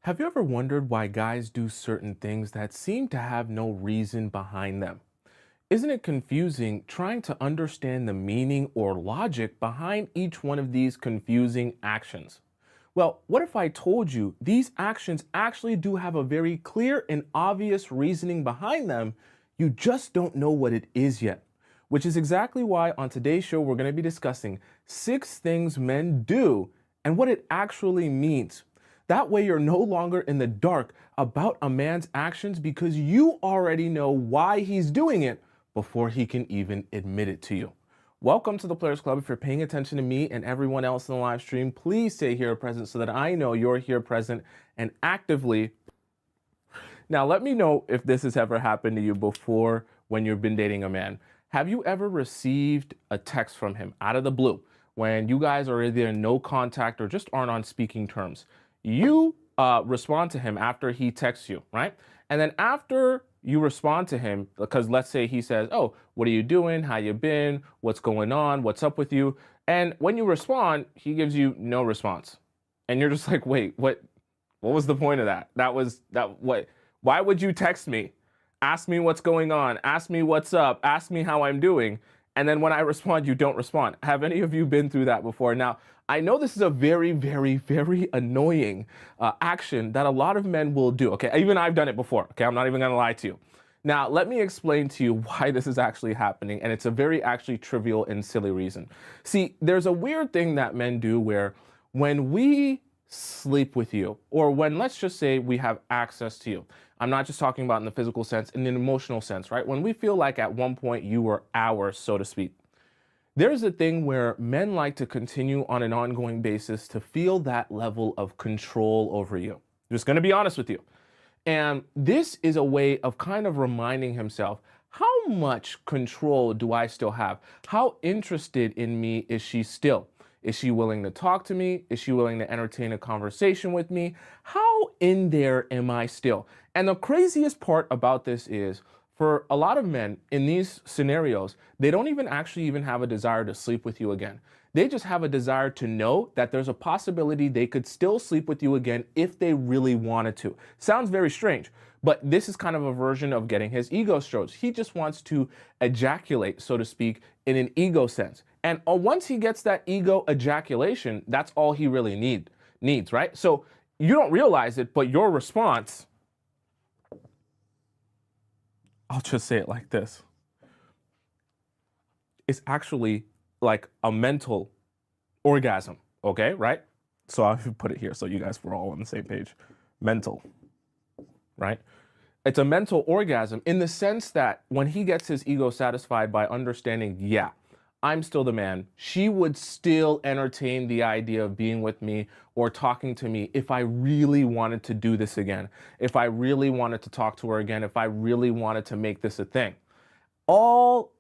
Have you ever wondered why guys do certain things that seem to have no reason behind them? Isn't it confusing trying to understand the meaning or logic behind each one of these confusing actions? Well, what if I told you these actions actually do have a very clear and obvious reasoning behind them? You just don't know what it is yet. Which is exactly why on today's show we're going to be discussing 6 things men do and what it actually means. That way, you're no longer in the dark about a man's actions because you already know why he's doing it before he can even admit it to you. Welcome to the Players Club. If you're paying attention to me and everyone else in the live stream, please stay here present so that I know you're here present and actively. Now, let me know if this has ever happened to you before when you've been dating a man. Have you ever received a text from him out of the blue when you guys are either in no contact or just aren't on speaking terms? You respond to him after he texts you, right? And then after you respond to him, because let's say he says, "Oh, what are you doing? How you been? What's going on? What's up with you?" And when you respond, he gives you no response. And you're just like, "Wait, what was the point of that? What why would you text me? Ask me what's going on, ask me what's up, ask me how I'm doing." And then when I respond, you don't respond. Have any of you been through that before? Now, I know this is a very, very, very annoying action that a lot of men will do. Okay, even I've done it before. Okay, I'm not even gonna lie to you. Now, let me explain to you why this is actually happening, and it's a very actually trivial and silly reason. See, there's a weird thing that men do where when we sleep with you, or when let's just say we have access to you, I'm not just talking about in the physical sense, in an emotional sense, right? When we feel like at one point you were ours, so to speak. There's a thing where men like to continue on an ongoing basis to feel that level of control over you. Just going to be honest with you. And this is a way of kind of reminding himself, how much control do I still have? How interested in me is she still? Is she willing to talk to me? Is she willing to entertain a conversation with me? How in there am I still? And the craziest part about this is, for a lot of men in these scenarios, they don't even actually even have a desire to sleep with you again. They just have a desire to know that there's a possibility they could still sleep with you again if they really wanted to. Sounds very strange, but this is kind of a version of getting his ego stroked. He just wants to ejaculate, so to speak, in an ego sense. And once he gets that ego ejaculation, that's all he really needs, right? So you don't realize it, but your response, I'll just say it like this, it's actually like a mental orgasm, okay, right? So I'll put it here so you guys were all on the same page. Mental, right? It's a mental orgasm in the sense that when he gets his ego satisfied by understanding, yeah, I'm still the man, she would still entertain the idea of being with me or talking to me if I really wanted to do this again, if I really wanted to talk to her again, if I really wanted to make this a thing.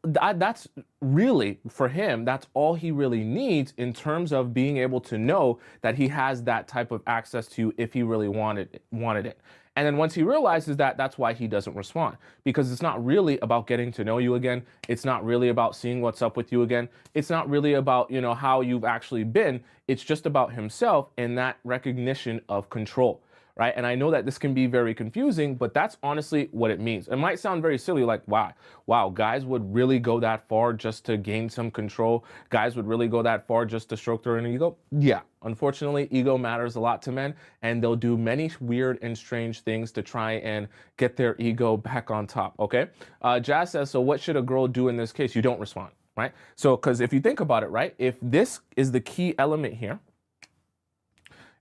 That's really, for him, that's all he really needs in terms of being able to know that he has that type of access to you if he really wanted it. And then once he realizes that, that's why he doesn't respond, because it's not really about getting to know you again. It's not really about seeing what's up with you again. It's not really about, how you've actually been. It's just about himself and that recognition of control. Right? And I know that this can be very confusing, but that's honestly what it means. It might sound very silly, like, wow, guys would really go that far just to gain some control. Guys would really go that far just to stroke their inner ego. Yeah, unfortunately, ego matters a lot to men, and they'll do many weird and strange things to try and get their ego back on top, okay? Jazz says, so what should a girl do in this case? You don't respond, right? So, because if you think about it, right, if this is the key element here,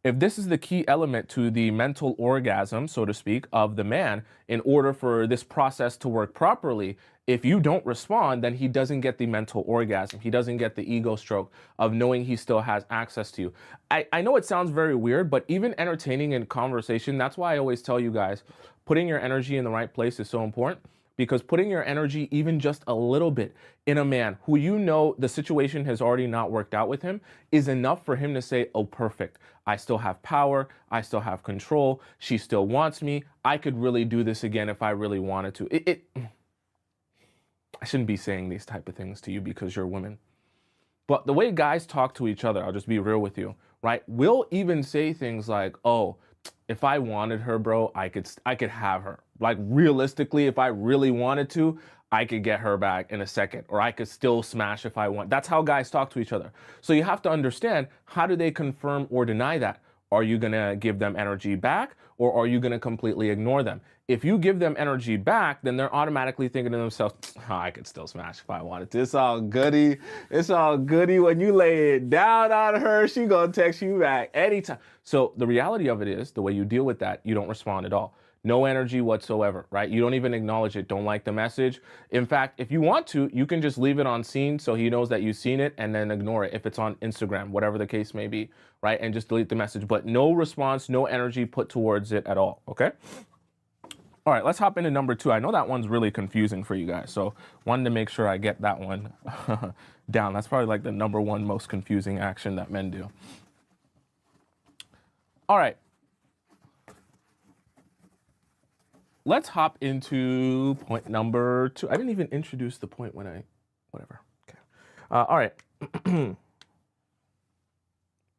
if this is the key element to the mental orgasm, so to speak, of the man, in order for this process to work properly, if you don't respond, then he doesn't get the mental orgasm. He doesn't get the ego stroke of knowing he still has access to you. I know it sounds very weird, but even entertaining in conversation, that's why I always tell you guys, putting your energy in the right place is so important. Because putting your energy even just a little bit in a man who the situation has already not worked out with him is enough for him to say, oh, perfect. I still have power. I still have control. She still wants me. I could really do this again if I really wanted to. I shouldn't be saying these type of things to you because you're women. But the way guys talk to each other, I'll just be real with you, right? We'll even say things like, oh, if I wanted her, bro, I could have her. Like realistically, if I really wanted to, I could get her back in a second, or I could still smash if I want. That's how guys talk to each other. So you have to understand, how do they confirm or deny that? Are you gonna give them energy back, or are you gonna completely ignore them? If you give them energy back, then they're automatically thinking to themselves, oh, I could still smash if I wanted to. It's all goody. It's all goody. When you lay it down on her, she gonna text you back anytime. So the reality of it is, the way you deal with that, you don't respond at all. No energy whatsoever, right? You don't even acknowledge it. Don't like the message. In fact, if you want to, you can just leave it on seen so he knows that you've seen it, and then ignore it if it's on Instagram, whatever the case may be, right? And just delete the message. But no response, no energy put towards it at all, okay? All right, let's hop into number 2. I know that one's really confusing for you guys, so wanted to make sure I get that one down. That's probably like the number 1 most confusing action that men do. All right. Let's hop into point number 2. I didn't even introduce the point when whatever. Okay. All right. Point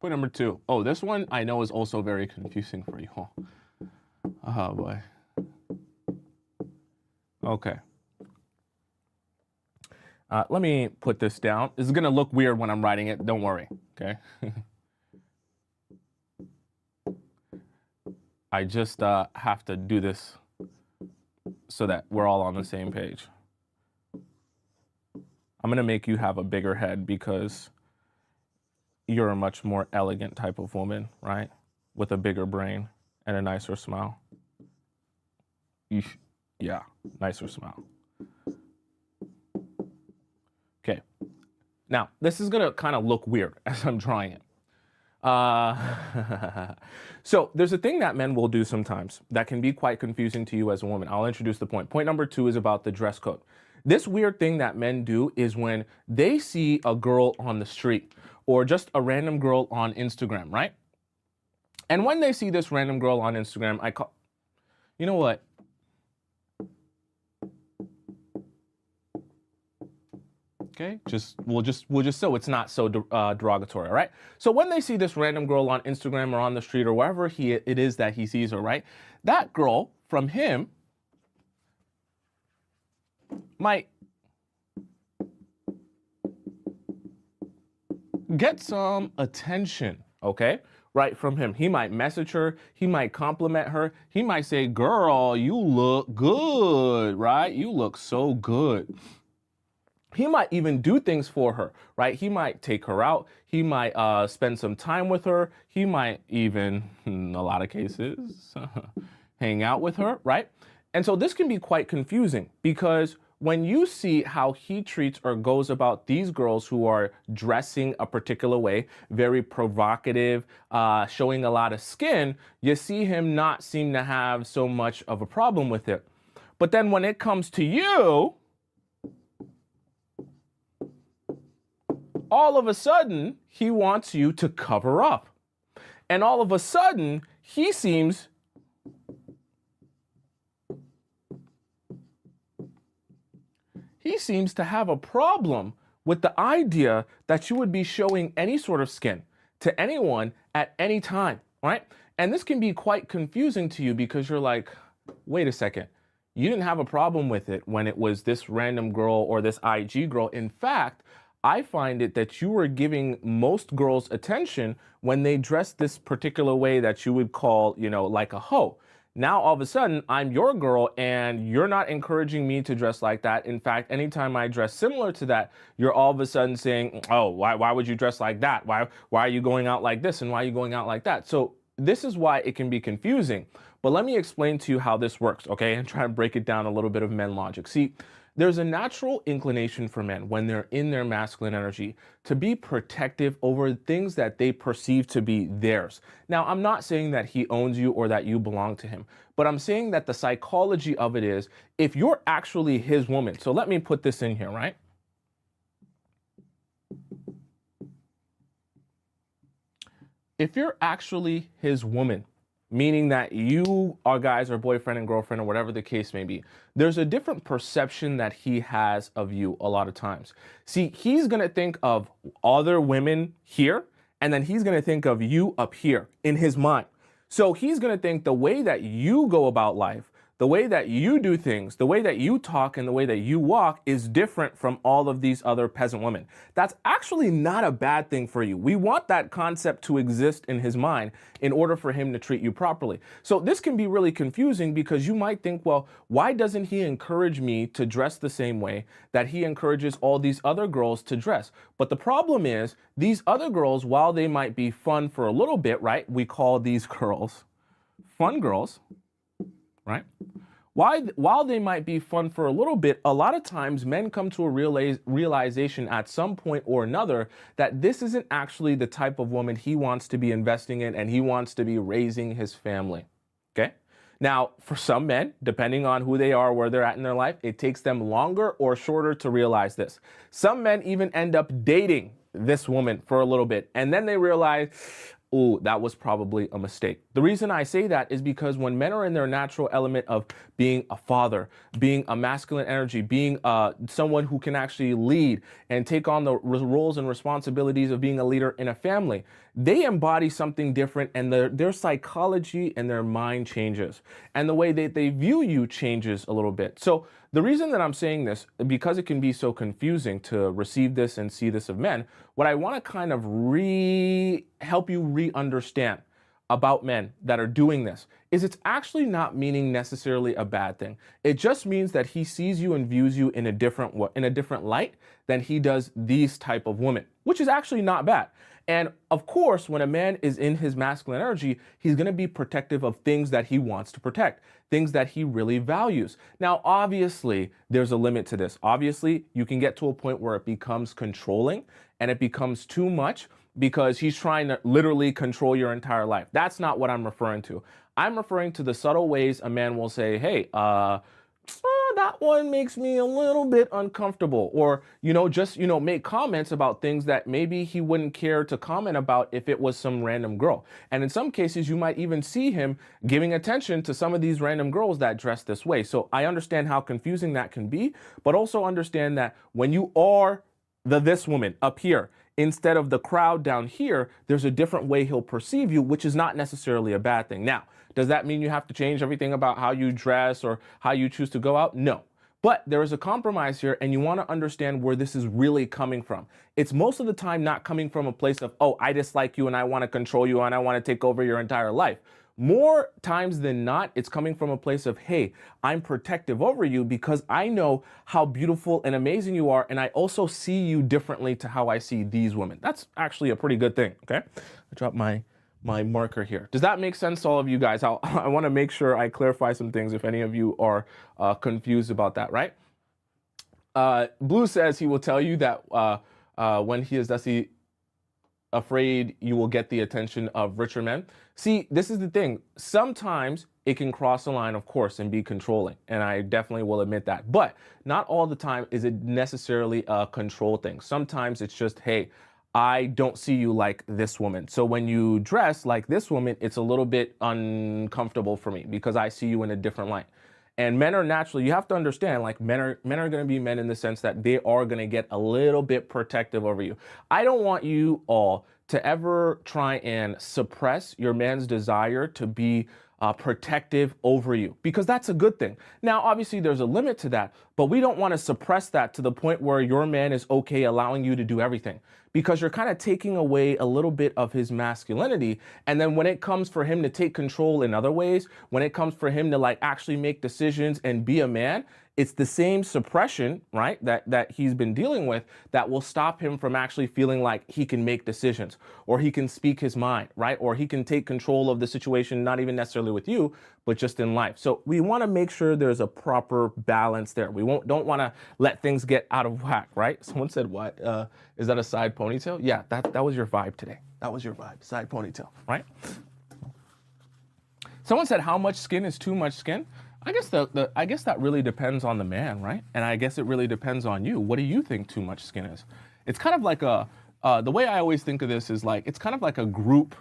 number 2. Oh, this one I know is also very confusing for you. Oh boy. Okay. Let me put this down. This is going to look weird when I'm writing it. Don't worry. Okay. I just have to do this so that we're all on the same page. I'm going to make you have a bigger head because you're a much more elegant type of woman, right? With a bigger brain and a nicer smile. Yeah, nicer smile. Okay. Now, this is going to kind of look weird as I'm drawing it. So there's a thing that men will do sometimes that can be quite confusing to you as a woman. I'll introduce the point. Point number 2 is about the dress code. This weird thing that men do is when they see a girl on the street or just a random girl on Instagram, right? And when they see this random girl on Instagram, you know what? Okay, we'll just so it's not so derogatory, all right? So when they see this random girl on Instagram or on the street or wherever it is that he sees her, right? That girl from him might get some attention, okay? Right from him. He might message her, he might compliment her, he might say, "Girl, you look good," right? "You look so good." He might even do things for her, right? He might take her out. He might spend some time with her. He might even, in a lot of cases, hang out with her, right? And so this can be quite confusing because when you see how he treats or goes about these girls who are dressing a particular way, very provocative, showing a lot of skin, you see him not seem to have so much of a problem with it. But then when it comes to you, all of a sudden, he wants you to cover up. And all of a sudden, he seems to have a problem with the idea that you would be showing any sort of skin to anyone at any time, right? And this can be quite confusing to you because you're like, wait a second. You didn't have a problem with it when it was this random girl or this IG girl. In fact, I find it that you were giving most girls attention when they dressed this particular way that you would call, like a hoe. Now, all of a sudden, I'm your girl and you're not encouraging me to dress like that. In fact, anytime I dress similar to that, you're all of a sudden saying, oh, why would you dress like that? Why are you going out like this and why are you going out like that? So this is why it can be confusing. But let me explain to you how this works, okay? And try and break it down a little bit of men logic. See, there's a natural inclination for men when they're in their masculine energy to be protective over things that they perceive to be theirs. Now, I'm not saying that he owns you or that you belong to him, but I'm saying that the psychology of it is if you're actually his woman. So let me put this in here, right? If you're actually his woman, meaning that you guys are boyfriend and girlfriend or whatever the case may be, there's a different perception that he has of you a lot of times. See, he's going to think of other women here, and then he's going to think of you up here in his mind. So he's going to think the way that you go about life, the way that you do things, the way that you talk, and the way that you walk is different from all of these other peasant women. That's actually not a bad thing for you. We want that concept to exist in his mind in order for him to treat you properly. So this can be really confusing because you might think, well, why doesn't he encourage me to dress the same way that he encourages all these other girls to dress? But the problem is these other girls, while they might be fun for a little bit, right? We call these girls fun girls, right? While they might be fun for a little bit, a lot of times men come to a realization at some point or another that this isn't actually the type of woman he wants to be investing in and he wants to be raising his family. Okay? Now, for some men, depending on who they are, where they're at in their life, it takes them longer or shorter to realize this. Some men even end up dating this woman for a little bit, and then they realize, oh, that was probably a mistake. The reason I say that is because when men are in their natural element of being a father, being a masculine energy, being someone who can actually lead and take on the roles and responsibilities of being a leader in a family, they embody something different, and their psychology and their mind changes. And the way that they view you changes a little bit. So the reason that I'm saying this, because it can be so confusing to receive this and see this of men, what I want to kind of help you re-understand about men that are doing this is it's actually not meaning necessarily a bad thing. It just means that he sees you and views you in a different light than he does these type of women, which is actually not bad. And of course, when a man is in his masculine energy, he's going to be protective of things that he wants to protect, things that he really values. Now, obviously, there's a limit to this. Obviously, you can get to a point where it becomes controlling and it becomes too much because he's trying to literally control your entire life. That's not what I'm referring to. I'm referring to the subtle ways a man will say, hey, that one makes me a little bit uncomfortable, or, just, make comments about things that maybe he wouldn't care to comment about if it was some random girl. And in some cases, you might even see him giving attention to some of these random girls that dress this way. So I understand how confusing that can be, but also understand that when you are this woman up here, instead of the crowd down here, there's a different way he'll perceive you, which is not necessarily a bad thing. Now, does that mean you have to change everything about how you dress or how you choose to go out? No. But there is a compromise here, and you want to understand where this is really coming from. It's most of the time not coming from a place of, oh, I dislike you and I want to control you and I want to take over your entire life. More times than not, it's coming from a place of, hey, I'm protective over you because I know how beautiful and amazing you are, and I also see you differently to how I see these women. That's actually a pretty good thing, okay? I dropped my marker here. Does that make sense to all of you guys? I want to make sure I clarify some things if any of you are confused about that, right? Blue says he will tell you that when he is afraid you will get the attention of richer men. See, this is the thing. Sometimes it can cross a line, of course, and be controlling. And I definitely will admit that. But not all the time is it necessarily a control thing. Sometimes it's just, hey, I don't see you like this woman. So when you dress like this woman, it's a little bit uncomfortable for me because I see you in a different light. And men are naturally, you have to understand, like men are going to be men in the sense that they are going to get a little bit protective over you. I don't want you all to ever try and suppress your man's desire to be protective over you, because that's a good thing. Now, obviously, there's a limit to that, but we don't want to suppress that to the point where your man is okay allowing you to do everything, because you're kind of taking away a little bit of his masculinity. And then when it comes for him to take control in other ways, when it comes for him to like actually make decisions and be a man, it's the same suppression, right, that he's been dealing with that will stop him from actually feeling like he can make decisions or he can speak his mind, right, or he can take control of the situation, not even necessarily with you, but just in life. So we want to make sure there's a proper balance there. We don't want to let things get out of whack, right? Someone said, what? Is that a side ponytail? Yeah, that was your vibe today. That was your vibe, side ponytail, right? Someone said, how much skin is too much skin? I guess I guess that really depends on the man, right? And I guess it really depends on you. What do you think too much skin is? It's kind of like the way I always think of this is like, it's kind of like a group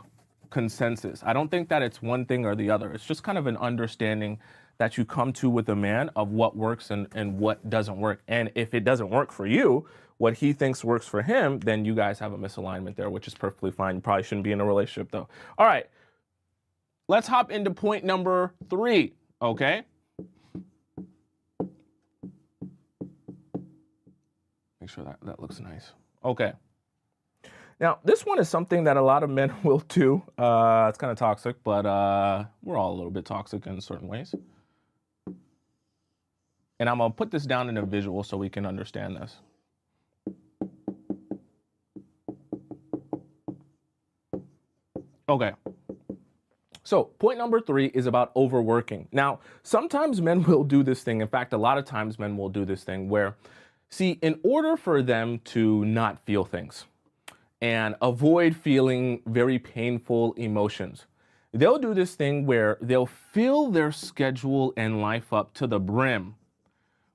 consensus. I don't think that it's one thing or the other. It's just kind of an understanding that you come to with a man of what works and what doesn't work. And if it doesn't work for you, what he thinks works for him, then you guys have a misalignment there, which is perfectly fine. You probably shouldn't be in a relationship though. All right. let's hop into point number 3, okay? Make sure that looks nice. Okay. Now, this one is something that a lot of men will do. It's kind of toxic, but we're all a little bit toxic in certain ways. And I'm going to put this down in a visual so we can understand this. Okay. So point number 3 is about overworking. Now, sometimes men will do this thing. In fact, a lot of times men will do this thing where, see, in order for them to not feel things and avoid feeling very painful emotions, they'll do this thing where they'll fill their schedule and life up to the brim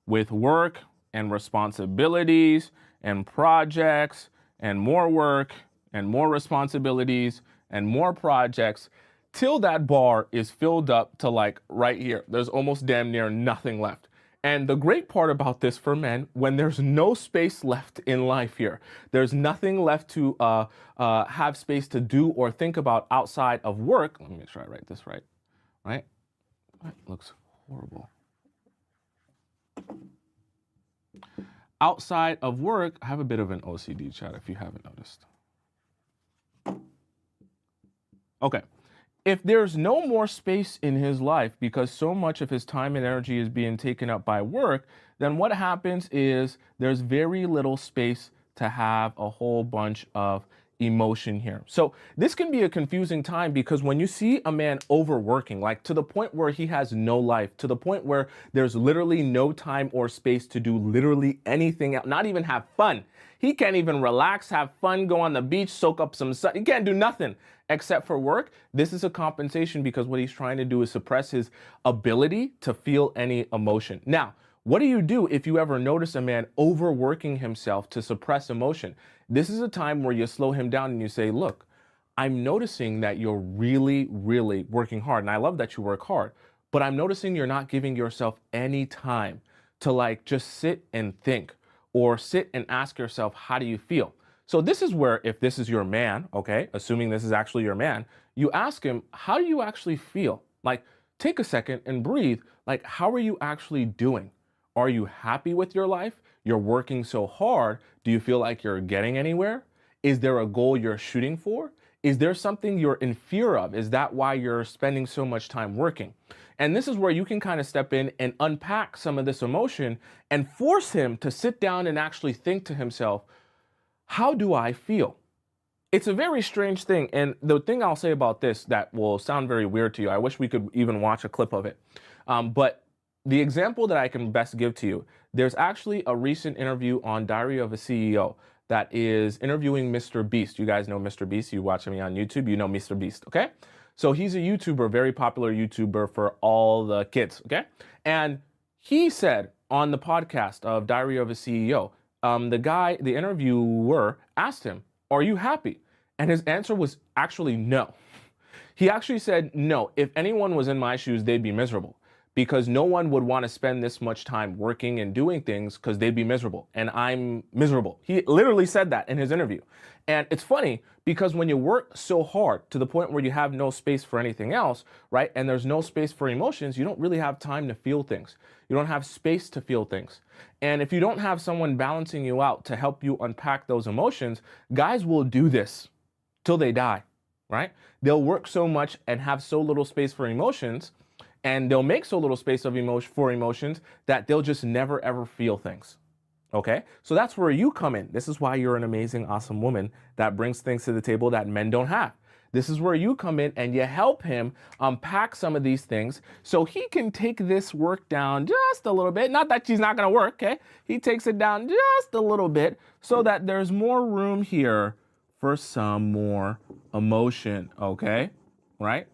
with work and responsibilities and projects and more work and more responsibilities and more projects till that bar is filled up to like right here. There's almost damn near nothing left. And the great part about this for men, when there's no space left in life here, there's nothing left to have space to do or think about outside of work. Let me make sure I write this right. Right? That looks horrible. Outside of work, I have a bit of an OCD, chat, if you haven't noticed. Okay. If there's no more space in his life because so much of his time and energy is being taken up by work, then what happens is there's very little space to have a whole bunch of emotion here. So this can be a confusing time because when you see a man overworking, like to the point where he has no life, to the point where there's literally no time or space to do literally anything else, not even have fun. He can't even relax, have fun, go on the beach, soak up some sun. He can't do nothing except for work. This is a compensation because what he's trying to do is suppress his ability to feel any emotion. Now, what do you do if you ever notice a man overworking himself to suppress emotion? This is a time where you slow him down and you say, look, I'm noticing that you're really, really working hard. And I love that you work hard, but I'm noticing you're not giving yourself any time to like just sit and think or sit and ask yourself, how do you feel? So this is where, if this is your man, okay, assuming this is actually your man, you ask him, how do you actually feel? Like, take a second and breathe. Like, how are you actually doing? Are you happy with your life? You're working so hard. Do you feel like you're getting anywhere? Is there a goal you're shooting for? Is there something you're in fear of? Is that why you're spending so much time working? And this is where you can kind of step in and unpack some of this emotion and force him to sit down and actually think to himself, how do I feel? It's a very strange thing. And the thing I'll say about this that will sound very weird to you, I wish we could even watch a clip of it. But the example that I can best give to you, there's actually a recent interview on Diary of a CEO that is interviewing Mr. Beast. You guys know Mr. Beast. You watch me on YouTube, you know Mr. Beast, okay? So he's a YouTuber, very popular YouTuber for all the kids, okay? And he said on the podcast of Diary of a CEO, the interviewer asked him, are you happy? And his answer was actually no. He actually said, no, if anyone was in my shoes, they'd be miserable because no one would want to spend this much time working and doing things because they'd be miserable. And I'm miserable. He literally said that in his interview. And it's funny because when you work so hard to the point where you have no space for anything else, right? And there's no space for emotions, you don't really have time to feel things. You don't have space to feel things. And if you don't have someone balancing you out to help you unpack those emotions, guys will do this till they die, right? They'll work so much and have so little space for emotions, and they'll make so little space for emotions that they'll just never ever feel things. Okay, so that's where you come in. This is why you're an amazing, awesome woman that brings things to the table that men don't have. This is where you come in and you help him unpack some of these things so he can take this work down just a little bit. Not that she's not going to work, okay? He takes it down just a little bit so that there's more room here for some more emotion, okay? Right?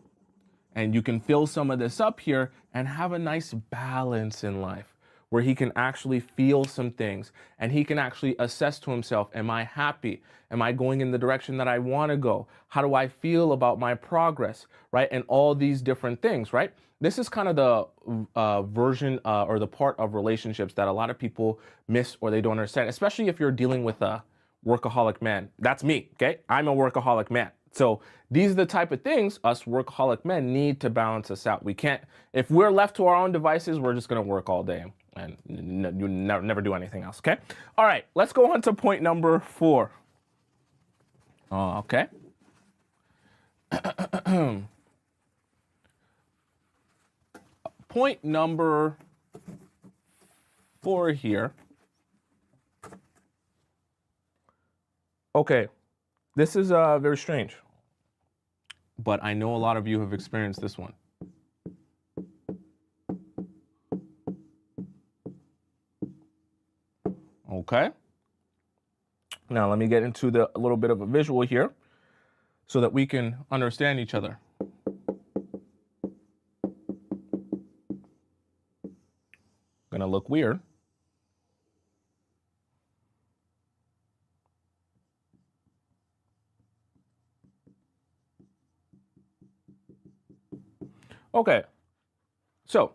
And you can fill some of this up here and have a nice balance in life where he can actually feel some things and he can actually assess to himself, am I happy? Am I going in the direction that I want to go? How do I feel about my progress, right? And all these different things, right? This is kind of the version or the part of relationships that a lot of people miss or they don't understand, especially if you're dealing with a workaholic man. That's me, okay? I'm a workaholic man. So these are the type of things us workaholic men need to balance us out. We can't, if we're left to our own devices, we're just going to work all day and you never do anything else. Okay. All right. Let's go on to point number 4. Okay. Point number 4 here. Okay. This is very strange, but I know a lot of you have experienced this one. Okay. Now let me get into a little bit of a visual here so that we can understand each other. Gonna look weird. Okay, so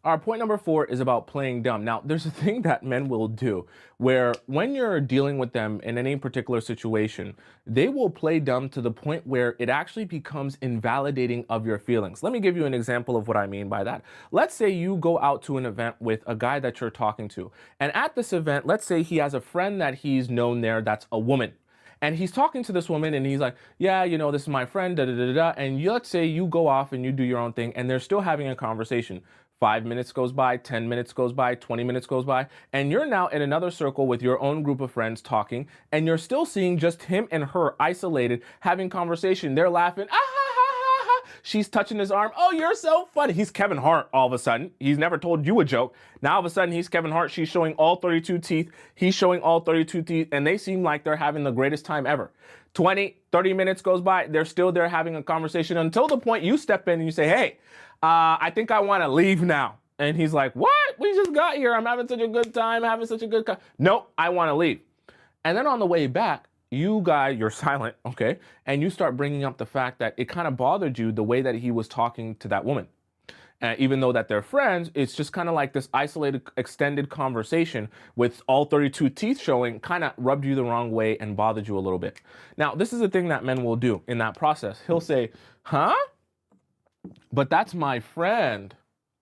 our point number 4 is about playing dumb. Now, there's a thing that men will do where when you're dealing with them in any particular situation, they will play dumb to the point where it actually becomes invalidating of your feelings. Let me give you an example of what I mean by that. Let's say you go out to an event with a guy that you're talking to. And at this event, let's say he has a friend that he's known there that's a woman. And he's talking to this woman and he's like, yeah, you know, this is my friend, da da da da. And let's say you go off and you do your own thing and they're still having a conversation. 5 minutes goes by, 10 minutes goes by, 20 minutes goes by, and you're now in another circle with your own group of friends talking, and you're still seeing just him and her isolated having conversation. They're laughing. Ah, ha, ha, ha, ha. She's touching his arm. Oh, you're so funny. He's Kevin Hart all of a sudden. He's never told you a joke. Now all of a sudden he's Kevin Hart. She's showing all 32 teeth. He's showing all 32 teeth, and they seem like they're having the greatest time ever. 20, 30 minutes goes by. They're still there having a conversation until the point you step in and you say, hey, I think I want to leave now. And he's like, what? We just got here. I'm having such a good time, having such a good time. Nope, I want to leave. And then on the way back, you're silent, okay? And you start bringing up the fact that it kind of bothered you the way that he was talking to that woman. Even though that they're friends, it's just kind of like this isolated, extended conversation with all 32 teeth showing kind of rubbed you the wrong way and bothered you a little bit. Now, this is the thing that men will do in that process. He'll say, huh? But that's my friend.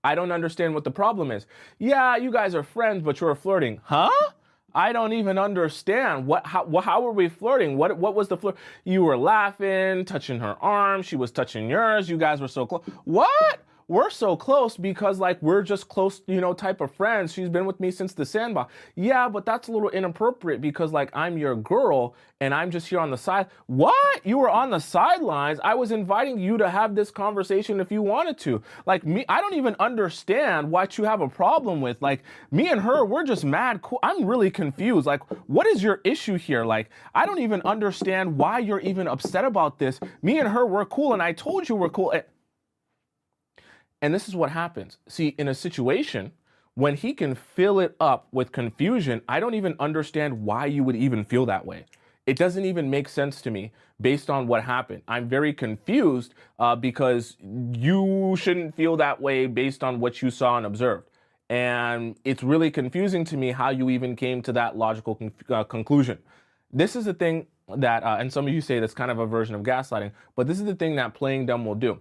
I don't understand what the problem is. Yeah, you guys are friends, but you're flirting. Huh? I don't even understand. How were we flirting? What was the flirt? You were laughing, touching her arm. She was touching yours. You guys were so close. What? We're so close because like we're just close, you know, type of friends. She's been with me since the sandbox. Yeah, but that's a little inappropriate because like I'm your girl and I'm just here on the side. What? You were on the sidelines. I was inviting you to have this conversation if you wanted to. Like me, I don't even understand what you have a problem with. Like me and her, we're just mad cool. I'm really confused. Like, what is your issue here? Like, I don't even understand why you're even upset about this. Me and her, we're cool, and I told you we're cool. And this is what happens. See, in a situation, when he can fill it up with confusion, I don't even understand why you would even feel that way. It doesn't even make sense to me based on what happened. I'm very confused because you shouldn't feel that way based on what you saw and observed. And it's really confusing to me how you even came to that logical conclusion. This is the thing that, and some of you say that's kind of a version of gaslighting, but this is the thing that playing dumb will do.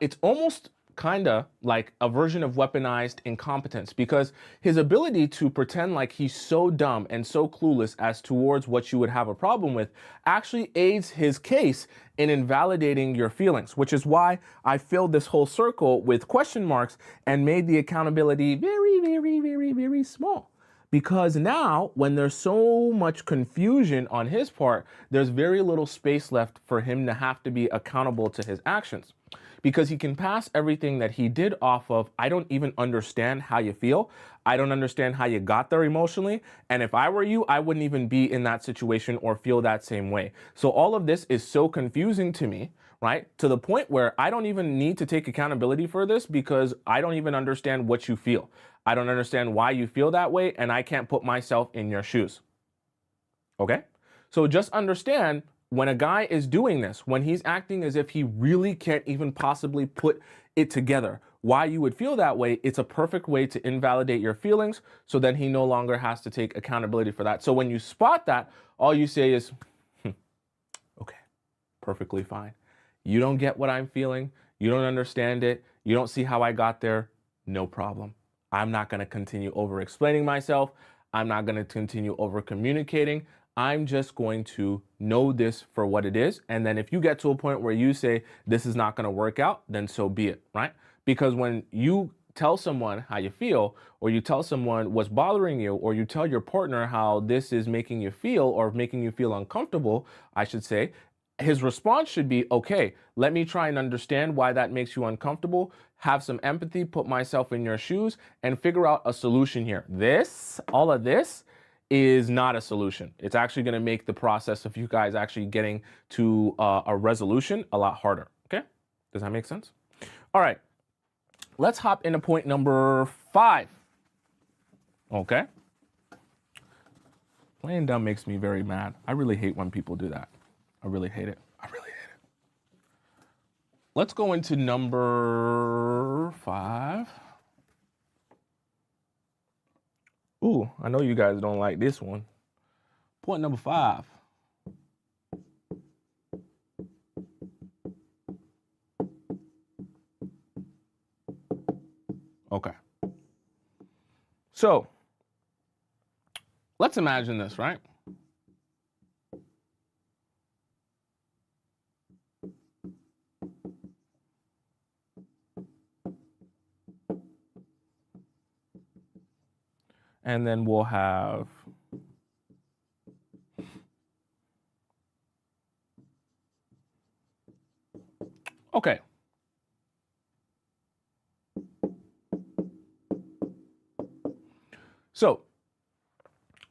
It's almost kind of like a version of weaponized incompetence because his ability to pretend like he's so dumb and so clueless as towards what you would have a problem with actually aids his case in invalidating your feelings, which is why I filled this whole circle with question marks and made the accountability very, very, very, very small. Because now, when there's so much confusion on his part, there's very little space left for him to have to be accountable to his actions. Because he can pass everything that he did off of, I don't even understand how you feel. I don't understand how you got there emotionally. And if I were you, I wouldn't even be in that situation or feel that same way. So all of this is so confusing to me, right? To the point where I don't even need to take accountability for this because I don't even understand what you feel. I don't understand why you feel that way, and I can't put myself in your shoes. Okay? So just understand when a guy is doing this, when he's acting as if he really can't even possibly put it together, why you would feel that way, it's a perfect way to invalidate your feelings, so then he no longer has to take accountability for that. So when you spot that, all you say is, okay. perfectly fine. You don't get what I'm feeling. You don't understand it. You don't see how I got there. No problem. I'm not going to continue over explaining myself. I'm not going to continue over communicating. I'm just going to know this for what it is. And then if you get to a point where you say this is not going to work out, then so be it, right? Because when you tell someone how you feel, or you tell someone what's bothering you, or you tell your partner how this is making you feel or making you feel uncomfortable, I should say, his response should be, okay, let me try and understand why that makes you uncomfortable, have some empathy, put myself in your shoes, and figure out a solution here. All of this is not a solution. It's actually going to make the process of you guys actually getting to a resolution a lot harder. Okay? Does that make sense? All right. Let's hop into point number 5. Okay? Playing dumb makes me very mad. I really hate when people do that. I really hate it. I really hate it. Let's go into number 5. Ooh, I know you guys don't like this one. Point number 5. Okay. So, let's imagine this, right? And then we'll have okay. So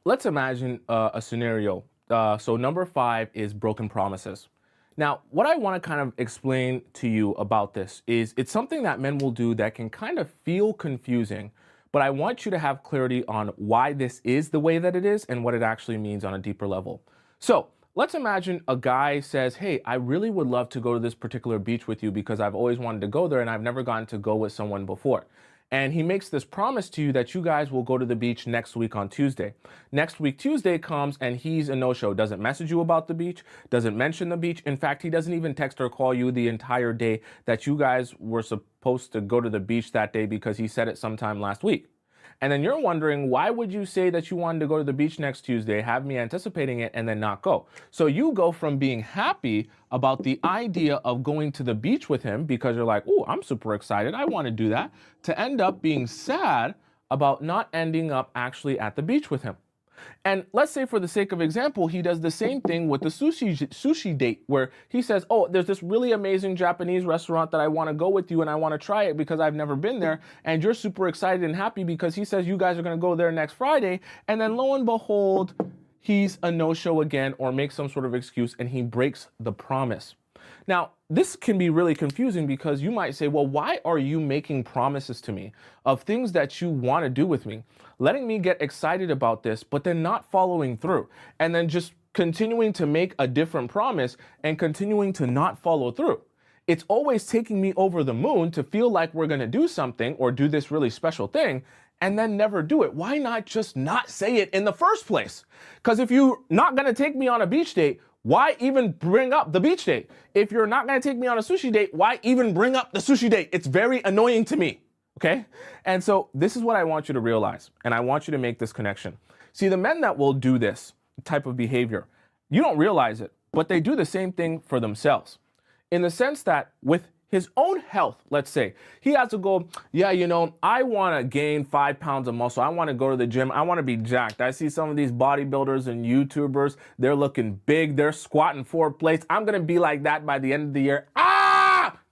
let's imagine a scenario. So number 5 is broken promises. Now, what I want to kind of explain to you about this is it's something that men will do that can kind of feel confusing, but I want you to have clarity on why this is the way that it is and what it actually means on a deeper level. So let's imagine a guy says, hey, I really would love to go to this particular beach with you because I've always wanted to go there and I've never gotten to go with someone before. And he makes this promise to you that you guys will go to the beach next week on Tuesday. Next week, Tuesday comes and he's a no-show. Doesn't message you about the beach, doesn't mention the beach. In fact, he doesn't even text or call you the entire day that you guys were supposed to go to the beach that day because he said it sometime last week. And then you're wondering, why would you say that you wanted to go to the beach next Tuesday, have me anticipating it, and then not go? So you go from being happy about the idea of going to the beach with him because you're like, oh, I'm super excited, I want to do that, to end up being sad about not ending up actually at the beach with him. And let's say for the sake of example, he does the same thing with the sushi date where he says, oh, there's this really amazing Japanese restaurant that I want to go with you and I want to try it because I've never been there. And you're super excited and happy because he says you guys are going to go there next Friday. And then lo and behold, he's a no-show again or makes some sort of excuse and he breaks the promise. Now, this can be really confusing because you might say, well, why are you making promises to me of things that you want to do with me, letting me get excited about this, but then not following through, and then just continuing to make a different promise and continuing to not follow through? It's always taking me over the moon to feel like we're going to do something or do this really special thing and then never do it. Why not just not say it in the first place? Because if you're not going to take me on a beach date, why even bring up the beach date? If you're not going to take me on a sushi date, why even bring up the sushi date? It's very annoying to me, okay? And so this is what I want you to realize, and I want you to make this connection. See, the men that will do this type of behavior, you don't realize it, but they do the same thing for themselves. In the sense that with his own health, let's say, he has to go, yeah, you know, I want to gain 5 pounds of muscle. I want to go to the gym. I want to be jacked. I see some of these bodybuilders and YouTubers. They're looking big. They're squatting 4 plates. I'm going to be like that by the end of the year.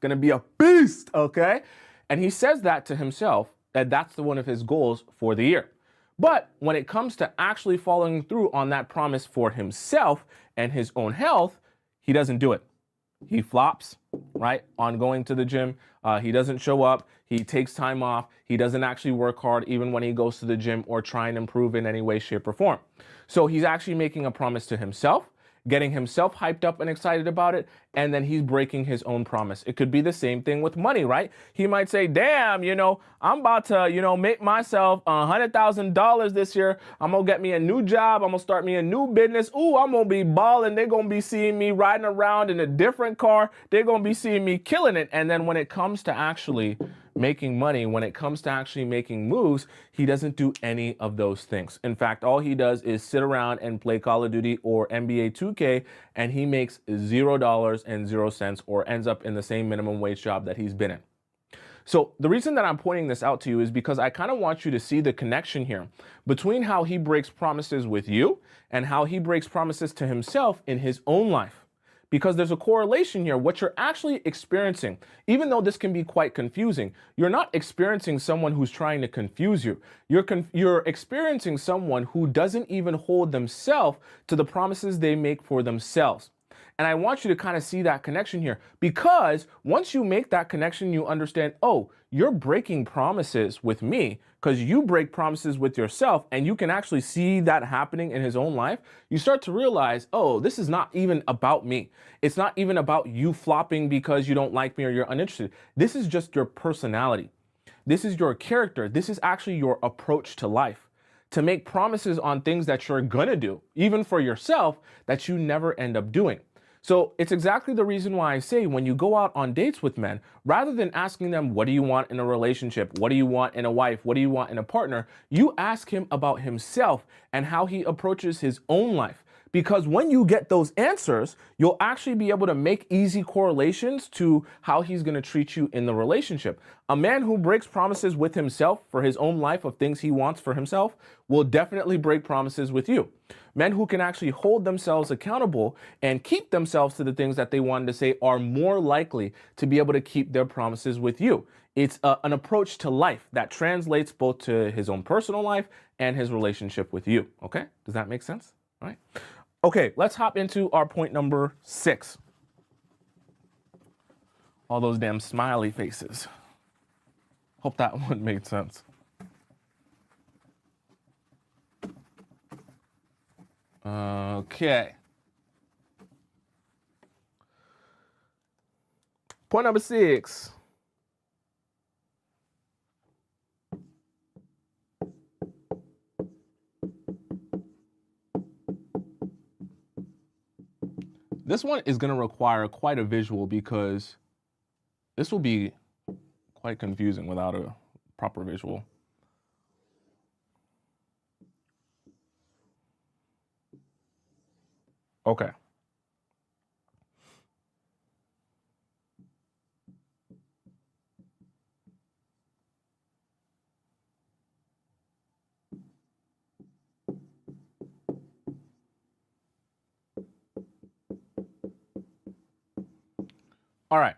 Going to be a beast, okay? And he says that to himself, that that's one of his goals for the year. But when it comes to actually following through on that promise for himself and his own health, he doesn't do it. He flops, right, on going to the gym. He doesn't show up. He takes time off. He doesn't actually work hard even when he goes to the gym or try and improve in any way, shape, or form. So he's actually making a promise to himself, getting himself hyped up and excited about it, and then he's breaking his own promise. It could be the same thing with money, right? He might say, damn, I'm about to, make myself $100,000 this year. I'm going to get me a new job. I'm going to start me a new business. Ooh, I'm going to be balling. They're going to be seeing me riding around in a different car. They're going to be seeing me killing it. And then when it comes to actually making money, when it comes to actually making moves, he doesn't do any of those things. In fact, all he does is sit around and play Call of Duty or NBA 2K, and he makes $0 or ends up in the same minimum wage job that he's been in. So the reason that I'm pointing this out to you is because I kind of want you to see the connection here between how he breaks promises with you and how he breaks promises to himself in his own life. Because there's a correlation here. What you're actually experiencing, even though this can be quite confusing, you're not experiencing someone who's trying to confuse you. You're experiencing someone who doesn't even hold themselves to the promises they make for themselves. And I want you to kind of see that connection here, because once you make that connection, you understand, oh, you're breaking promises with me because you break promises with yourself, and you can actually see that happening in his own life. You start to realize, oh, this is not even about me. It's not even about you flopping because you don't like me or you're uninterested. This is just your personality. This is your character. This is actually your approach to life. To make promises on things that you're gonna do, even for yourself, that you never end up doing. So it's exactly the reason why I say when you go out on dates with men, rather than asking them, what do you want in a relationship? What do you want in a wife? What do you want in a partner? You ask him about himself and how he approaches his own life. Because when you get those answers, you'll actually be able to make easy correlations to how he's going to treat you in the relationship. A man who breaks promises with himself for his own life of things he wants for himself will definitely break promises with you. Men who can actually hold themselves accountable and keep themselves to the things that they wanted to say are more likely to be able to keep their promises with you. It's an approach to life that translates both to his own personal life and his relationship with you. Okay? Does that make sense? All right. Okay, let's hop into our point number 6. All those damn smiley faces. Hope that one made sense. Okay. Point number 6. This one is going to require quite a visual because this will be quite confusing without a proper visual. Okay. All right.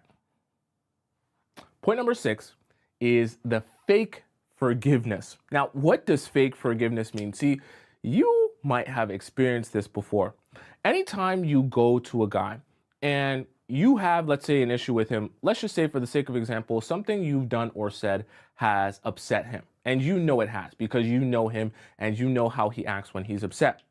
Point number 6 is the fake forgiveness. Now, what does fake forgiveness mean? See, you might have experienced this before. Anytime you go to a guy and you have, let's say, an issue with him, let's just say for the sake of example, something you've done or said has upset him. And you know it has because you know him and you know how he acts when he's upset.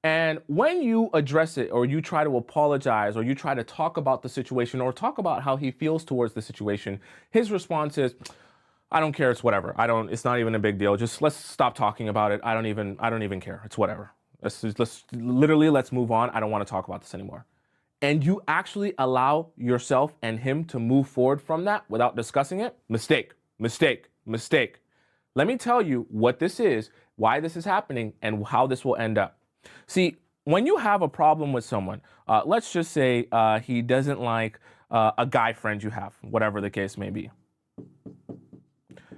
And when you address it or you try to apologize or you try to talk about the situation or talk about how he feels towards the situation, his response is, I don't care, it's whatever. It's not even a big deal. Just let's stop talking about it. I don't even care. It's whatever. Let's move on. I don't want to talk about this anymore. And you actually allow yourself and him to move forward from that without discussing it. Mistake, mistake, mistake. Let me tell you what this is, why this is happening, and how this will end up. See, when you have a problem with someone, let's just say he doesn't like a guy friend you have, whatever the case may be.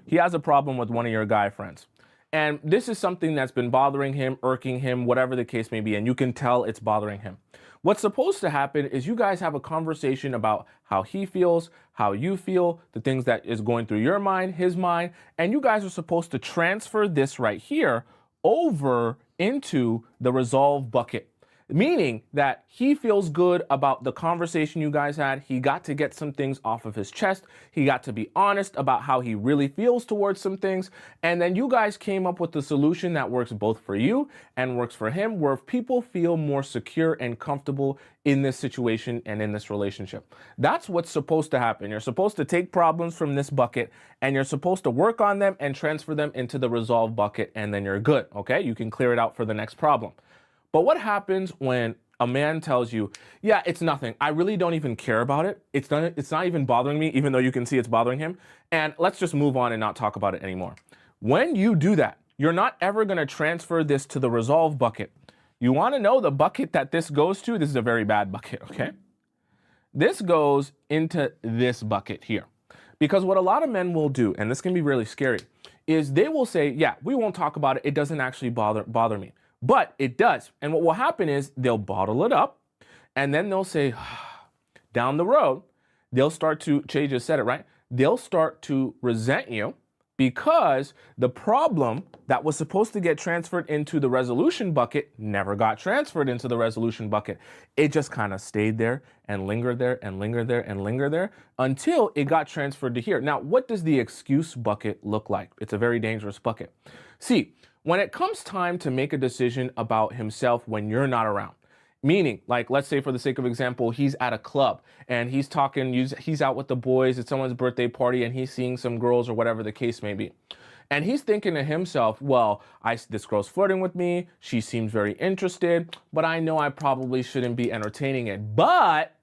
He has a problem with one of your guy friends. And this is something that's been bothering him, irking him, whatever the case may be, and you can tell it's bothering him. What's supposed to happen is you guys have a conversation about how he feels, how you feel, the things that is going through your mind, his mind, and you guys are supposed to transfer this right here over into the resolve bucket. Meaning that he feels good about the conversation you guys had. He got to get some things off of his chest. He got to be honest about how he really feels towards some things. And then you guys came up with the solution that works both for you and works for him, where people feel more secure and comfortable in this situation and in this relationship. That's what's supposed to happen. You're supposed to take problems from this bucket and you're supposed to work on them and transfer them into the resolve bucket, and then you're good. Okay, you can clear it out for the next problem. But what happens when a man tells you, yeah, it's nothing. I really don't even care about it. It's not even bothering me, even though you can see it's bothering him. And let's just move on and not talk about it anymore. When you do that, you're not ever going to transfer this to the resolve bucket. You want to know the bucket that this goes to? This is a very bad bucket, okay? This goes into this bucket here. Because what a lot of men will do, and this can be really scary, is they will say, yeah, we won't talk about it. It doesn't actually bother me. But it does. And what will happen is they'll bottle it up and then they'll say, down the road, they'll start to, Che just said it, right? They'll start to resent you because the problem that was supposed to get transferred into the resolution bucket never got transferred into the resolution bucket. It just kind of stayed there and lingered there and lingered there and lingered there until it got transferred to here. Now, what does the excuse bucket look like? It's a very dangerous bucket. See, when it comes time to make a decision about himself when you're not around, meaning, like, let's say for the sake of example, he's at a club and he's talking, he's out with the boys, it's someone's birthday party and he's seeing some girls or whatever the case may be. And he's thinking to himself, well, this girl's flirting with me, she seems very interested, but I know I probably shouldn't be entertaining it. But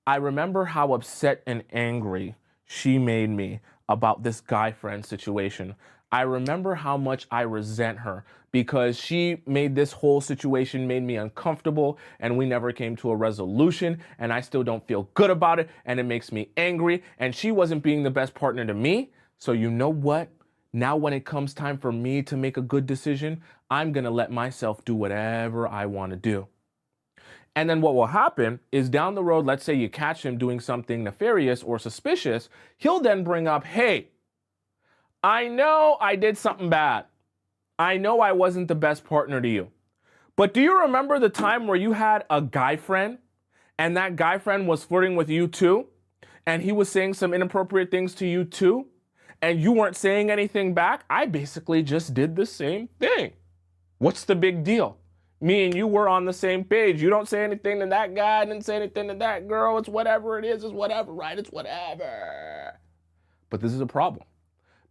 I remember how upset and angry she made me about this guy friend situation. I remember how much I resent her because she made this whole situation made me uncomfortable and we never came to a resolution and I still don't feel good about it and it makes me angry and she wasn't being the best partner to me. So you know what? Now when it comes time for me to make a good decision, I'm going to let myself do whatever I want to do. And then what will happen is down the road, let's say you catch him doing something nefarious or suspicious, he'll then bring up, hey, I know I did something bad. I know I wasn't the best partner to you. But do you remember the time where you had a guy friend and that guy friend was flirting with you too? And he was saying some inappropriate things to you too? And you weren't saying anything back? I basically just did the same thing. What's the big deal? Me and you were on the same page. You don't say anything to that guy, I didn't say anything to that girl. It's whatever it is, it's whatever, right? It's whatever. But this is a problem.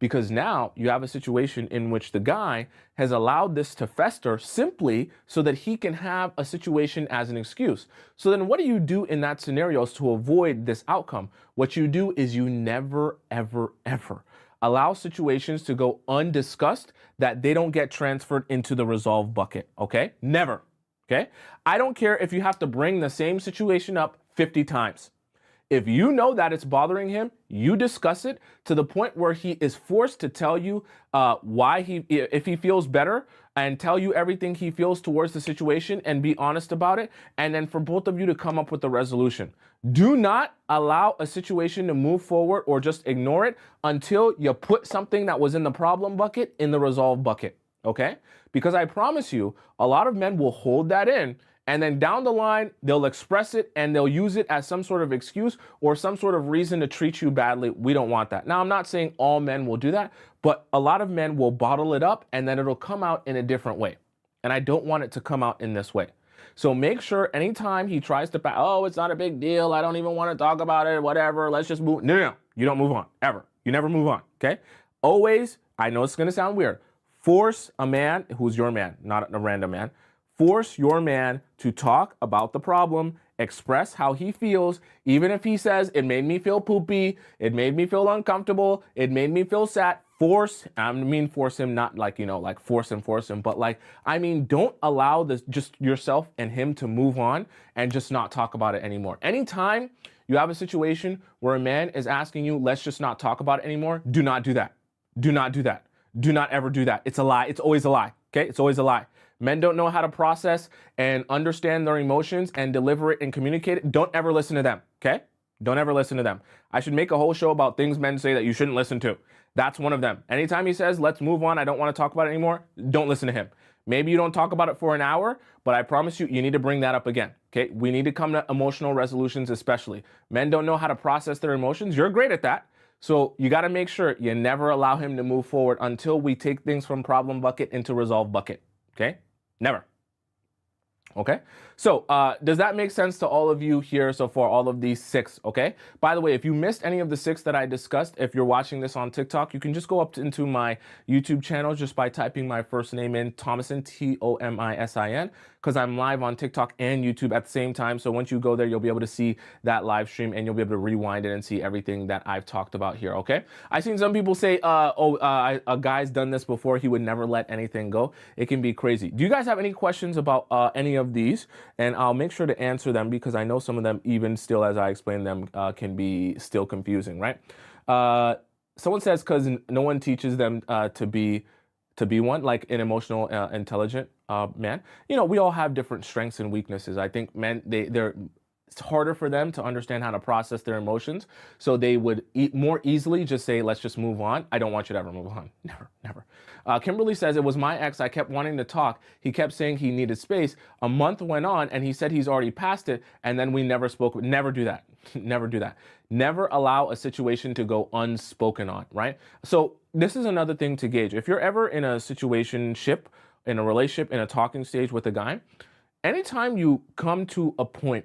Because now you have a situation in which the guy has allowed this to fester simply so that he can have a situation as an excuse. So then what do you do in that scenario to avoid this outcome? What you do is you never, ever, ever allow situations to go undiscussed that they don't get transferred into the resolve bucket, okay? Never, okay? I don't care if you have to bring the same situation up 50 times. If you know that it's bothering him, you discuss it to the point where he is forced to tell you if he feels better and tell you everything he feels towards the situation and be honest about it. And then for both of you to come up with a resolution. Do not allow a situation to move forward or just ignore it until you put something that was in the problem bucket in the resolve bucket. Okay? Because I promise you, a lot of men will hold that in. And then down the line, they'll express it and they'll use it as some sort of excuse or some sort of reason to treat you badly. We don't want that. Now, I'm not saying all men will do that, but a lot of men will bottle it up and then it'll come out in a different way. And I don't want it to come out in this way. So make sure anytime he tries to, oh, it's not a big deal, I don't even want to talk about it, whatever, let's just move. No, you don't move on, ever. You never move on, okay? Always, I know it's going to sound weird, force a man who's your man, not a random man, force your man to talk about the problem, express how he feels, even if he says, it made me feel poopy, it made me feel uncomfortable, it made me feel sad. Force him, not like, like force him, but like, don't allow this, just yourself and him to move on and just not talk about it anymore. Anytime you have a situation where a man is asking you, let's just not talk about it anymore, do not do that. Do not do that. Do not ever do that. It's a lie. It's always a lie. Okay? It's always a lie. Men don't know how to process and understand their emotions and deliver it and communicate it. Don't ever listen to them. Okay? Don't ever listen to them. I should make a whole show about things men say that you shouldn't listen to. That's one of them. Anytime he says, let's move on, I don't want to talk about it anymore, don't listen to him. Maybe you don't talk about it for an hour, but I promise you, you need to bring that up again. Okay. We need to come to emotional resolutions, especially. Men don't know how to process their emotions. You're great at that. So you got to make sure you never allow him to move forward until we take things from problem bucket into resolve bucket. Okay. Never. Okay, so does that make sense to all of you here so far, all of these 6? Okay, by the way, if you missed any of the 6 that I discussed, if you're watching this on TikTok, you can just go up into my YouTube channel just by typing my first name in, Tomisin, Tomisin, because I'm live on TikTok and YouTube at the same time. So once you go there, you'll be able to see that live stream and you'll be able to rewind it and see everything that I've talked about here. Okay, I've seen some people say, a guy's done this before, he would never let anything go. It can be crazy. Do you guys have any questions about any of these? And I'll make sure to answer them because I know some of them, even still as I explain them, can be still confusing, right? Someone says because no one teaches them to be one, like an emotional, intelligent man. You know, we all have different strengths and weaknesses. I think men, it's harder for them to understand how to process their emotions. So they would more easily just say, let's just move on. I don't want you to ever move on. Never, never. Kimberly says, it was my ex. I kept wanting to talk. He kept saying he needed space. A month went on and he said he's already past it. And then we never spoke. Never do that. Never do that. Never allow a situation to go unspoken on, right? So this is another thing to gauge. If you're ever in a situationship, in a relationship, in a talking stage with a guy, anytime you come to a point,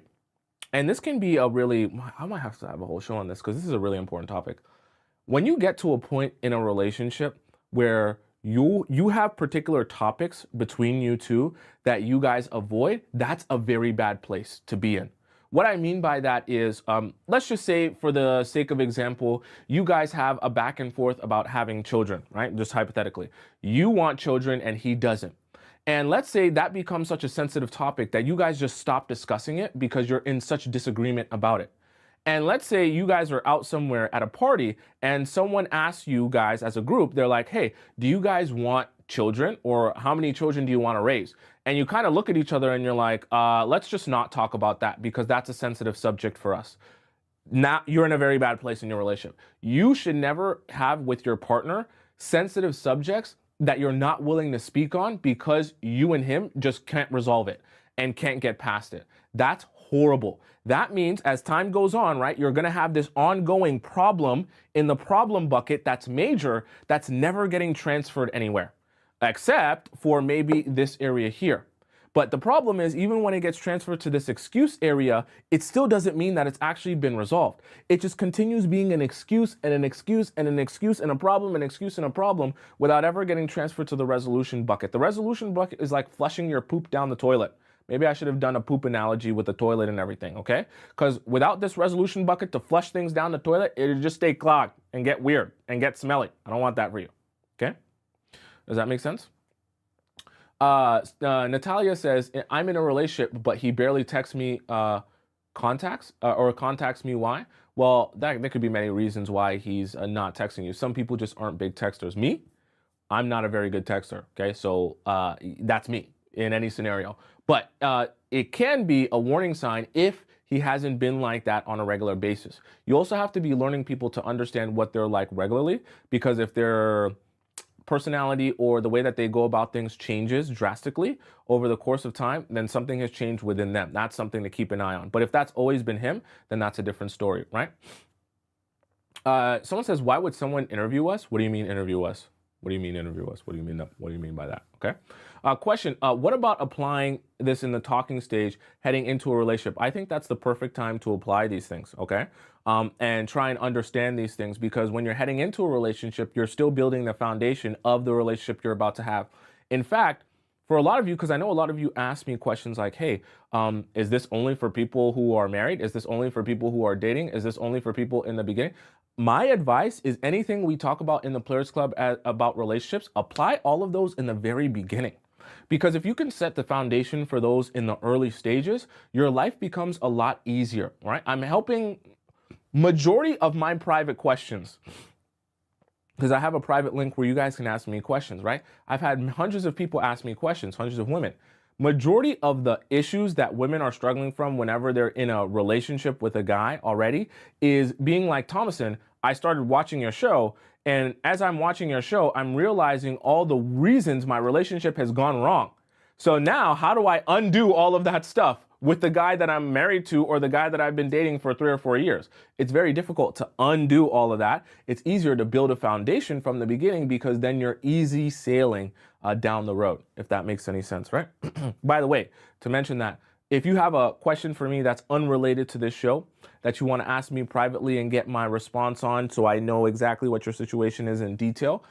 and this can be a really, I might have to have a whole show on this because this is a really important topic. When you get to a point in a relationship where you have particular topics between you two that you guys avoid, that's a very bad place to be in. What I mean by that is, let's just say for the sake of example, you guys have a back and forth about having children, right? Just hypothetically, you want children and he doesn't. And let's say that becomes such a sensitive topic that you guys just stop discussing it because you're in such disagreement about it. And let's say you guys are out somewhere at a party and someone asks you guys as a group, they're like, hey, do you guys want children, or how many children do you want to raise? And you kind of look at each other and you're like, let's just not talk about that because that's a sensitive subject for us. Now you're in a very bad place in your relationship. You should never have with your partner sensitive subjects that you're not willing to speak on because you and him just can't resolve it and can't get past it. That's horrible. That means as time goes on, right, you're going to have this ongoing problem in the problem bucket that's major, that's never getting transferred anywhere, except for maybe this area here. But the problem is, even when it gets transferred to this excuse area, it still doesn't mean that it's actually been resolved. It just continues being an excuse and an excuse and an excuse and a problem, an excuse and a problem, without ever getting transferred to the resolution bucket. The resolution bucket is like flushing your poop down the toilet. Maybe I should have done a poop analogy with the toilet and everything, okay? Because without this resolution bucket to flush things down the toilet, it'll just stay clogged and get weird and get smelly. I don't want that for you, okay? Does that make sense? Natalia says, I'm in a relationship, but he barely texts me contacts me. Why? Well, there could be many reasons why he's not texting you. Some people just aren't big texters. Me, I'm not a very good texter. Okay, so that's me in any scenario. But it can be a warning sign if he hasn't been like that on a regular basis. You also have to be learning people to understand what they're like regularly, because if their personality or the way that they go about things changes drastically over the course of time, then something has changed within them. That's something to keep an eye on. But if that's always been him, then that's a different story, right? Someone says, why would someone interview us? What do you mean interview us? What do you mean interview us? What do you mean? What do you mean by that? Okay. Question, what about applying this in the talking stage heading into a relationship? I think that's the perfect time to apply these things, okay? And try and understand these things, because when you're heading into a relationship, you're still building the foundation of the relationship you're about to have. In fact, for a lot of you, because I know a lot of you ask me questions like, hey, is this only for people who are married? Is this only for people who are dating? Is this only for people in the beginning? My advice is anything we talk about in the Players Club about relationships, apply all of those in the very beginning. Because if you can set the foundation for those in the early stages, your life becomes a lot easier, right? I'm helping majority of my private questions, because I have a private link where you guys can ask me questions, right? I've had hundreds of people ask me questions, hundreds of women. Majority of the issues that women are struggling from whenever they're in a relationship with a guy already is being like, Tomisin, I started watching your show. And as I'm watching your show, I'm realizing all the reasons my relationship has gone wrong. So now, how do I undo all of that stuff with the guy that I'm married to or the guy that I've been dating for 3 or 4 years? It's very difficult to undo all of that. It's easier to build a foundation from the beginning because then you're easy sailing down the road, if that makes any sense, right? By the way, to mention that, if you have a question for me that's unrelated to this show that you want to ask me privately and get my response on so I know exactly what your situation is in detail,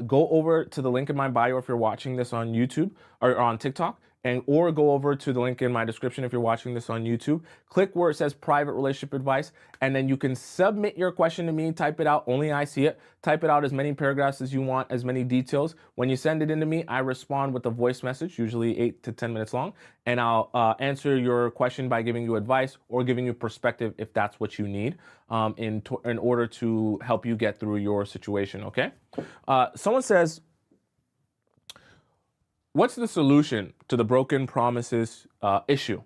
go over to the link in my bio if you're watching this on YouTube or on TikTok, or go over to the link in my description if you're watching this on YouTube. Click where it says private relationship advice, and then you can submit your question to me, type it out, only I see it. Type it out as many paragraphs as you want, as many details. When you send it in to me, I respond with a voice message, usually 8 to 10 minutes long, and I'll answer your question by giving you advice or giving you perspective if that's what you need in order to help you get through your situation, okay? Someone says, what's the solution to the broken promises issue?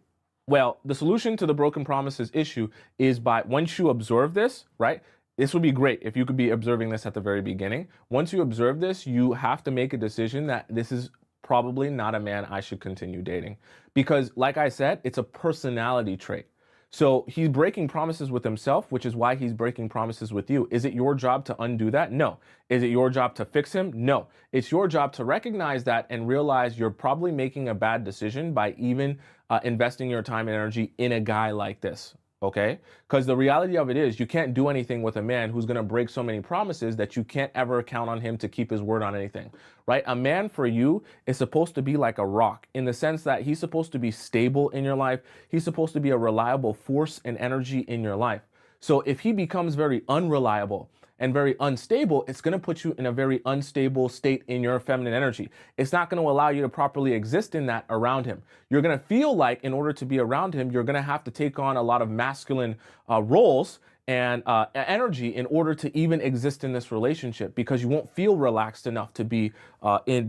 Well, the solution to the broken promises issue is by, once you observe this, right? This would be great if you could be observing this at the very beginning. Once you observe this, you have to make a decision that this is probably not a man I should continue dating. Because like I said, it's a personality trait. So he's breaking promises with himself, which is why he's breaking promises with you. Is it your job to undo that? No. Is it your job to fix him? No. It's your job to recognize that and realize you're probably making a bad decision by even investing your time and energy in a guy like this. Okay? Because the reality of it is you can't do anything with a man who's going to break so many promises that you can't ever count on him to keep his word on anything, right? A man for you is supposed to be like a rock in the sense that he's supposed to be stable in your life. He's supposed to be a reliable force and energy in your life. So if he becomes very unreliable and very unstable, it's going to put you in a very unstable state in your feminine energy. It's not going to allow you to properly exist in that around him. You're going to feel like in order to be around him, you're going to have to take on a lot of masculine roles and energy in order to even exist in this relationship, because you won't feel relaxed enough to be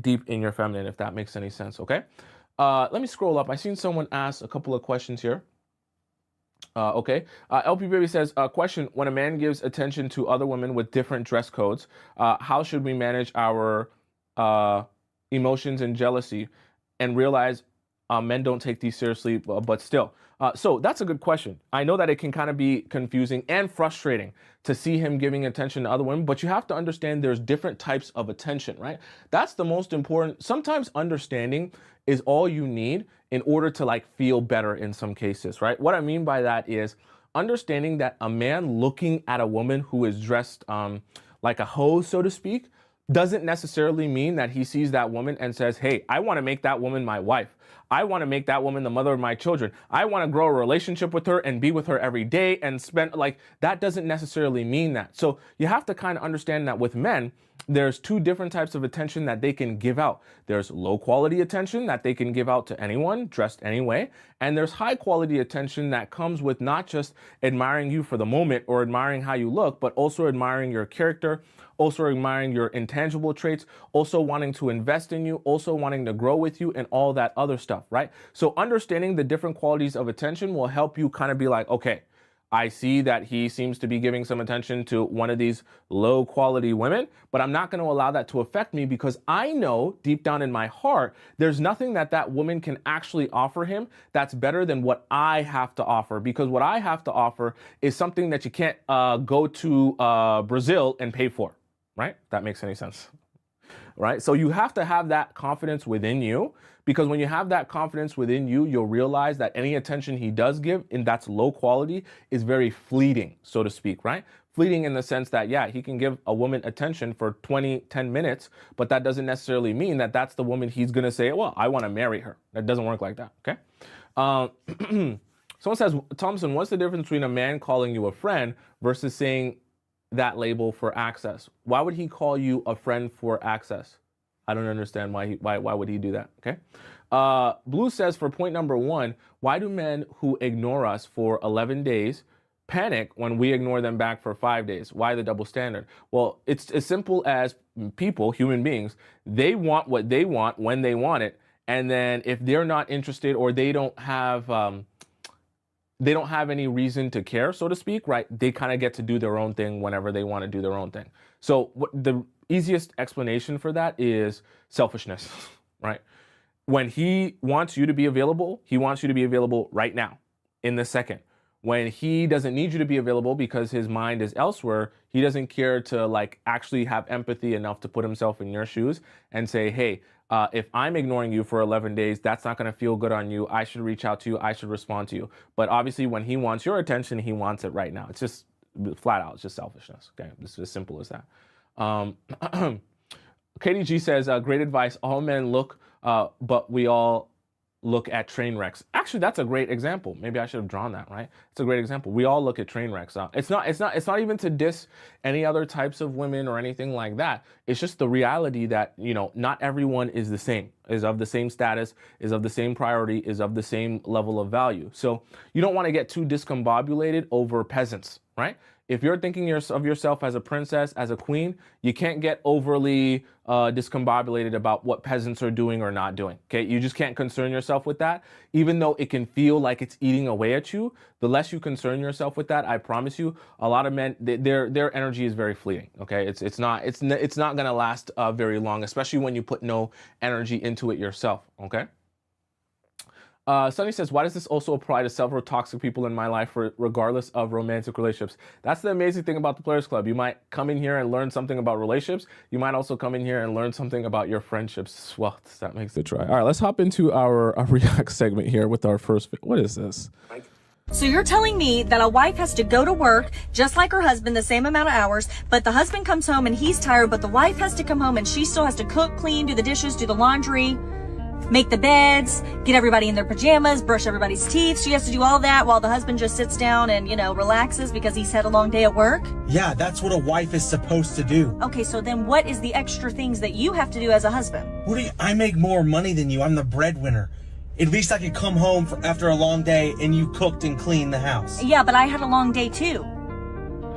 deep in your feminine, if that makes any sense, okay? Let me scroll up. I seen someone ask a couple of questions here. Okay. LP Baby says, question, when a man gives attention to other women with different dress codes, how should we manage our emotions and jealousy and realize men don't take these seriously, but still? So that's a good question. I know that it can kind of be confusing and frustrating to see him giving attention to other women, but you have to understand there's different types of attention, right? That's the most important. Sometimes understanding is all you need in order to like feel better in some cases, right? What I mean by that is understanding that a man looking at a woman who is dressed like a hoe, so to speak, doesn't necessarily mean that he sees that woman and says, hey, I want to make that woman my wife. I want to make that woman the mother of my children. I want to grow a relationship with her and be with her every day and spend, like, that doesn't necessarily mean that. So you have to kind of understand that with men, there's two different types of attention that they can give out. There's low quality attention that they can give out to anyone dressed anyway. And there's high quality attention that comes with not just admiring you for the moment or admiring how you look, but also admiring your character, also admiring your intangible traits, also wanting to invest in you, also wanting to grow with you, and all that other stuff, right? So understanding the different qualities of attention will help you kind of be like, okay, I see that he seems to be giving some attention to one of these low quality women, but I'm not going to allow that to affect me, because I know deep down in my heart, there's nothing that that woman can actually offer him that's better than what I have to offer, because what I have to offer is something that you can't go to Brazil and pay for, right? That makes any sense, right? So you have to have that confidence within you, because when you have that confidence within you, you'll realize that any attention he does give, and that's low quality, is very fleeting, so to speak, right? Fleeting in the sense that, yeah, he can give a woman attention for 10 minutes, but that doesn't necessarily mean that that's the woman he's going to say, well, I want to marry her. That doesn't work like that, okay? Someone says, Thompson, what's the difference between a man calling you a friend versus saying that label for access? Why would he call you a friend for access? I don't understand why would he do that, okay? Blue says, for point number 1, why do men who ignore us for 11 days panic when we ignore them back for 5 days? Why the double standard? Well, it's as simple as people, human beings, they want what they want when they want it. And then if they're not interested or they don't have they don't have any reason to care, so to speak, right? They kind of get to do their own thing whenever they want to do their own thing. So the easiest explanation for that is selfishness, right? When he wants you to be available, he wants you to be available right now, in the second. When he doesn't need you to be available because his mind is elsewhere, he doesn't care to like actually have empathy enough to put himself in your shoes and say, hey, if I'm ignoring you for 11 days, that's not going to feel good on you. I should reach out to you. I should respond to you. But obviously, when he wants your attention, he wants it right now. It's just flat out. It's just selfishness. Okay, it's as simple as that. KDG says, great advice. All men look, but we all look at train wrecks. Actually, that's a great example. Maybe I should have drawn that, right? It's a great example. We all look at train wrecks. It's not even to diss any other types of women or anything like that. It's just the reality that, you know, not everyone is the same, is of the same status, is of the same priority, is of the same level of value. So you don't want to get too discombobulated over peasants, right? If you're thinking of yourself as a princess, as a queen, you can't get overly discombobulated about what peasants are doing or not doing. Okay, you just can't concern yourself with that. Even though it can feel like it's eating away at you, the less you concern yourself with that, I promise you, a lot of men, their energy is very fleeting. Okay, it's not gonna last very long, especially when you put no energy into it yourself. Okay. Sunny says, why does this also apply to several toxic people in my life regardless of romantic relationships? That's the amazing thing about the Players Club. You might come in here and learn something about relationships. You might also come in here and learn something about your friendships as well. That makes it try. All right, let's hop into our React segment here with our first. What is this? So you're telling me that a wife has to go to work just like her husband, the same amount of hours, but the husband comes home and he's tired, but the wife has to come home and she still has to cook, clean, do the dishes, do the laundry, make the beds, get everybody in their pajamas, brush everybody's teeth. She has to do all that while the husband just sits down and, you know, relaxes because he's had a long day at work? Yeah, that's what a wife is supposed to do. Okay, so then what is the extra things that you have to do as a husband? I make more money than you. I'm the breadwinner. At least I could come home after a long day and you cooked and cleaned the house. Yeah, but I had a long day too.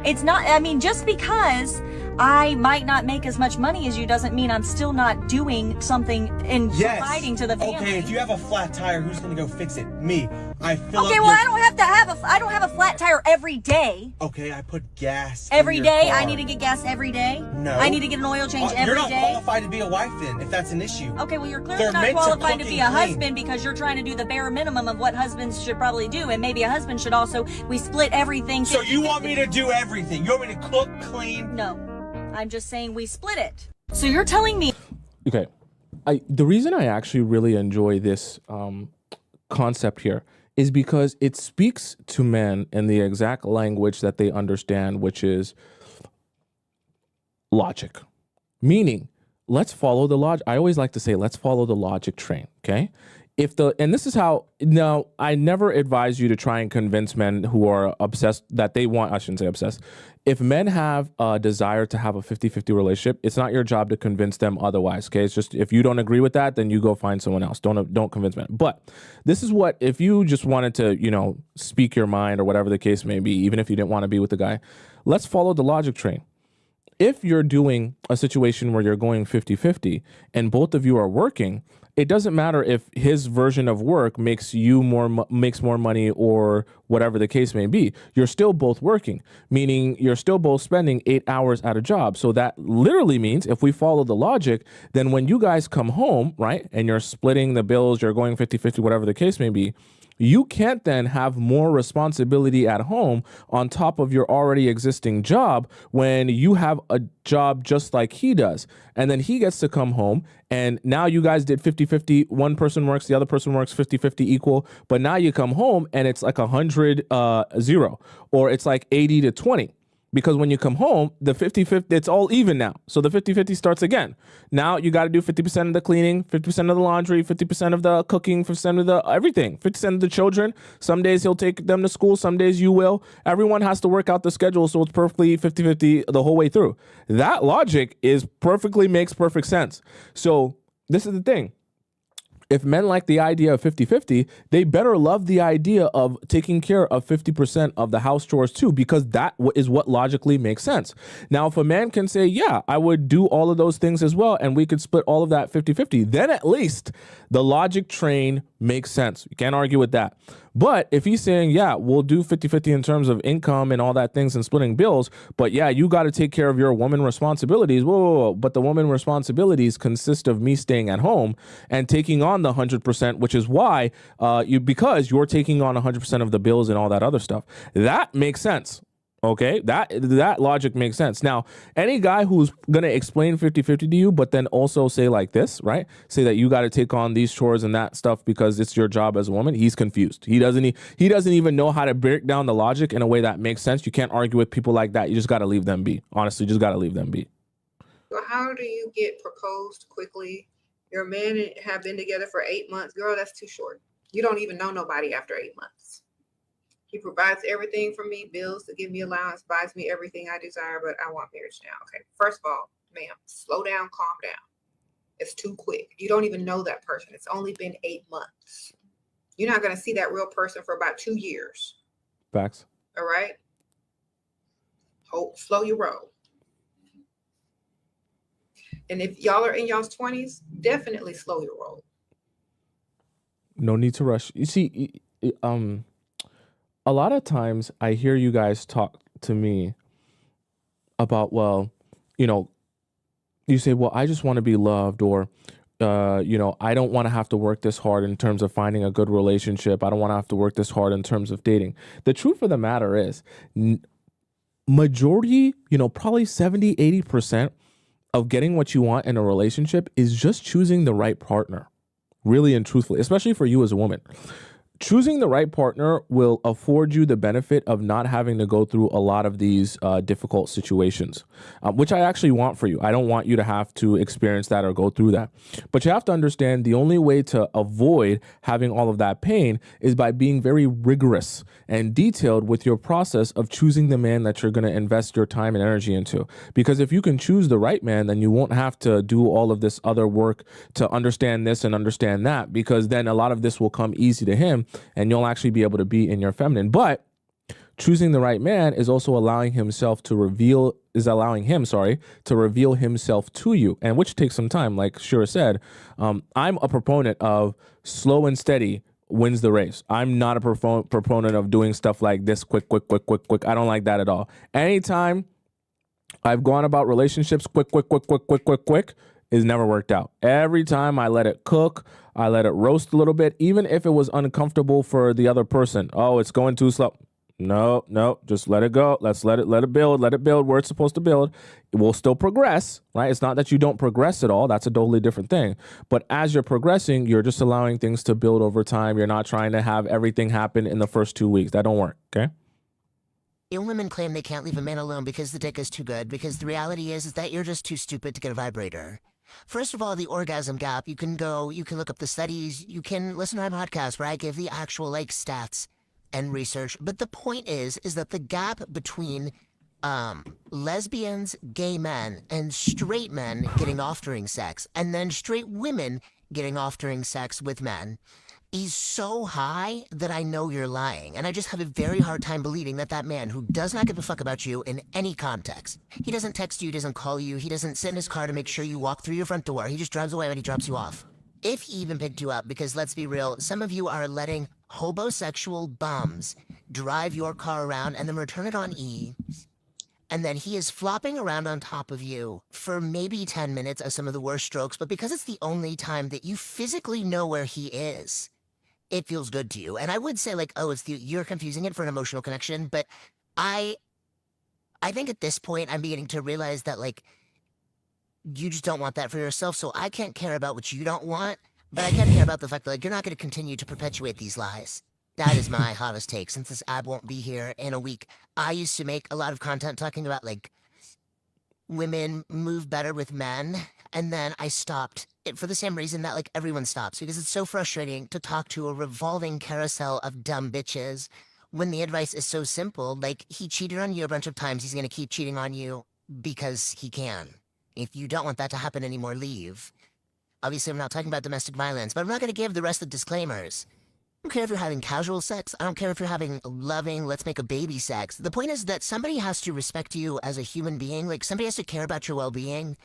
It's not, I mean, just because I might not make as much money as you doesn't mean I'm still not doing something and providing to the family. Okay, if you have a flat tire, who's gonna go fix it? Me. I fill Okay, up well, I don't have a flat tire every day. Okay, I put gas Every in your day? car. I need to get gas every day? No. I need to get an oil change every day? You're not qualified to be a wife then, if that's an issue. Okay, well, you're clearly They're not meant to qualified to cook be and a clean. husband because you're trying to do the bare minimum of what husbands should probably do. And maybe a husband should also, we split everything. So you want me to do everything? You want me to cook, clean? No. I'm just saying we split it. So you're telling me. Okay. The reason I actually really enjoy this concept here is because it speaks to men in the exact language that they understand, which is logic. Meaning, let's follow the logic. I always like to say, let's follow the logic train, okay? And this is how, now, I never advise you to try and convince men who are obsessed that they want, I shouldn't say obsessed. If men have a desire to have a 50-50 relationship, it's not your job to convince them otherwise, okay? It's just, if you don't agree with that, then you go find someone else. Don't convince men. But this is what, if you just wanted to, you know, speak your mind or whatever the case may be, even if you didn't want to be with the guy, let's follow the logic train. If you're doing a situation where you're going 50-50 and both of you are working, it doesn't matter if his version of work makes more money or whatever the case may be. You're still both working, meaning you're still both spending 8 hours at a job. So that literally means if we follow the logic, then when you guys come home, right, and you're splitting the bills, you're going 50-50, whatever the case may be, you can't then have more responsibility at home on top of your already existing job when you have a job just like he does. And then he gets to come home and now you guys did 50-50. One person works, the other person works 50-50 equal. But now you come home and it's like 100-0 or it's like 80-20. Because when you come home, the 50-50, it's all even now. So the 50-50 starts again. Now you got to do 50% of the cleaning, 50% of the laundry, 50% of the cooking, 50% of the everything, 50% of the children. Some days he'll take them to school. Some days you will. Everyone has to work out the schedule. So it's perfectly 50-50 the whole way through. That logic makes perfect sense. So this is the thing. if men like the idea of 50-50, they better love the idea of taking care of 50% of the house chores too, because that is what logically makes sense. Now, if a man can say, yeah, I would do all of those things as well, and we could split all of that 50-50, then at least the logic train makes sense. You can't argue with that. But if he's saying, yeah, we'll do 50-50 in terms of income and all that things and splitting bills, but yeah, you got to take care of your woman responsibilities. Whoa. But the woman responsibilities consist of me staying at home and taking on the 100%, which is why because you're taking on 100% of the bills and all that other stuff. That makes sense. Okay, that logic makes sense. Now, any guy who's going to explain 50-50 to you, but then also say like this, right? Say that you got to take on these chores and that stuff because it's your job as a woman. He's confused. He doesn't even know how to break down the logic in a way that makes sense. You can't argue with people like that. You just got to leave them be. Honestly, just got to leave them be. So how do you get proposed quickly? Your men have been together for 8 months. Girl, that's too short. You don't even know nobody after 8 months. He provides everything for me, bills to give me allowance, buys me everything I desire, but I want marriage now. Okay, first of all, ma'am, slow down, calm down. It's too quick. You don't even know that person. It's only been 8 months. You're not going to see that real person for about 2 years. Facts. All right? Slow your roll. And if y'all are in y'all's 20s, definitely slow your roll. No need to rush. You see, a lot of times I hear you guys talk to me about, well, you say, well, I just want to be loved, or, I don't want to have to work this hard in terms of finding a good relationship. I don't want to have to work this hard in terms of dating. The truth of the matter is, majority, probably 70-80% of getting what you want in a relationship is just choosing the right partner, really and truthfully, especially for you as a woman. Choosing the right partner will afford you the benefit of not having to go through a lot of these difficult situations, which I actually want for you. I don't want you to have to experience that or go through that. But you have to understand the only way to avoid having all of that pain is by being very rigorous and detailed with your process of choosing the man that you're going to invest your time and energy into. Because if you can choose the right man, then you won't have to do all of this other work to understand this and understand that, because then a lot of this will come easy to him and you'll actually be able to be in your feminine. But choosing the right man is also allowing him, to reveal himself to you, and which takes some time. Like Shira said, I'm a proponent of slow and steady wins the race. I'm not a proponent of doing stuff like this quick. I don't like that at all. Anytime I've gone about relationships quick, it's never worked out. Every time I let it cook, I let it roast a little bit, even if it was uncomfortable for the other person. Oh, it's going too slow. No, just let it go. Let it build where it's supposed to build. It will still progress, right? It's not that you don't progress at all. That's a totally different thing. But as you're progressing, you're just allowing things to build over time. You're not trying to have everything happen in the first 2 weeks. That don't work, okay? Women claim they can't leave a man alone because the dick is too good, because the reality is that you're just too stupid to get a vibrator. First of all, the orgasm gap, you can look up the studies, you can listen to my podcast where I give the actual stats and research. But the point is that the gap between lesbians, gay men, and straight men getting off during sex, and then straight women getting off during sex with men, is so high that I know you're lying. And I just have a very hard time believing that man who does not give a fuck about you in any context, he doesn't text you, he doesn't call you, he doesn't sit in his car to make sure you walk through your front door, he just drives away when he drops you off. If he even picked you up, because let's be real, some of you are letting homosexual bums drive your car around and then return it on E, and then he is flopping around on top of you for maybe 10 minutes of some of the worst strokes, but because it's the only time that you physically know where he is, it feels good to you. And I would say you're confusing it for an emotional connection, but I think at this point I'm beginning to realize that you just don't want that for yourself. So I can't care about what you don't want, but I can care about the fact that you're not going to continue to perpetuate these lies. That is my hottest take. Since this ad won't be here in a week, I used to make a lot of content talking about women move better with men, and then I stopped it for the same reason that everyone stops, because it's so frustrating to talk to a revolving carousel of dumb bitches when the advice is so simple. He cheated on you a bunch of times, he's going to keep cheating on you because he can. If you don't want that to happen anymore, leave. Obviously, I'm not talking about domestic violence, but I'm not going to give the rest of the disclaimers. I don't care if you're having casual sex. I don't care if you're having loving, let's make a baby sex. The point is that somebody has to respect you as a human being. Like, somebody has to care about your well-being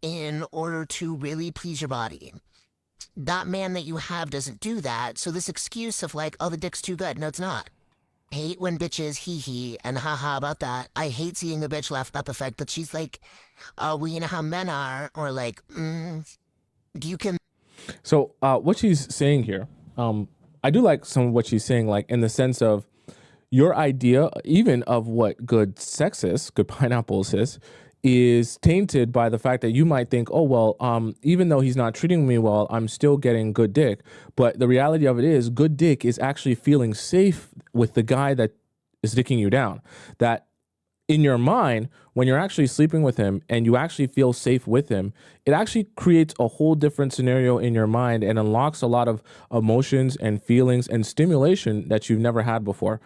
in order to really please your body. That man that you have doesn't do that, so this excuse of like, oh, the dick's too good. No, it's not. Hate when bitches hee and haha about that. I hate seeing a bitch laugh about the fact that she's like, oh, well, you know how men are, or like, you can. So what she's saying here, I do like some of what she's saying, like in the sense of your idea, even of what good sex is, good pineapples is tainted by the fact that you might think, oh, well, even though he's not treating me well, I'm still getting good dick. But the reality of it is good dick is actually feeling safe with the guy that is dicking you down. That in your mind, when you're actually sleeping with him and you actually feel safe with him, it actually creates a whole different scenario in your mind and unlocks a lot of emotions and feelings and stimulation that you've never had before.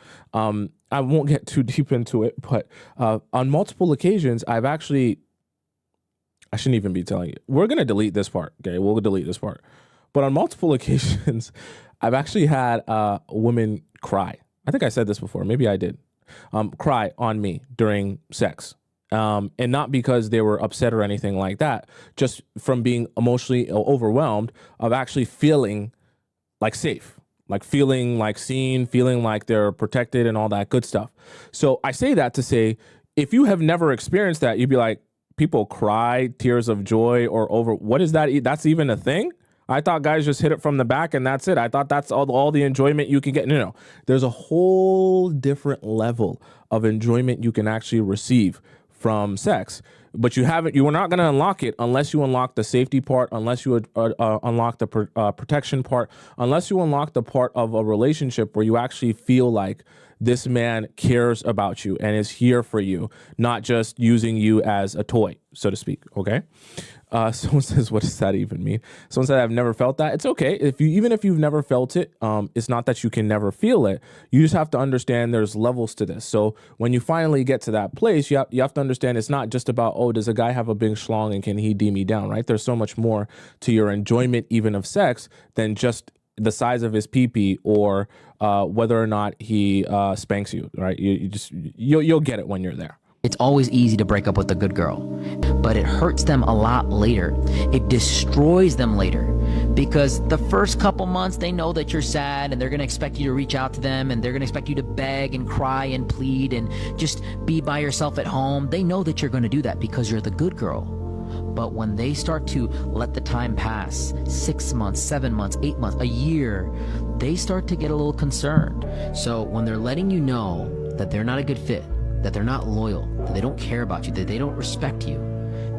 I won't get too deep into it, but on multiple occasions, I shouldn't even be telling you. We're going to delete this part. Okay, we'll delete this part. But on multiple occasions, I've actually had a woman cry. I think I said this before. Maybe I did. Cry on me during sex. And not because they were upset or anything like that, just from being emotionally overwhelmed of actually feeling like safe, like feeling like seen, feeling like they're protected and all that good stuff. So I say that to say, if you have never experienced that, you'd be like, people cry tears of joy or over, what is that? That's even a thing? I thought guys just hit it from the back and that's it. I thought that's all the enjoyment you can get. No. There's a whole different level of enjoyment you can actually receive from sex, but you were not going to unlock it unless you unlock the safety part, unless you unlock the protection part, unless you unlock the part of a relationship where you actually feel like this man cares about you and is here for you, not just using you as a toy, so to speak. Okay. Someone says, what does that even mean? Someone said, I've never felt that. It's okay. Even if you've never felt it, it's not that you can never feel it. You just have to understand there's levels to this. So when you finally get to that place, you have to understand it's not just about, oh, does a guy have a big schlong and can he D me down, right? There's so much more to your enjoyment, even of sex, than just the size of his pee-pee or whether or not he spanks you, right? You'll get it when you're there. It's always easy to break up with a good girl, but it hurts them a lot later. It destroys them later because the first couple months they know that you're sad and they're going to expect you to reach out to them and they're going to expect you to beg and cry and plead and just be by yourself at home. They know that you're going to do that because you're the good girl. But when they start to let the time pass, 6 months, 7 months, 8 months, a year, they start to get a little concerned. So when they're letting you know that they're not a good fit, that they're not loyal, that they don't care about you, that they don't respect you,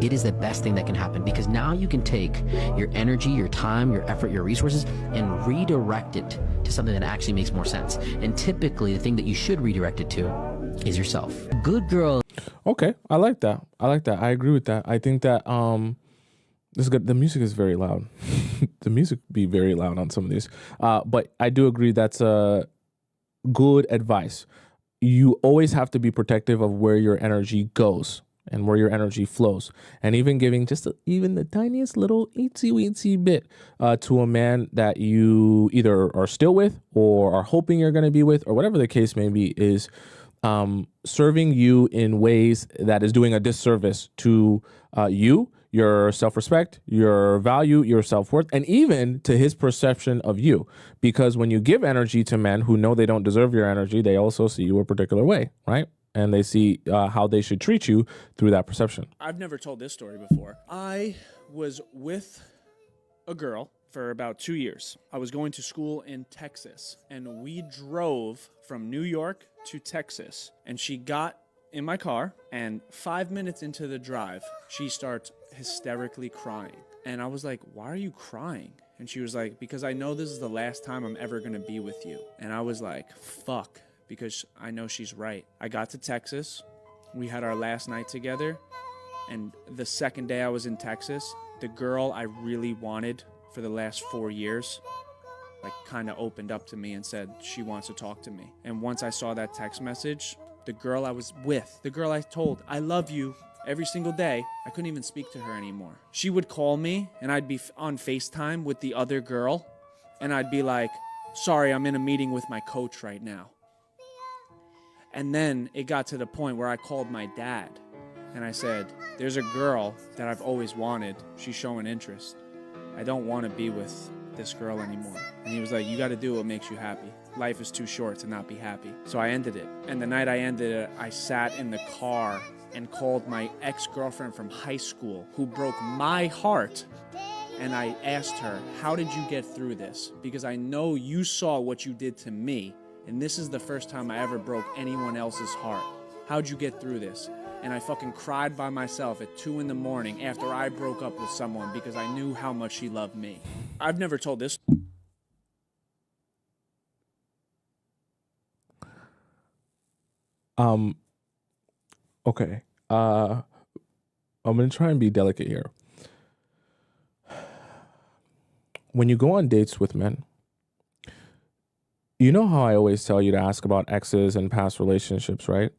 it is the best thing that can happen because now you can take your energy, your time, your effort, your resources, and redirect it to something that actually makes more sense. And typically, the thing that you should redirect it to is yourself. Good girl. Okay, I like that. I agree with that. I think that this is good. The music is very loud. The music be very loud on some of these, but I do agree that's a good advice. You always have to be protective of where your energy goes and where your energy flows. And even giving even the tiniest little itsy-weetsy bit to a man that you either are still with or are hoping you're going to be with or whatever the case may be is serving you in ways that is doing a disservice to you, your self-respect, your value, your self-worth, and even to his perception of you. Because when you give energy to men who know they don't deserve your energy, they also see you a particular way, right? And they see how they should treat you through that perception. I've never told this story before. I was with a girl for about 2 years. I was going to school in Texas, and we drove from New York to Texas, and she got in my car, and 5 minutes into the drive, she starts hysterically crying. And I was like, why are you crying? And she was like, because I know this is the last time I'm ever gonna be with you. And I was like, fuck, because I know she's right. I got to Texas, we had our last night together, and the second day I was in Texas, the girl I really wanted for the last 4 years, like kind of opened up to me and said she wants to talk to me. And once I saw that text message, the girl I was with, the girl I told, I love you, every single day, I couldn't even speak to her anymore. She would call me, and I'd be on FaceTime with the other girl, and I'd be like, sorry, I'm in a meeting with my coach right now. And then it got to the point where I called my dad, and I said, there's a girl that I've always wanted. She's showing interest. I don't want to be with this girl anymore. And he was like, you got to do what makes you happy. Life is too short to not be happy. So I ended it. And the night I ended it, I sat in the car and called my ex-girlfriend from high school who broke my heart. And I asked her, how did you get through this? Because I know you saw what you did to me. And this is the first time I ever broke anyone else's heart. How'd you get through this? And I fucking cried by myself at 2 a.m. after I broke up with someone because I knew how much she loved me. I've never told this. Okay. I'm gonna try and be delicate here. When you go on dates with men, you know how I always tell you to ask about exes and past relationships, right?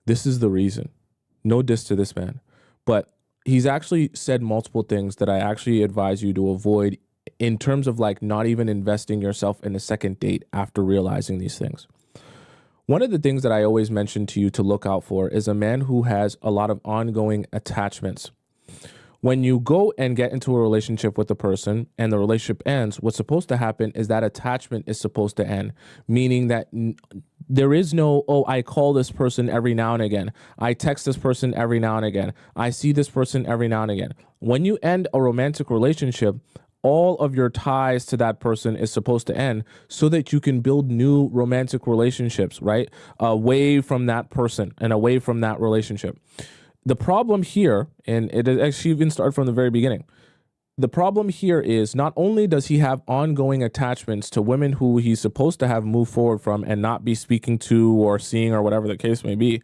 This is the reason. No diss to this man, but he's actually said multiple things that I actually advise you to avoid in terms of like not even investing yourself in a second date after realizing these things. One of the things that I always mention to you to look out for is a man who has a lot of ongoing attachments. When you go and get into a relationship with a person and the relationship ends, what's supposed to happen is that attachment is supposed to end, meaning that there is no, oh, I call this person every now and again. I text this person every now and again. I see this person every now and again. When you end a romantic relationship, all of your ties to that person is supposed to end so that you can build new romantic relationships, right? Away from that person and away from that relationship. The problem here, and it actually even started from the very beginning, the problem here is not only does he have ongoing attachments to women who he's supposed to have moved forward from and not be speaking to or seeing or whatever the case may be,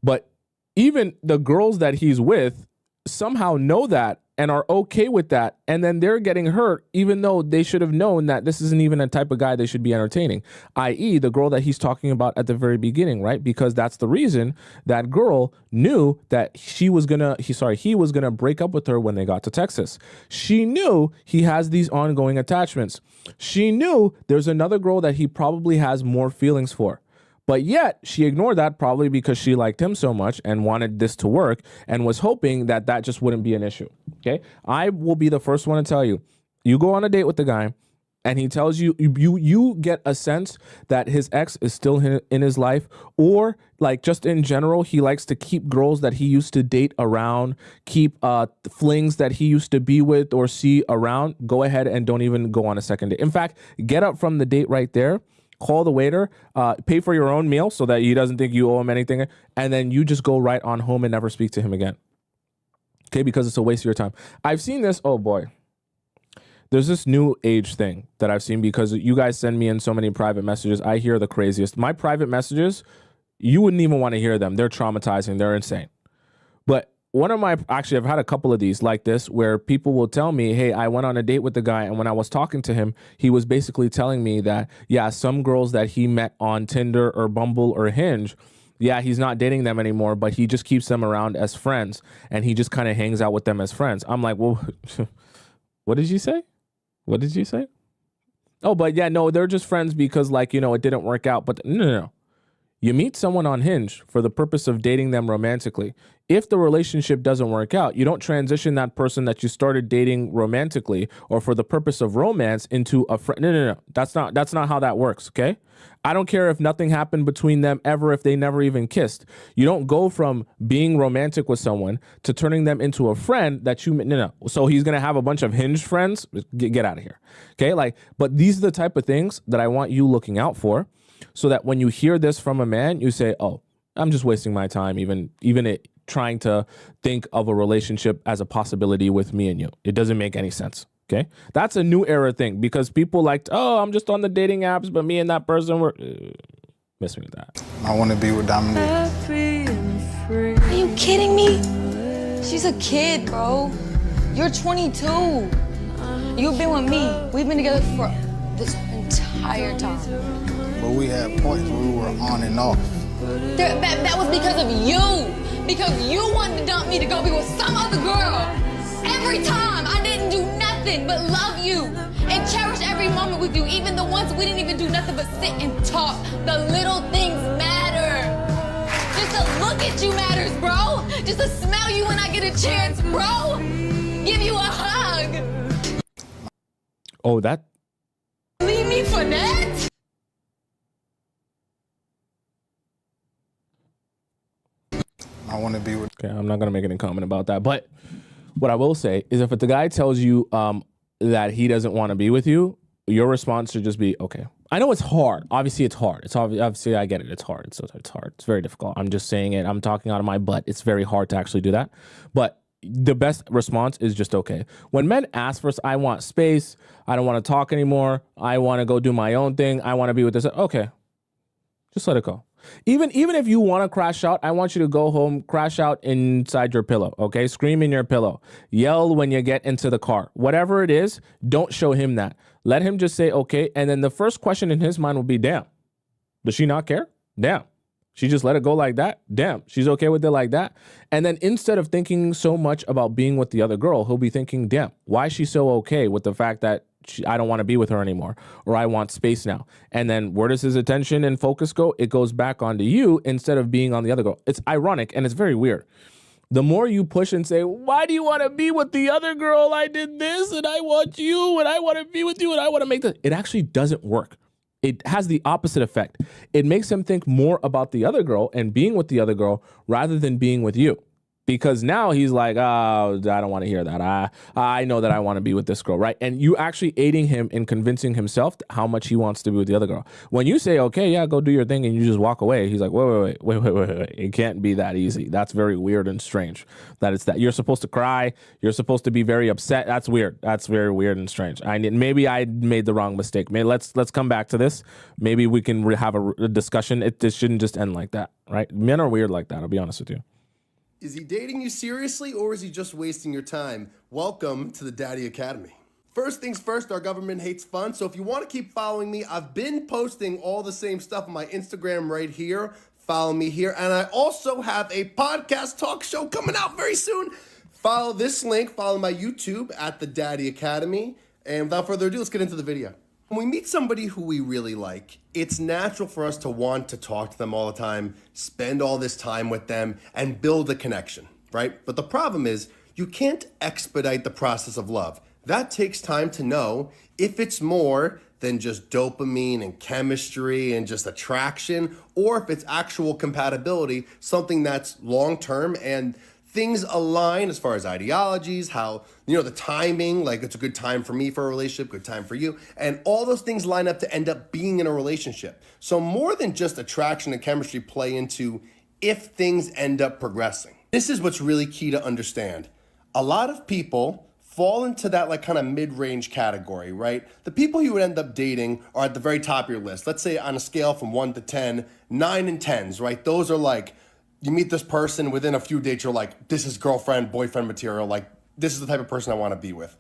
but even the girls that he's with somehow know that and are okay with that, and then they're getting hurt even though they should have known that this isn't even a type of guy they should be entertaining, i.e. the girl that he's talking about at the very beginning, right? Because that's the reason that girl knew that he was gonna break up with her when they got to Texas. She knew he has these ongoing attachments. She knew there's another girl that he probably has more feelings for. But yet she ignored that probably because she liked him so much and wanted this to work and was hoping that that just wouldn't be an issue. Okay. I will be the first one to tell you, you go on a date with the guy and he tells you, you get a sense that his ex is still in his life, or like just in general, he likes to keep girls that he used to date around, keep flings that he used to be with or see around. Go ahead and don't even go on a second date. In fact, get up from the date right there. Call the waiter, pay for your own meal so that he doesn't think you owe him anything, and then you just go right on home and never speak to him again. Okay, because it's a waste of your time. I've seen this, oh boy. There's this new age thing that I've seen because you guys send me in so many private messages. I hear the craziest. My private messages, you wouldn't even want to hear them. They're traumatizing. They're insane. But I've had a couple of these like this where people will tell me, hey, I went on a date with the guy, and when I was talking to him, he was basically telling me that, yeah, some girls that he met on Tinder or Bumble or Hinge, yeah, he's not dating them anymore, but he just keeps them around as friends, and he just kind of hangs out with them as friends. I'm like, well, what did you say? What did you say? Oh, but yeah, no, they're just friends because, like, you know, it didn't work out. But no. You meet someone on Hinge for the purpose of dating them romantically. If the relationship doesn't work out, you don't transition that person that you started dating romantically or for the purpose of romance into a friend. No. That's not how that works, okay? I don't care if nothing happened between them ever, if they never even kissed. You don't go from being romantic with someone to turning them into a friend that you... No. So he's going to have a bunch of Hinge friends? Get out of here, okay? But these are the type of things that I want you looking out for, so that when you hear this from a man, you say, oh, I'm just wasting my time even trying to think of a relationship as a possibility with me and you. It doesn't make any sense, okay? That's a new era thing because people like, oh, I'm just on the dating apps, but me and that person were... miss me with that. I want to be with Dominique. Are you kidding me? She's a kid, bro. You're 22. You've been with me. We've been together for this entire time. But we had points where we were on and off. That was because of you. because you wanted to dump me to go be with some other girl. Every time I didn't do nothing but love you and cherish every moment with you, even the ones we didn't even do nothing but sit and talk. The little things matter. Just to look at you matters, bro. Just to smell you when I get a chance, bro. Give you a hug. Oh, that. Leave me for that? I want to be with. Okay, I'm not gonna make any comment about that. But what I will say is, if the guy tells you that he doesn't want to be with you, your response should just be, okay. I know it's hard. Obviously, it's hard. Obviously I get it. It's hard. It's hard. It's very difficult. I'm just saying it. I'm talking out of my butt. It's very hard to actually do that. But the best response is just okay. When men ask for, I want space. I don't want to talk anymore. I want to go do my own thing. I want to be with this. Okay, just let it go. Even if you want to crash out, I want you to go home, crash out inside your pillow, okay? Scream in your pillow. Yell when you get into the car. Whatever it is, don't show him that. Let him just say, okay, and then the first question in his mind will be, damn, does she not care? Damn. She just let it go like that? Damn, she's okay with it like that? And then instead of thinking so much about being with the other girl, he'll be thinking, damn, why is she so okay with the fact that I don't want to be with her anymore, or I want space now? And then where does his attention and focus go? It goes back onto you instead of being on the other girl. It's ironic and it's very weird. The more you push and say, why do you want to be with the other girl? I did this and I want you and I want to be with you and I want to make this. It actually doesn't work. It has the opposite effect. It makes him think more about the other girl and being with the other girl rather than being with you. Because now he's like, oh, I don't want to hear that. I know that I want to be with this girl, right? And you actually aiding him in convincing himself how much he wants to be with the other girl. When you say, okay, yeah, go do your thing, and you just walk away, he's like, wait. It can't be that easy. That's very weird and strange. That it's that you're supposed to cry. You're supposed to be very upset. That's weird. That's very weird and strange. Maybe I made the wrong mistake. Maybe let's come back to this. Maybe we can have a discussion. This shouldn't just end like that, right? Men are weird like that. I'll be honest with you. Is he dating you seriously, or is he just wasting your time? Welcome to the Daddy Academy. First things first, our government hates fun, so if you want to keep following me, I've been posting all the same stuff on my Instagram right here. Follow me here, and I also have a podcast talk show coming out very soon. Follow this link, follow my YouTube at the Daddy Academy, and without further ado, let's get into the video. When we meet somebody who we really like, it's natural for us to want to talk to them all the time, spend all this time with them, and build a connection, right? But the problem is, you can't expedite the process of love. That takes time to know if it's more than just dopamine and chemistry and just attraction, or if it's actual compatibility, something that's long-term and things align as far as ideologies, how, the timing, like it's a good time for me for a relationship, good time for you. And all those things line up to end up being in a relationship. So more than just attraction and chemistry play into if things end up progressing. This is what's really key to understand. A lot of people fall into that like kind of mid-range category, right? The people you would end up dating are at the very top of your list. Let's say on a scale from 1 to 10, 9 and 10s, right? Those are like, you meet this person, within a few dates, you're like, this is girlfriend, boyfriend material. Like, this is the type of person I want to be with.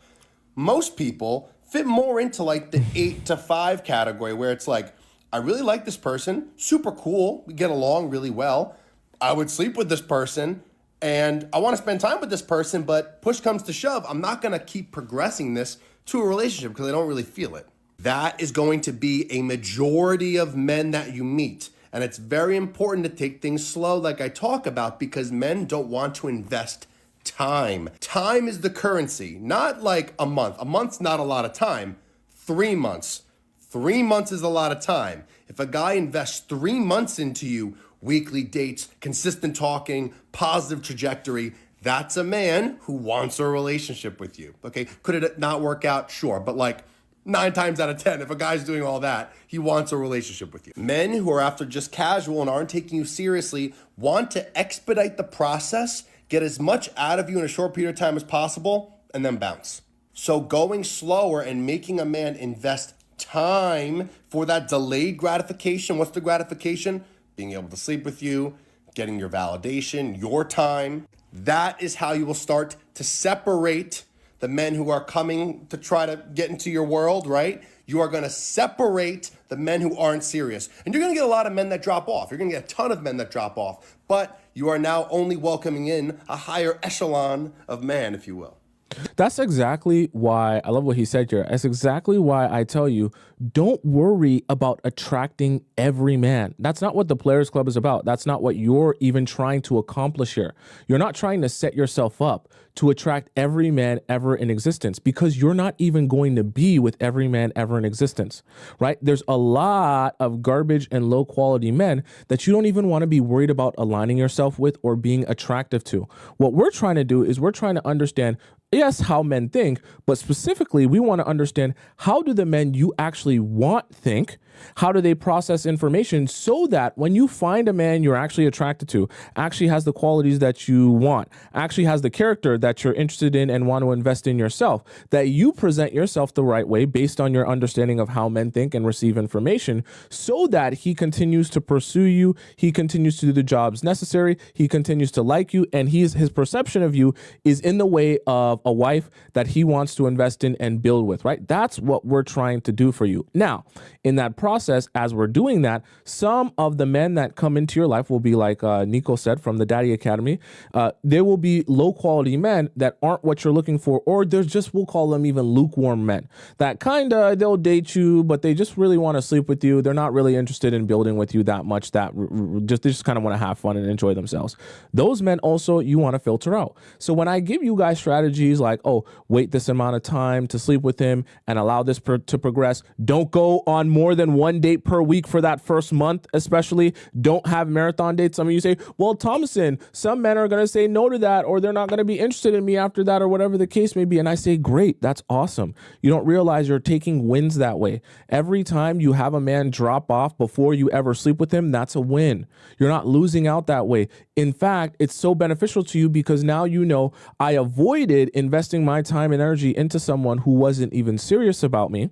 Most people fit more into like the 8 to 5 category, where it's like, I really like this person, super cool, we get along really well. I would sleep with this person and I want to spend time with this person, but push comes to shove, I'm not going to keep progressing this to a relationship because I don't really feel it. That is going to be a majority of men that you meet. And it's very important to take things slow like I talk about, because men don't want to invest time. Time is the currency, not like a month. A month's not a lot of time. 3 months. 3 months is a lot of time. If a guy invests 3 months into you, weekly dates, consistent talking, positive trajectory, that's a man who wants a relationship with you. Okay, could it not work out? Sure, but like 9 times out of 10, if a guy's doing all that, he wants a relationship with you. Men who are after just casual and aren't taking you seriously want to expedite the process, get as much out of you in a short period of time as possible, and then bounce. So going slower and making a man invest time for that delayed gratification. What's the gratification? Being able to sleep with you, getting your validation, your time. That is how you will start to separate the men who are coming to try to get into your world, right? You are going to separate the men who aren't serious. And you're going to get a lot of men that drop off. You're going to get a ton of men that drop off. But you are now only welcoming in a higher echelon of man, if you will. That's exactly why I love what he said here. That's exactly why I tell you, don't worry about attracting every man. That's not what the Players Club is about. That's not what you're even trying to accomplish here. You're not trying to set yourself up to attract every man ever in existence, because you're not even going to be with every man ever in existence, right? There's a lot of garbage and low quality men that you don't even want to be worried about aligning yourself with or being attractive to. What we're trying to do is we're trying to understand, yes, how men think, but specifically, we want to understand, how do the men you actually want think? How do they process information so that when you find a man you're actually attracted to, actually has the qualities that you want, actually has the character that you're interested in and want to invest in yourself, that you present yourself the right way based on your understanding of how men think and receive information, so that he continues to pursue you, he continues to do the jobs necessary, he continues to like you, and his perception of you is in the way of a wife that he wants to invest in and build with, right? That's what we're trying to do for you. Now, in that process, as we're doing that, some of the men that come into your life will be like Nico said from the Daddy Academy. There will be low quality men that aren't what you're looking for, or there's just, we'll call them even lukewarm men that kind of, they'll date you, but they just really want to sleep with you. They're not really interested in building with you that much, that they just kind of want to have fun and enjoy themselves. Those men also you want to filter out. So when I give you guys strategies like, oh, wait this amount of time to sleep with him and allow this to progress, don't go on more than one date per week for that first month, especially don't have marathon dates. Some of you say, well, Tomisin, some men are going to say no to that, or they're not going to be interested in me after that, or whatever the case may be. And I say, great, that's awesome. You don't realize you're taking wins that way. Every time you have a man drop off before you ever sleep with him, that's a win. You're not losing out that way. In fact, it's so beneficial to you because now you know, I avoided investing my time and energy into someone who wasn't even serious about me.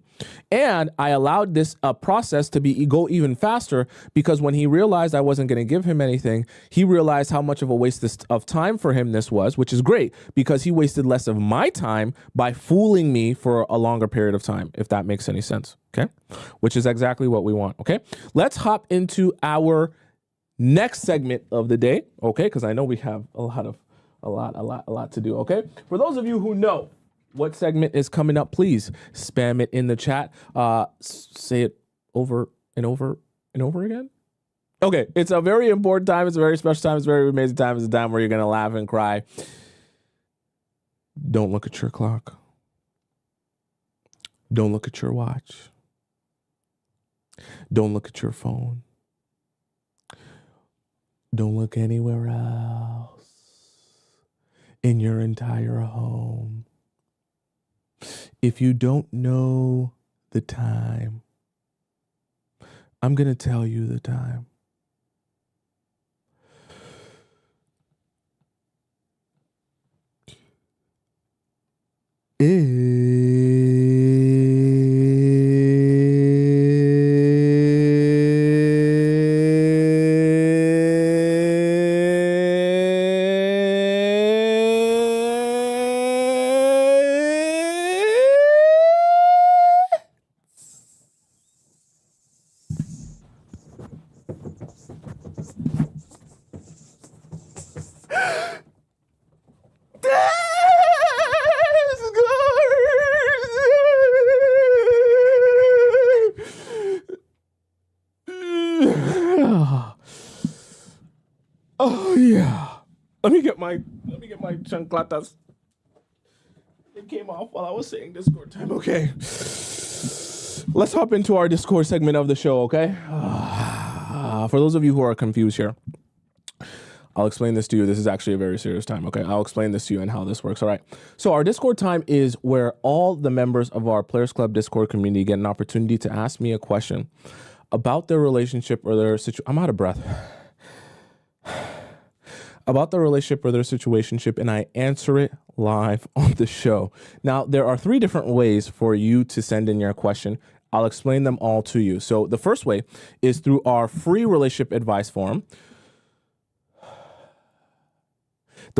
And I allowed this process to go even faster, because when he realized I wasn't going to give him anything, he realized how much of a waste of time for him this was, which is great because he wasted less of my time by fooling me for a longer period of time, if that makes any sense. Okay. Which is exactly what we want. Okay. Let's hop into our next segment of the day. Okay. Because I know we have a lot to do. Okay. For those of you who know what segment is coming up, please spam it in the chat. Say it over and over and over again. Okay, it's a very important time. It's a very special time. It's a very amazing time. It's a time where you're going to laugh and cry. Don't look at your clock. Don't look at your watch. Don't look at your phone. Don't look anywhere else in your entire home. If you don't know the time, I'm going to tell you the time. Oh yeah. Let me get my chanclatas. It came off while I was saying Discord time. Okay. Let's hop into our Discord segment of the show, okay? For those of you who are confused here, I'll explain this to you. This is actually a very serious time, okay? I'll explain this to you and how this works, all right? So our Discord time is where all the members of our Players Club Discord community get an opportunity to ask me a question about their relationship or their situation. I'm out of breath. About the relationship or their situationship, and I answer it live on the show. Now, there are 3 different ways for you to send in your question. I'll explain them all to you. So the first way is through our free relationship advice forum.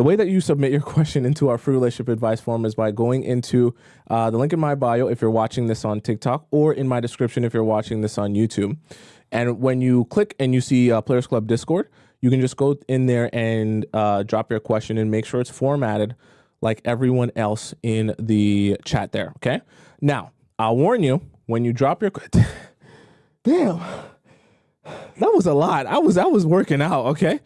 The way that you submit your question into our free relationship advice form is by going into the link in my bio if you're watching this on TikTok, or in my description if you're watching this on YouTube. And when you click and you see Players Club Discord, you can just go in there and drop your question and make sure it's formatted like everyone else in the chat there, okay? Now, I'll warn you, when you drop your... Damn, that was a lot. I was working out, okay?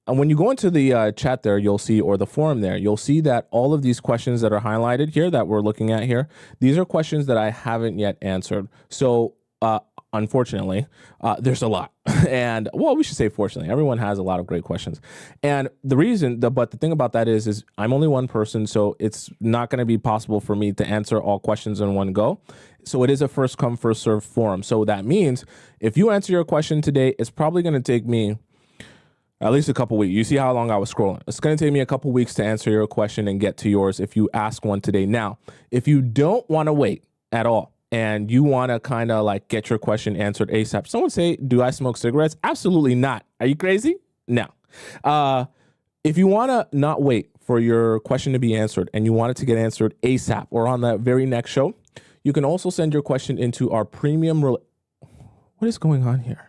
And when you go into the chat there, you'll see, or the forum there, you'll see that all of these questions that are highlighted here that we're looking at here, these are questions that I haven't yet answered. So, unfortunately, there's a lot. And, well, we should say fortunately. Everyone has a lot of great questions. And the reason, but the thing about that is I'm only one person, so it's not going to be possible for me to answer all questions in one go. So it is a first come, first served forum. So that means if you answer your question today, it's probably going to take me at least a couple weeks. You see how long I was scrolling. It's going to take me a couple weeks to answer your question and get to yours if you ask one today. Now, if you don't want to wait at all, and you want to kind of like get your question answered ASAP. Someone say, do I smoke cigarettes? Absolutely not. Are you crazy? No. If you want to not wait for your question to be answered and you want it to get answered ASAP or on the very next show, you can also send your question into our premium. What is going on here?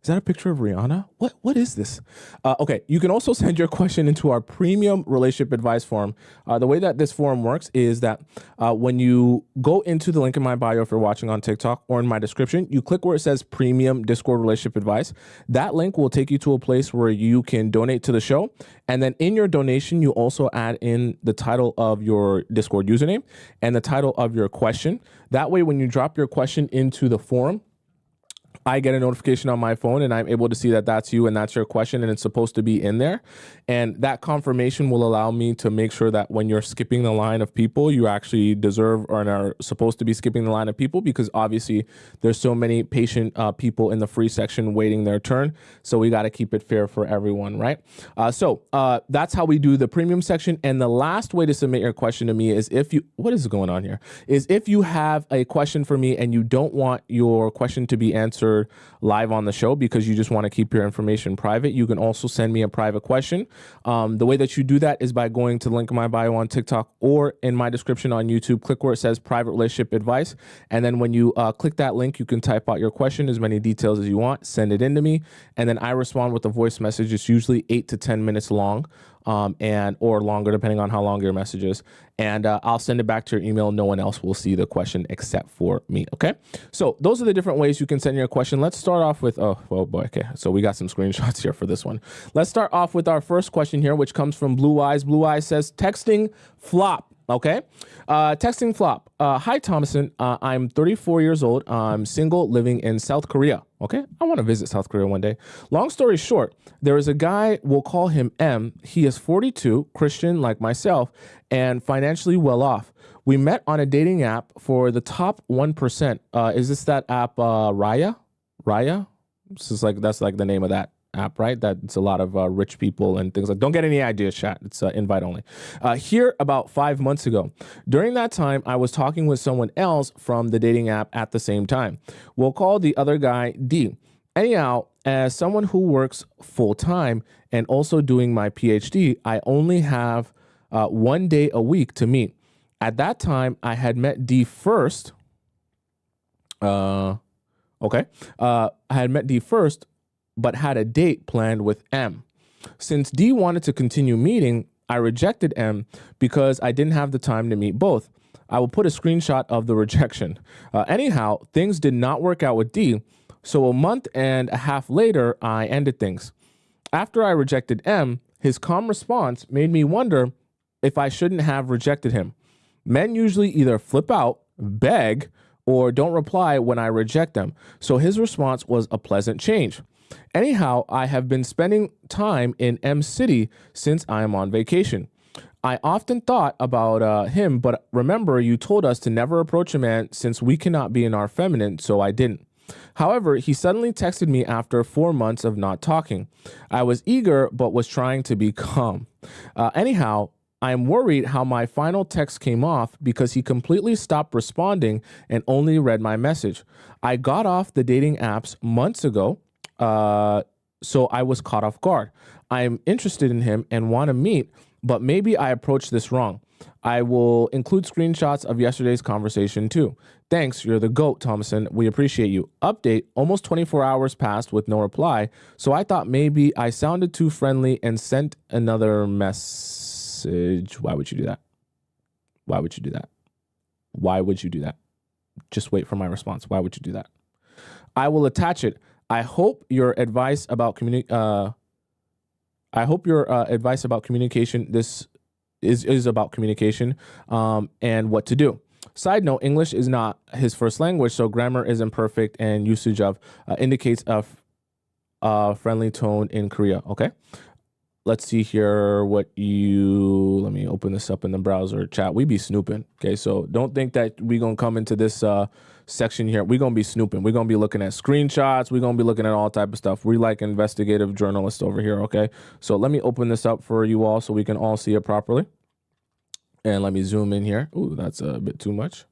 Is that a picture of Rihanna? What is this? Okay, you can also send your question into our premium relationship advice forum. The way that this forum works is that when you go into the link in my bio if you're watching on TikTok or in my description, you click where it says premium Discord relationship advice. That link will take you to a place where you can donate to the show. And then in your donation, you also add in the title of your Discord username and the title of your question. That way, when you drop your question into the forum, I get a notification on my phone and I'm able to see that that's you and that's your question and it's supposed to be in there. And that confirmation will allow me to make sure that when you're skipping the line of people, you actually deserve or are supposed to be skipping the line of people, because obviously there's so many patient people in the free section waiting their turn. So we got to keep it fair for everyone, right? So that's how we do the premium section. And the last way to submit your question to me is if you, what is going on here? Is if you have a question for me and you don't want your question to be answered live on the show because you just want to keep your information private, you can also send me a private question. The way that you do that is by going to the link in my bio on TikTok or in my description on YouTube. Click where it says private relationship advice. And then when you click that link, you can type out your question, as many details as you want, send it in to me. And then I respond with a voice message. It's usually 8 to 10 minutes long. Or longer, depending on how long your message is. And I'll send it back to your email. No one else will see the question except for me. Okay. So those are the different ways you can send your question. Let's start off with, oh boy. Okay. So we got some screenshots here for this one. Let's start off with our first question here, which comes from Blue Eyes. Blue Eyes says, texting flop. Okay. Texting flop. Hi, Tomisin. I'm 34 years old. I'm single, living in South Korea. Okay. I want to visit South Korea one day. Long story short, there is a guy, we'll call him M. He is 42, Christian like myself, and financially well off. We met on a dating app for the top 1%. Is this that app, Raya? Raya? That's like the name of that app, right? That's a lot of rich people and things like. Don't get any ideas, chat. It's invite only. Here about 5 months ago. During that time, I was talking with someone else from the dating app at the same time. We'll call the other guy D. Anyhow, as someone who works full time and also doing my PhD, I only have 1 day a week to meet. At that time, I had met D first. I had met D first, but had a date planned with M. Since D wanted to continue meeting, I rejected M because I didn't have the time to meet both. I will put a screenshot of the rejection. Anyhow, things did not work out with D, so a month and a half later, I ended things. After I rejected M, his calm response made me wonder if I shouldn't have rejected him. Men usually either flip out, beg, or don't reply when I reject them, so his response was a pleasant change. Anyhow, I have been spending time in M City since I am on vacation. I often thought about him, but remember you told us to never approach a man since we cannot be in our feminine, so I didn't. However, he suddenly texted me after 4 months of not talking. I was eager, but was trying to be calm. Anyhow, I am worried how my final text came off because he completely stopped responding and only read my message. I got off the dating apps months ago, so I was caught off guard. I'm interested in him and want to meet, but maybe I approached this wrong. I will include screenshots of yesterday's conversation too. Thanks, you're the GOAT, Tomisin. We appreciate you. Update, almost 24 hours passed with no reply, so I thought maybe I sounded too friendly and sent another message. Why would you do that? Why would you do that? Why would you do that? Just wait for my response. Why would you do that? I will attach it. I hope your advice about advice about communication. This is about communication and what to do. Side note: English is not his first language, so grammar is imperfect and usage of indicates a friendly tone in Korea. Okay. Let's see here what you, let me open this up in the browser chat. We be snooping. Okay. So don't think that we going to come into this section here. We're going to be snooping. We're going to be looking at screenshots. We're going to be looking at all type of stuff. We like investigative journalists over here. Okay. So let me open this up for you all so we can all see it properly. And let me zoom in here. Ooh, that's a bit too much.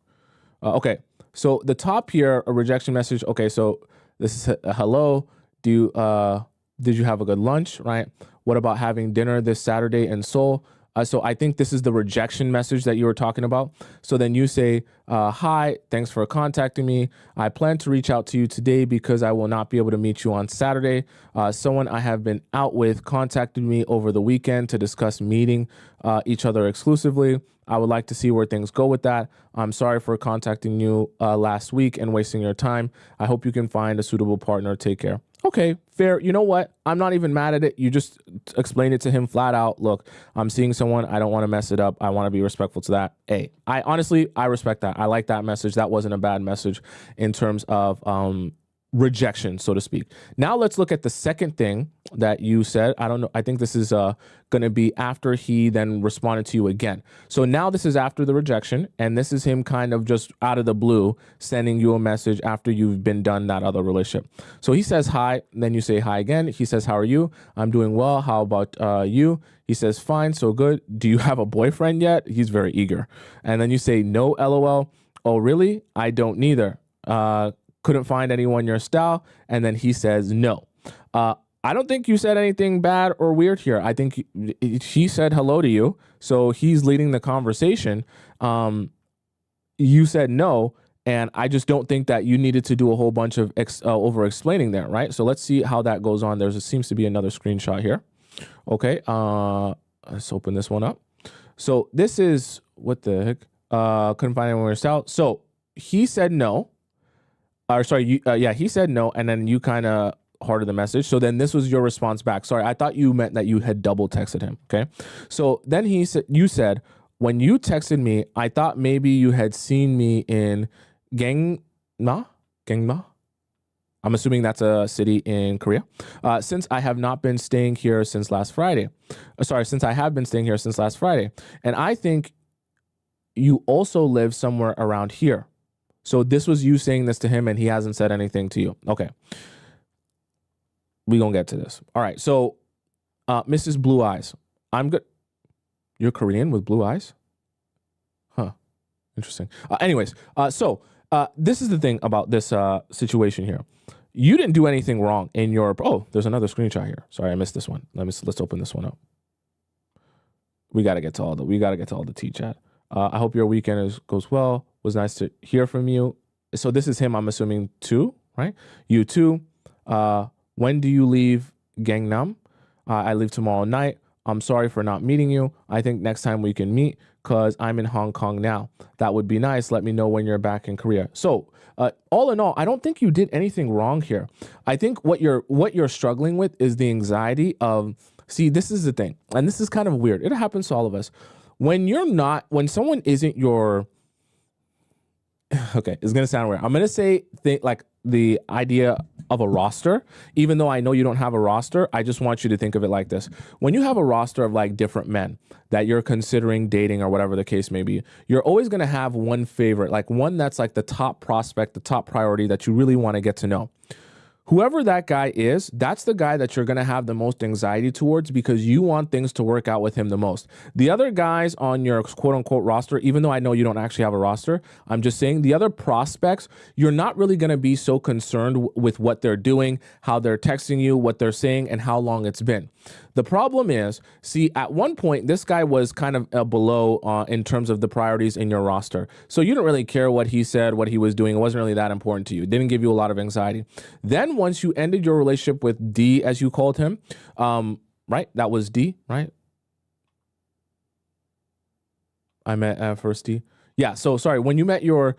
Okay. So the top here, a rejection message. Okay. So this is a hello. Did you have a good lunch? Right. What about having dinner this Saturday in Seoul? So I think this is the rejection message that you were talking about. So then you say, hi, thanks for contacting me. I plan to reach out to you today because I will not be able to meet you on Saturday. Someone I have been out with contacted me over the weekend to discuss meeting each other exclusively. I would like to see where things go with that. I'm sorry for contacting you last week and wasting your time. I hope you can find a suitable partner. Take care. Okay, fair. You know what? I'm not even mad at it. You just explained it to him flat out. Look, I'm seeing someone. I don't want to mess it up. I want to be respectful to that. Hey, I honestly respect that. I like that message. That wasn't a bad message in terms of rejection, so to speak. Now let's look at the second thing that you said. I don't know. I think this is going to be after he then responded to you again. So now this is after the rejection, and this is him kind of just out of the blue sending you a message after you've been done that other relationship. So he says hi, then you say hi again. He says, how are you? I'm doing well. How about you? He says, fine, so good. Do you have a boyfriend yet? He's very eager. And then you say, no, LOL. Oh, really? I don't neither. Couldn't find anyone your style. And then he says no. I don't think you said anything bad or weird here. I think he said hello to you, so he's leading the conversation. You said no, and I just don't think that you needed to do a whole bunch of over explaining there, right? So let's see how that goes on. There seems to be another screenshot here. Okay, let's open this one up. So this is, what the heck? Couldn't find anyone your style. So he said no. Or sorry, he said no, and then you kind of hearted the message. So then this was your response back. Sorry, I thought you meant that you had double texted him. Okay, so then you said, when you texted me, I thought maybe you had seen me in Gangma. I'm assuming that's a city in Korea. Since I have not been staying here since last Friday. Since I have been staying here since last Friday, and I think you also live somewhere around here. So this was you saying this to him, and he hasn't said anything to you. Okay. We're going to get to this. All right. So, Mrs. Blue Eyes, I'm good. You're Korean with blue eyes? Huh. Interesting. Anyways, this is the thing about this situation here. You didn't do anything wrong in your... Oh, there's another screenshot here. Sorry, I missed this one. Let's open this one up. We got to get to all the tea chat. I hope your weekend goes well. Was nice to hear from you. So this is him, I'm assuming, too, right? You too. When do you leave Gangnam? I leave tomorrow night. I'm sorry for not meeting you. I think next time we can meet because I'm in Hong Kong now. That would be nice. Let me know when you're back in Korea. So all in all, I don't think you did anything wrong here. I think what you're struggling with is the anxiety of, see, this is the thing. And this is kind of weird. It happens to all of us. When someone isn't your... Okay, it's going to sound weird. I'm going to say like the idea of a roster, even though I know you don't have a roster. I just want you to think of it like this. When you have a roster of like different men that you're considering dating or whatever the case may be, you're always going to have one favorite, like one that's like the top prospect, the top priority that you really want to get to know. Whoever that guy is, that's the guy that you're going to have the most anxiety towards because you want things to work out with him the most. The other guys on your quote unquote roster, even though I know you don't actually have a roster, I'm just saying the other prospects, you're not really going to be so concerned with what they're doing, how they're texting you, what they're saying, and how long it's been. The problem is, see, at one point, this guy was kind of below in terms of the priorities in your roster. So you don't really care what he said, what he was doing. It wasn't really that important to you. It didn't give you a lot of anxiety. Then once you ended your relationship with D, as you called him, right? That was D, right? I met first D. Yeah, so sorry. When you met your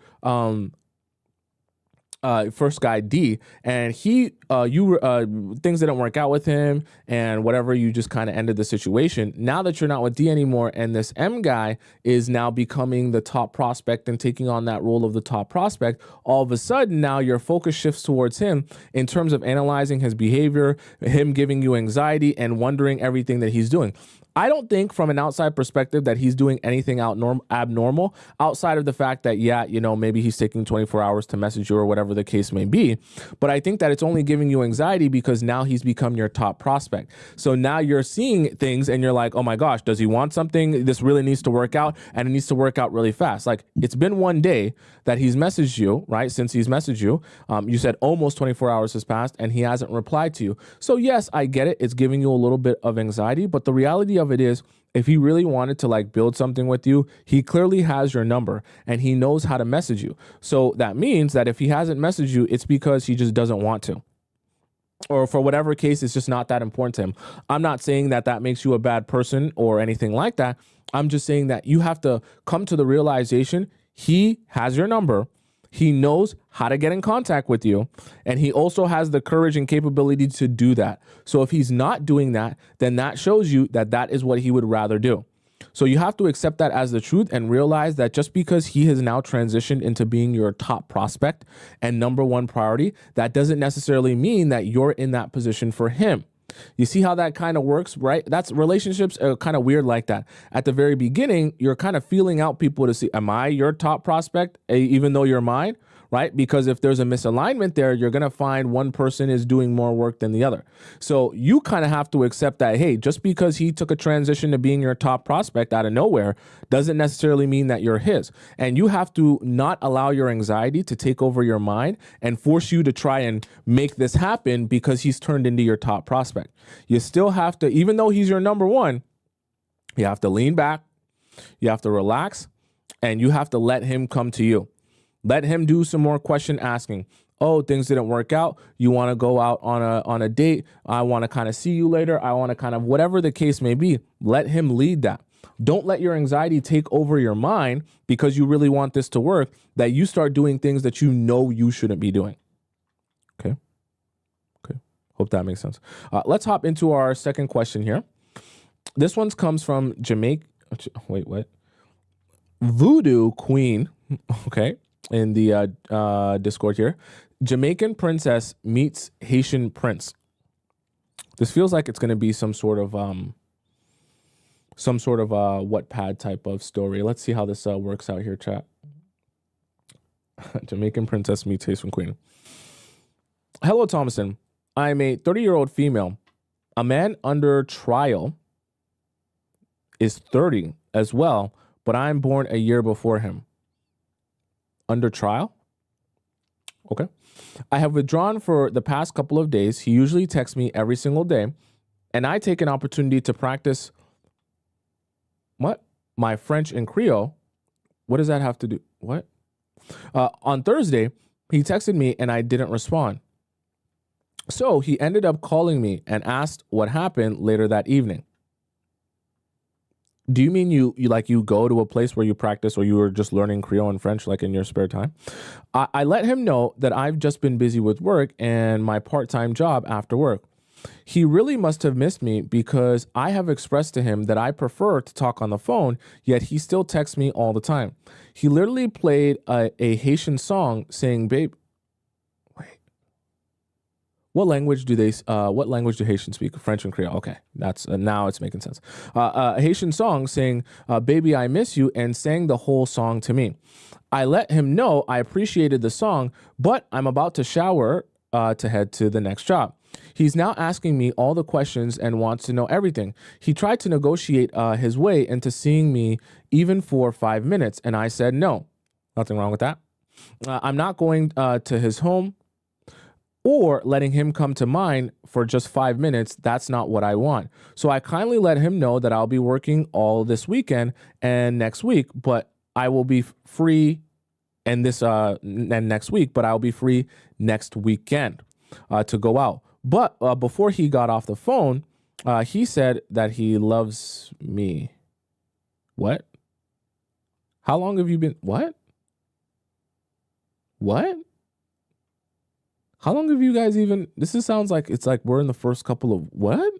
first guy D, and he things didn't work out with him and whatever, you just kind of ended the situation. Now that you're not with D anymore and this M guy is now becoming the top prospect and taking on that role of the top prospect, all of a sudden now your focus shifts towards him in terms of analyzing his behavior, him giving you anxiety and wondering everything that he's doing. I don't think from an outside perspective that he's doing anything abnormal outside of the fact that, yeah, you know, maybe he's taking 24 hours to message you or whatever the case may be. But I think that it's only giving you anxiety because now he's become your top prospect. So now you're seeing things and you're like, oh my gosh, does he want something? This really needs to work out, and it needs to work out really fast. Like, it's been one day that he's messaged you, right? Since he's messaged you, you said almost 24 hours has passed and he hasn't replied to you. So yes, I get it. It's giving you a little bit of anxiety, but the reality of it is, if he really wanted to like build something with you, he clearly has your number and he knows how to message you. So that means that if he hasn't messaged you, it's because he just doesn't want to, or for whatever case, it's just not that important to him. I'm not saying that that makes you a bad person or anything like that. I'm just saying that you have to come to the realization he has your number. He knows how to get in contact with you, and he also has the courage and capability to do that. So if he's not doing that, then that shows you that that is what he would rather do. So you have to accept that as the truth and realize that just because he has now transitioned into being your top prospect and number one priority, that doesn't necessarily mean that you're in that position for him. You see how that kind of works, right? That's relationships are kind of weird like that. At the very beginning, you're kind of feeling out people to see, am I your top prospect, even though you're mine? Right? Because if there's a misalignment there, you're going to find one person is doing more work than the other. So you kind of have to accept that, hey, just because he took a transition to being your top prospect out of nowhere doesn't necessarily mean that you're his. And you have to not allow your anxiety to take over your mind and force you to try and make this happen because he's turned into your top prospect. You still have to, even though he's your number one, you have to lean back, you have to relax, and you have to let him come to you. Let him do some more question asking. Oh, things didn't work out. You want to go out on a date. I want to kind of see you later. I want to kind of, whatever the case may be, let him lead that. Don't let your anxiety take over your mind because you really want this to work, that you start doing things that you know you shouldn't be doing. Okay. Hope that makes sense. Let's hop into our second question here. This one comes from Jamaica. Wait, what? Voodoo Queen. Okay. In the Discord here. Jamaican princess meets Haitian prince. This feels like it's going to be some sort of Wattpad type of story. Let's see how this works out here, chat. Jamaican princess meets Haitian queen. Hello, Tomisin. I'm a 30-year-old female. A man under trial is 30 as well, but I'm born a year before him. Under trial? Okay. I have withdrawn for the past couple of days. He usually texts me every single day, and I take an opportunity to practice my French and Creole. What does that have to do? What? On Thursday, he texted me and I didn't respond. So he ended up calling me and asked what happened later that evening. Do you mean you go to a place where you practice, or you were just learning Creole and French like in your spare time? I let him know that I've just been busy with work and my part-time job after work. He really must have missed me because I have expressed to him that I prefer to talk on the phone, yet he still texts me all the time. He literally played a Haitian song saying, babe, what language do Haitians speak? French and Creole. Okay, that's now it's making sense. A Haitian song saying, baby, I miss you, and sang the whole song to me. I let him know I appreciated the song, but I'm about to shower to head to the next job. He's now asking me all the questions and wants to know everything. He tried to negotiate his way into seeing me even for 5 minutes, and I said no. Nothing wrong with that. I'm not going to his home or letting him come to mine for just 5 minutes. That's not what I want. So I kindly let him know that I'll be working all this weekend and next week, but I will be free and next week, but I'll be free next weekend to go out. But before he got off the phone, he said that he loves me. What? How long have you been? What? What? How long have you guys even? Sounds like it's like we're in the first couple of what?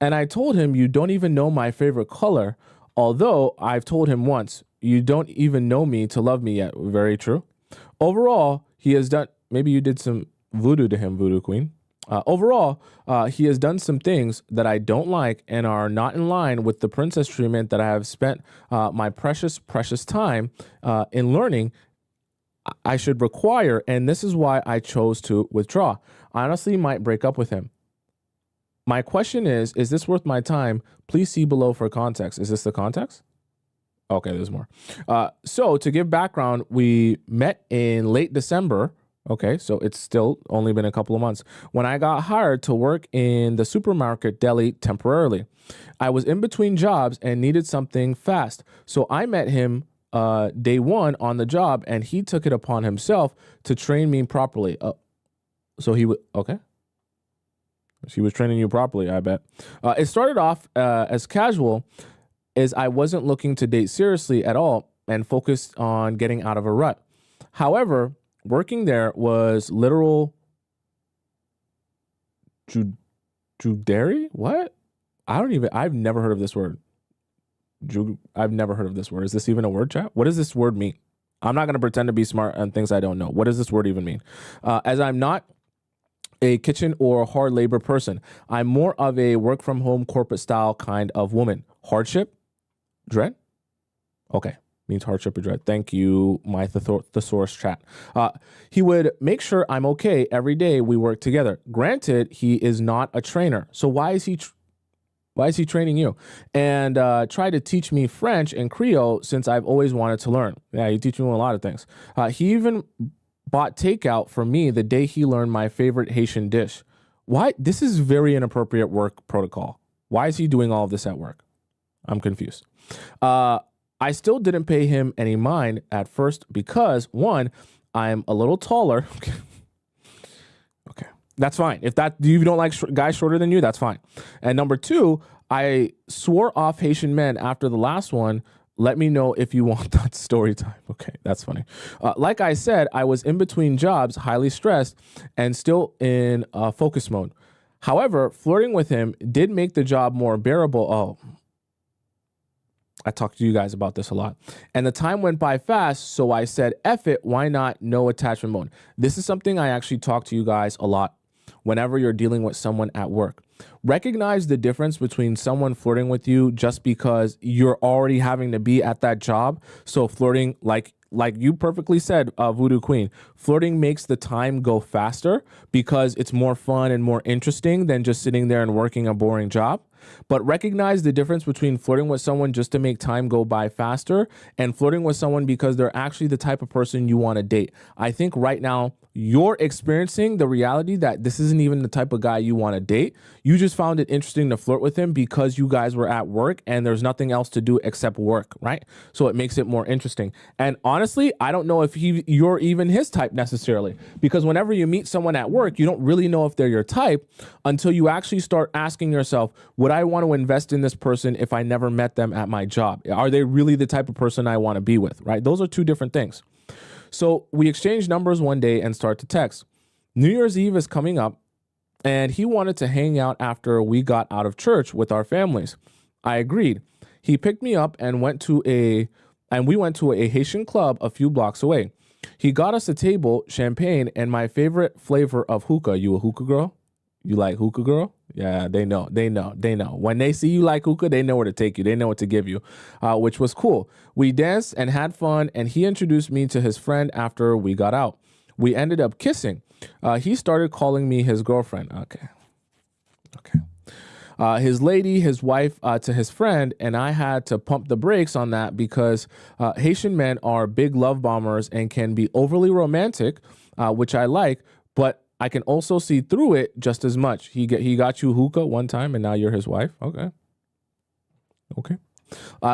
And I told him, you don't even know my favorite color. Although I've told him once, you don't even know me to love me yet. Very true. Overall, he has done, maybe you did some voodoo to him, voodoo queen. Overall, he has done some things that I don't like and are not in line with the princess treatment that I have spent my precious, precious time in learning I should require, and this is why I chose to withdraw. I honestly might break up with him. My question is this worth my time? Please see below for context. Is this the context? Okay, there's more. So to give background, we met in late December. Okay, so it's still only been a couple of months. When I got hired to work in the supermarket deli temporarily, I was in between jobs and needed something fast. So I met him day one on the job, and he took it upon himself to train me properly. So he would, okay. She was training you properly, I bet. It started off as casual, as I wasn't looking to date seriously at all and focused on getting out of a rut. However, working there was literal Judary? What? I've never heard of this word. I've never heard of this word. Is this even a word, chat? What does this word mean? I'm not going to pretend to be smart on things I don't know. What does this word even mean? As I'm not a kitchen or hard labor person, I'm more of a work from home corporate style kind of woman. Hardship? Dread? Okay. Means hardship or dread. Thank you, my thesaurus chat. He would make sure I'm okay every day we work together. Granted, he is not a trainer. So why is he training you? And try to teach me French and Creole since I've always wanted to learn. Yeah, he teaches me a lot of things. He even bought takeout for me the day he learned my favorite Haitian dish. Why? This is very inappropriate work protocol. Why is he doing all of this at work? I'm confused. I still didn't pay him any mind at first because, one, I'm a little taller. Okay. That's fine. If you don't like guys shorter than you, that's fine. And number two, I swore off Haitian men after the last one. Let me know if you want that story time. Okay, that's funny. Like I said, I was in between jobs, highly stressed, and still in focus mode. However, flirting with him did make the job more bearable. Oh, I talked to you guys about this a lot. And the time went by fast, so I said, F it, why not? No attachment mode. This is something I actually talk to you guys a lot whenever you're dealing with someone at work. Recognize the difference between someone flirting with you just because you're already having to be at that job. So flirting, like you perfectly said, Voodoo Queen, flirting makes the time go faster because it's more fun and more interesting than just sitting there and working a boring job. But recognize the difference between flirting with someone just to make time go by faster and flirting with someone because they're actually the type of person you want to date. I think right now you're experiencing the reality that this isn't even the type of guy you want to date. You just found it interesting to flirt with him because you guys were at work and there's nothing else to do except work, right? So it makes it more interesting. And honestly, I don't know if you're even his type necessarily, because whenever you meet someone at work, you don't really know if they're your type until you actually start asking yourself, would I want to invest in this person if I never met them at my job? Are they really the type of person I want to be with, right? Those are two different things. So we exchanged numbers one day and start to text. New Year's Eve is coming up and he wanted to hang out after we got out of church with our families. I agreed. He picked me up and we went to a Haitian club a few blocks away. He got us a table, champagne, and my favorite flavor of hookah. You a hookah girl? You like hookah girl? Yeah, they know. When they see you like hookah, they know where to take you. They know what to give you, which was cool. We danced and had fun, and he introduced me to his friend after we got out. We ended up kissing. He started calling me his girlfriend. Okay. His lady, his wife, to his friend, and I had to pump the brakes on that because Haitian men are big love bombers and can be overly romantic, which I like, but I can also see through it just as much. He got you hookah one time, and now you're his wife. Okay.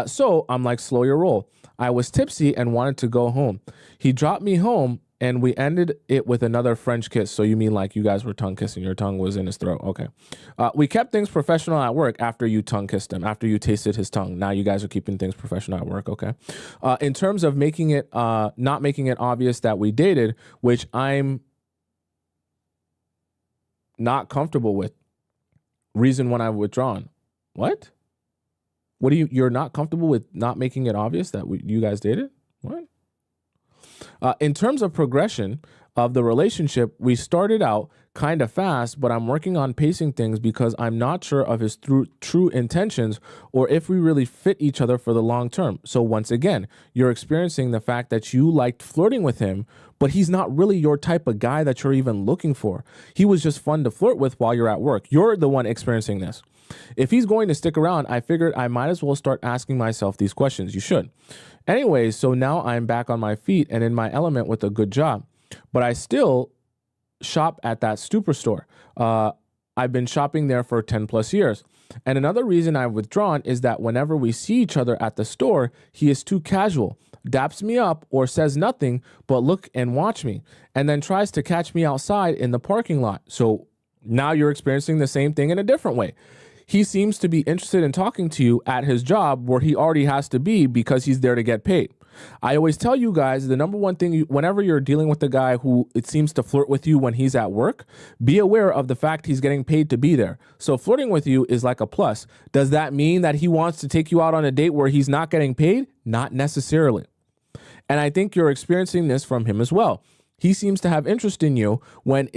So I'm like, slow your roll. I was tipsy and wanted to go home. He dropped me home, and we ended it with another French kiss. So you mean like you guys were tongue kissing? Your tongue was in his throat. Okay. We kept things professional at work after you tongue kissed him, after you tasted his tongue. Now you guys are keeping things professional at work. Okay. In terms of making it, not making it obvious that we dated, which I'm not comfortable with. Reason when I've withdrawn. What? What do you're not comfortable with not making it obvious that you guys dated? What? In terms of progression of the relationship, we started out kind of fast, but I'm working on pacing things because I'm not sure of his true intentions or if we really fit each other for the long term. So once again, you're experiencing the fact that you liked flirting with him, but he's not really your type of guy that you're even looking for. He was just fun to flirt with while you're at work. You're the one experiencing this. If he's going to stick around, I figured I might as well start asking myself these questions. You should. Anyways, so now I'm back on my feet and in my element with a good job, but I still shop at that superstore. I've been shopping there for 10 plus years. And another reason I've withdrawn is that whenever we see each other at the store, he is too casual, daps me up or says nothing but look and watch me, and then tries to catch me outside in the parking lot. So now you're experiencing the same thing in a different way. He seems to be interested in talking to you at his job where he already has to be because he's there to get paid. I always tell you guys the number one thing, whenever you're dealing with a guy who it seems to flirt with you when he's at work, be aware of the fact he's getting paid to be there. So flirting with you is like a plus. Does that mean that he wants to take you out on a date where he's not getting paid? Not necessarily. And I think you're experiencing this from him as well. He seems to have interest in you when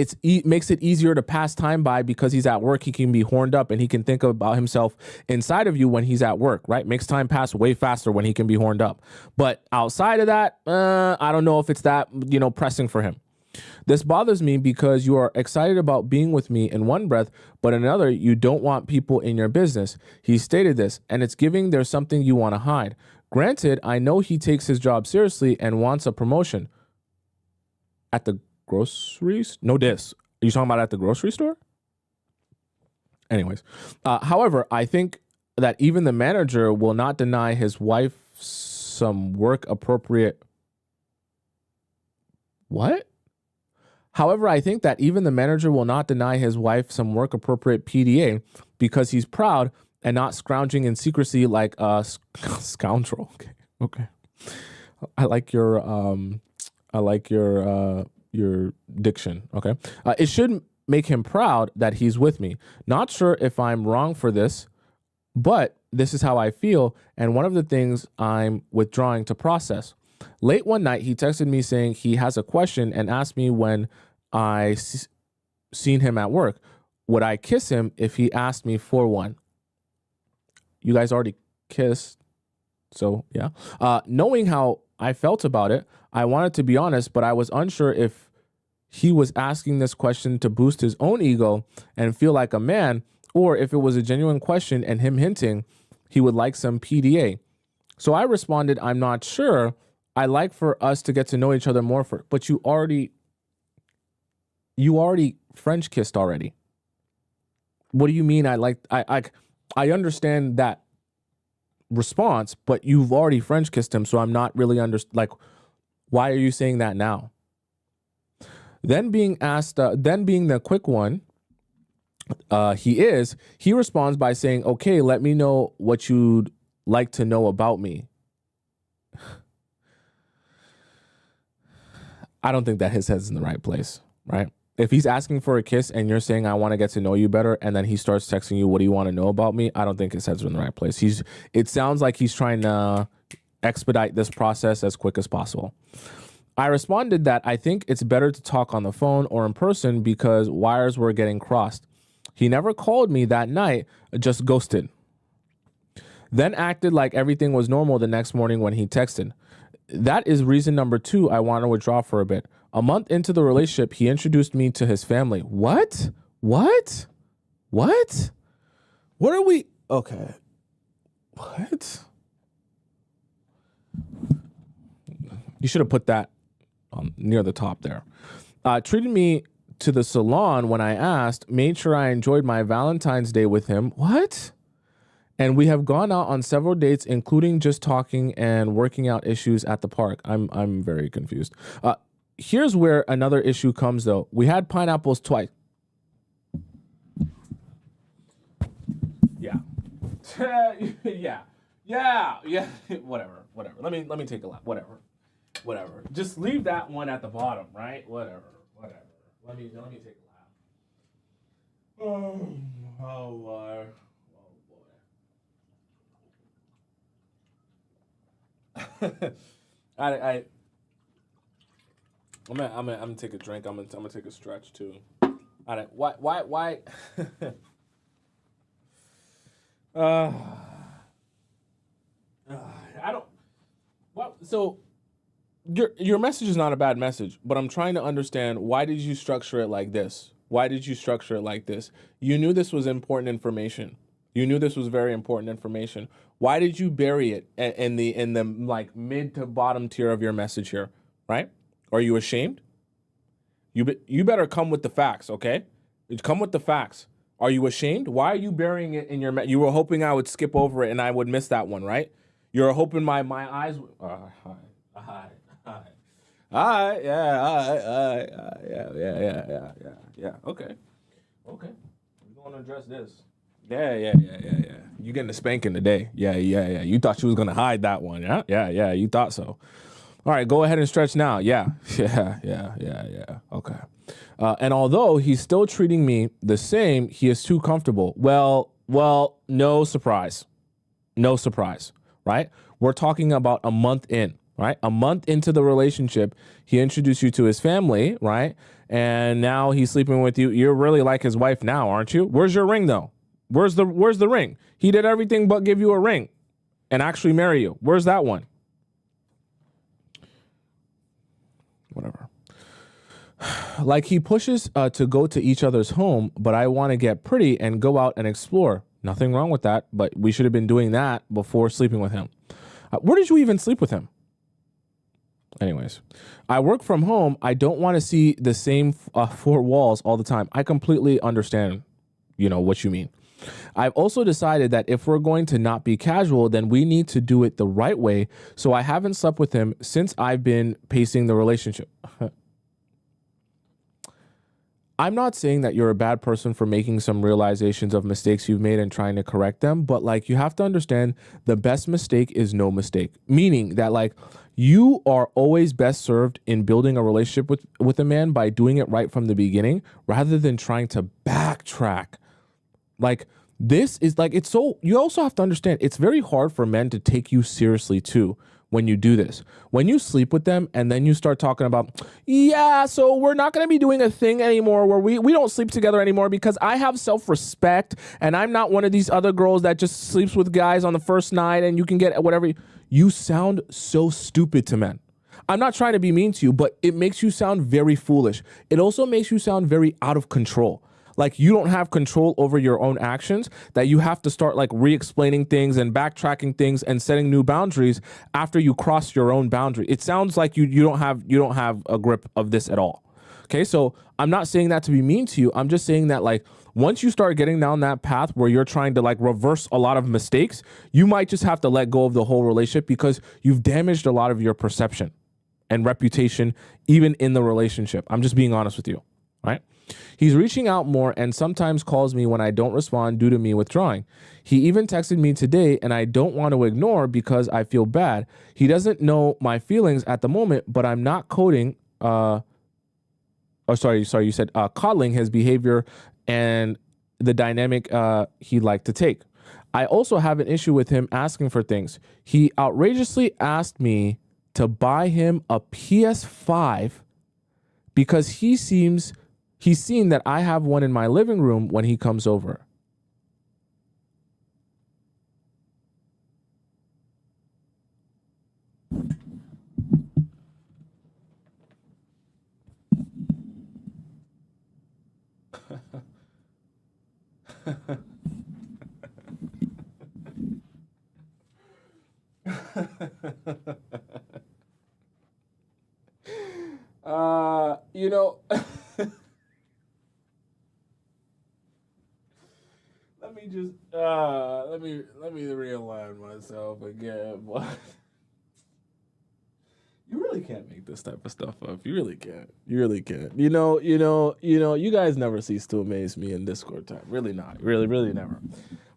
makes it easier to pass time by because he's at work. He can be horned up and he can think about himself inside of you when he's at work, right? Makes time pass way faster when he can be horned up. But outside of that, I don't know if it's that, pressing for him. This bothers me because you are excited about being with me in one breath, but in another, you don't want people in your business. He stated this, and it's giving there's something you want to hide. Granted, I know he takes his job seriously and wants a promotion. At the groceries? No diss. Are you talking about at the grocery store? Anyways. However, I think that even the manager will not deny his wife some work appropriate. What? However, I think that even the manager will not deny his wife some work appropriate PDA because he's proud and not scrounging in secrecy like a scoundrel. Okay. I like your diction. Okay. It should make him proud that he's with me. Not sure if I'm wrong for this, but this is how I feel. And one of the things I'm withdrawing to process. Late one night, he texted me saying he has a question and asked me when I seen him at work. Would I kiss him if he asked me for one? You guys already kissed. So yeah. Knowing how I felt about it, I wanted to be honest, but I was unsure if he was asking this question to boost his own ego and feel like a man, or if it was a genuine question and him hinting he would like some PDA. So I responded, I'm not sure. I like for us to get to know each other more, but you already French kissed already. What do you mean? I understand that response, but you've already French kissed him, so I'm not really why are you saying that now? Then being asked, then being the quick one, he responds by saying, okay, let me know what you'd like to know about me. I don't think that his head's in the right place, right? If he's asking for a kiss and you're saying, I want to get to know you better, and then he starts texting you, what do you want to know about me? I don't think his head's in the right place. It sounds like he's trying to expedite this process as quick as possible. I responded that I think it's better to talk on the phone or in person because wires were getting crossed. He never called me that night, just ghosted. Then acted like everything was normal the next morning when he texted. That is reason number 2 I want to withdraw for a bit. A month into the relationship, he introduced me to his family. What? What? What? What are we? Okay. What? You should have put that near the top there. Treated me to the salon when I asked, made sure I enjoyed my Valentine's Day with him. What? And we have gone out on several dates, including just talking and working out issues at the park. I'm very confused. Here's where another issue comes, though. We had pineapples twice. Yeah. yeah. Whatever. Let me take a lap. Whatever. Just leave that one at the bottom, right? Whatever. Let me take a lap. Oh boy. I'm gonna take a drink. I'm gonna take a stretch too. Why? I don't. Well, so your message is not a bad message, but I'm trying to understand, why did you structure it like this? Why did you structure it like this? You knew this was important information. You knew this was very important information. Why did you bury it in the like mid to bottom tier of your message here, right? Are you ashamed? You better come with the facts, okay? Come with the facts. Are you ashamed? Why are you burying it in your? You were hoping I would skip over it and I would miss that one, right? You're hoping my eyes. Hi. Yeah. Okay. We're gonna address this. Yeah. You getting a spanking today? Yeah. You thought you was gonna hide that one, yeah? Yeah. You thought so. All right, go ahead and stretch now. Yeah. Okay. And although he's still treating me the same, he is too comfortable. Well, no surprise, right? We're talking about a month in, right? A month into the relationship, he introduced you to his family, right? And now he's sleeping with you. You're really like his wife now, aren't you? Where's your ring though? Where's the ring? He did everything but give you a ring and actually marry you. Where's that one? Whatever. Like he pushes to go to each other's home, but I want to get pretty and go out and explore. Nothing wrong with that, but we should have been doing that before sleeping with him. Where did you even sleep with him? Anyways, I work from home. I don't want to see the same four walls all the time. I completely understand, what you mean. I've also decided that if we're going to not be casual, then we need to do it the right way. So I haven't slept with him since I've been pacing the relationship. I'm not saying that you're a bad person for making some realizations of mistakes you've made and trying to correct them, but you have to understand the best mistake is no mistake, meaning that you are always best served in building a relationship with a man by doing it right from the beginning rather than trying to backtrack. This is it's so, you also have to understand it's very hard for men to take you seriously too when you do this. When you sleep with them and then you start talking about, so we're not going to be doing a thing anymore where we don't sleep together anymore because I have self-respect and I'm not one of these other girls that just sleeps with guys on the first night and you can get whatever. You sound so stupid to men. I'm not trying to be mean to you, but it makes you sound very foolish. It also makes you sound very out of control. You don't have control over your own actions, that you have to start re-explaining things and backtracking things and setting new boundaries after you cross your own boundary. It sounds like you don't have a grip of this at all. Okay, so I'm not saying that to be mean to you. I'm just saying that once you start getting down that path where you're trying to reverse a lot of mistakes, you might just have to let go of the whole relationship because you've damaged a lot of your perception and reputation even in the relationship. I'm just being honest with you, right? He's reaching out more and sometimes calls me when I don't respond due to me withdrawing. He even texted me today and I don't want to ignore because I feel bad. He doesn't know my feelings at the moment, but I'm not coddling his behavior and the dynamic he'd like to take. I also have an issue with him asking for things. He outrageously asked me to buy him a PS5 because he's seen that I have one in my living room when he comes over. You know, let me realign myself again. But you really can't make this type of stuff up. You really can't. You really can't. You guys never cease to amaze me in Discord time. Really not. Really, really never.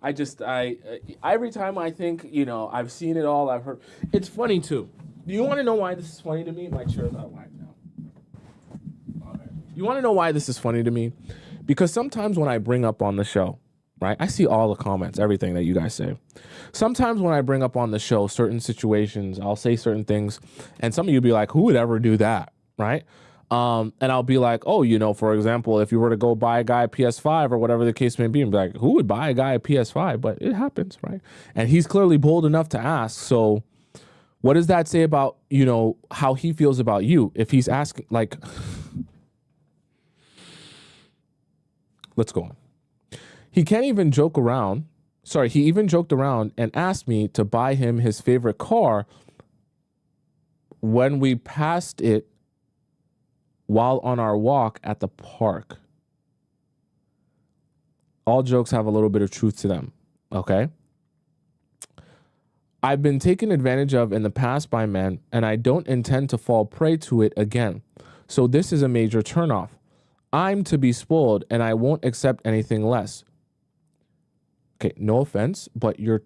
I every time I think, I've seen it all, I've heard. It's funny too. Do you want to know why this is funny to me? My chair's out wide now. Okay. You want to know why this is funny to me? Because sometimes when I bring up on the show, right, I see all the comments, everything that you guys say. Sometimes when I bring up on the show certain situations, I'll say certain things, and some of you be like, who would ever do that, right? And I'll be like, oh, for example, if you were to go buy a guy a PS5 or whatever the case may be, and be like, who would buy a guy a PS5? But it happens, right? And he's clearly bold enough to ask. So what does that say about, how he feels about you? If he's asking, like, let's go on. He can't even joke around. Sorry, he even joked around and asked me to buy him his favorite car when we passed it while on our walk at the park. All jokes have a little bit of truth to them, okay? I've been taken advantage of in the past by men, and I don't intend to fall prey to it again. So this is a major turnoff. I'm to be spoiled, and I won't accept anything less. Okay, no offense, but you're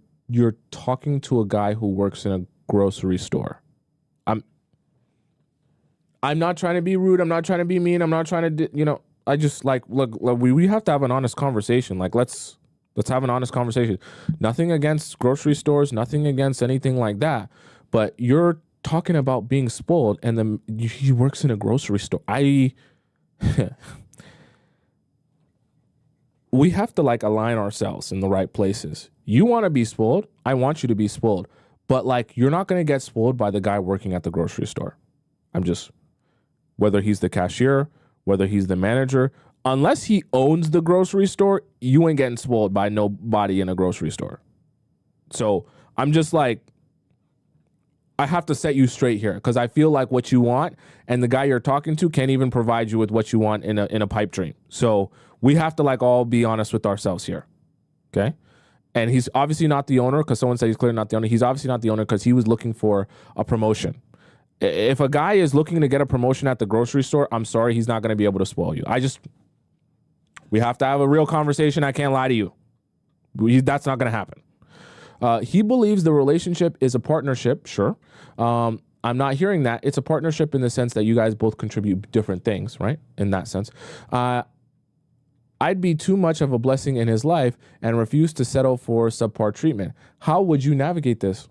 talking to a guy who works in a grocery store. I'm not trying to be rude. I'm not trying to be mean. I'm not trying to, I just look, we have to have an honest conversation. Like, let's have an honest conversation. Nothing against grocery stores, nothing against anything like that. But you're talking about being spoiled, and then he works in a grocery store. We have to align ourselves in the right places. You want to be spoiled. I want you to be spoiled. But you're not going to get spoiled by the guy working at the grocery store. Whether he's the cashier, whether he's the manager, unless he owns the grocery store, you ain't getting spoiled by nobody in a grocery store. So I'm just I have to set you straight here, because I feel like what you want and the guy you're talking to can't even provide you with what you want in a pipe dream. So we have to all be honest with ourselves here. Okay. And he's obviously not the owner, because someone said he's clearly not the owner. He's obviously not the owner because he was looking for a promotion. If a guy is looking to get a promotion at the grocery store, I'm sorry, he's not going to be able to spoil you. We have to have a real conversation. I can't lie to you. That's not going to happen. He believes the relationship is a partnership. Sure. I'm not hearing that. It's a partnership in the sense that you guys both contribute different things, right? In that sense. I'd be too much of a blessing in his life and refuse to settle for subpar treatment. How would you navigate this?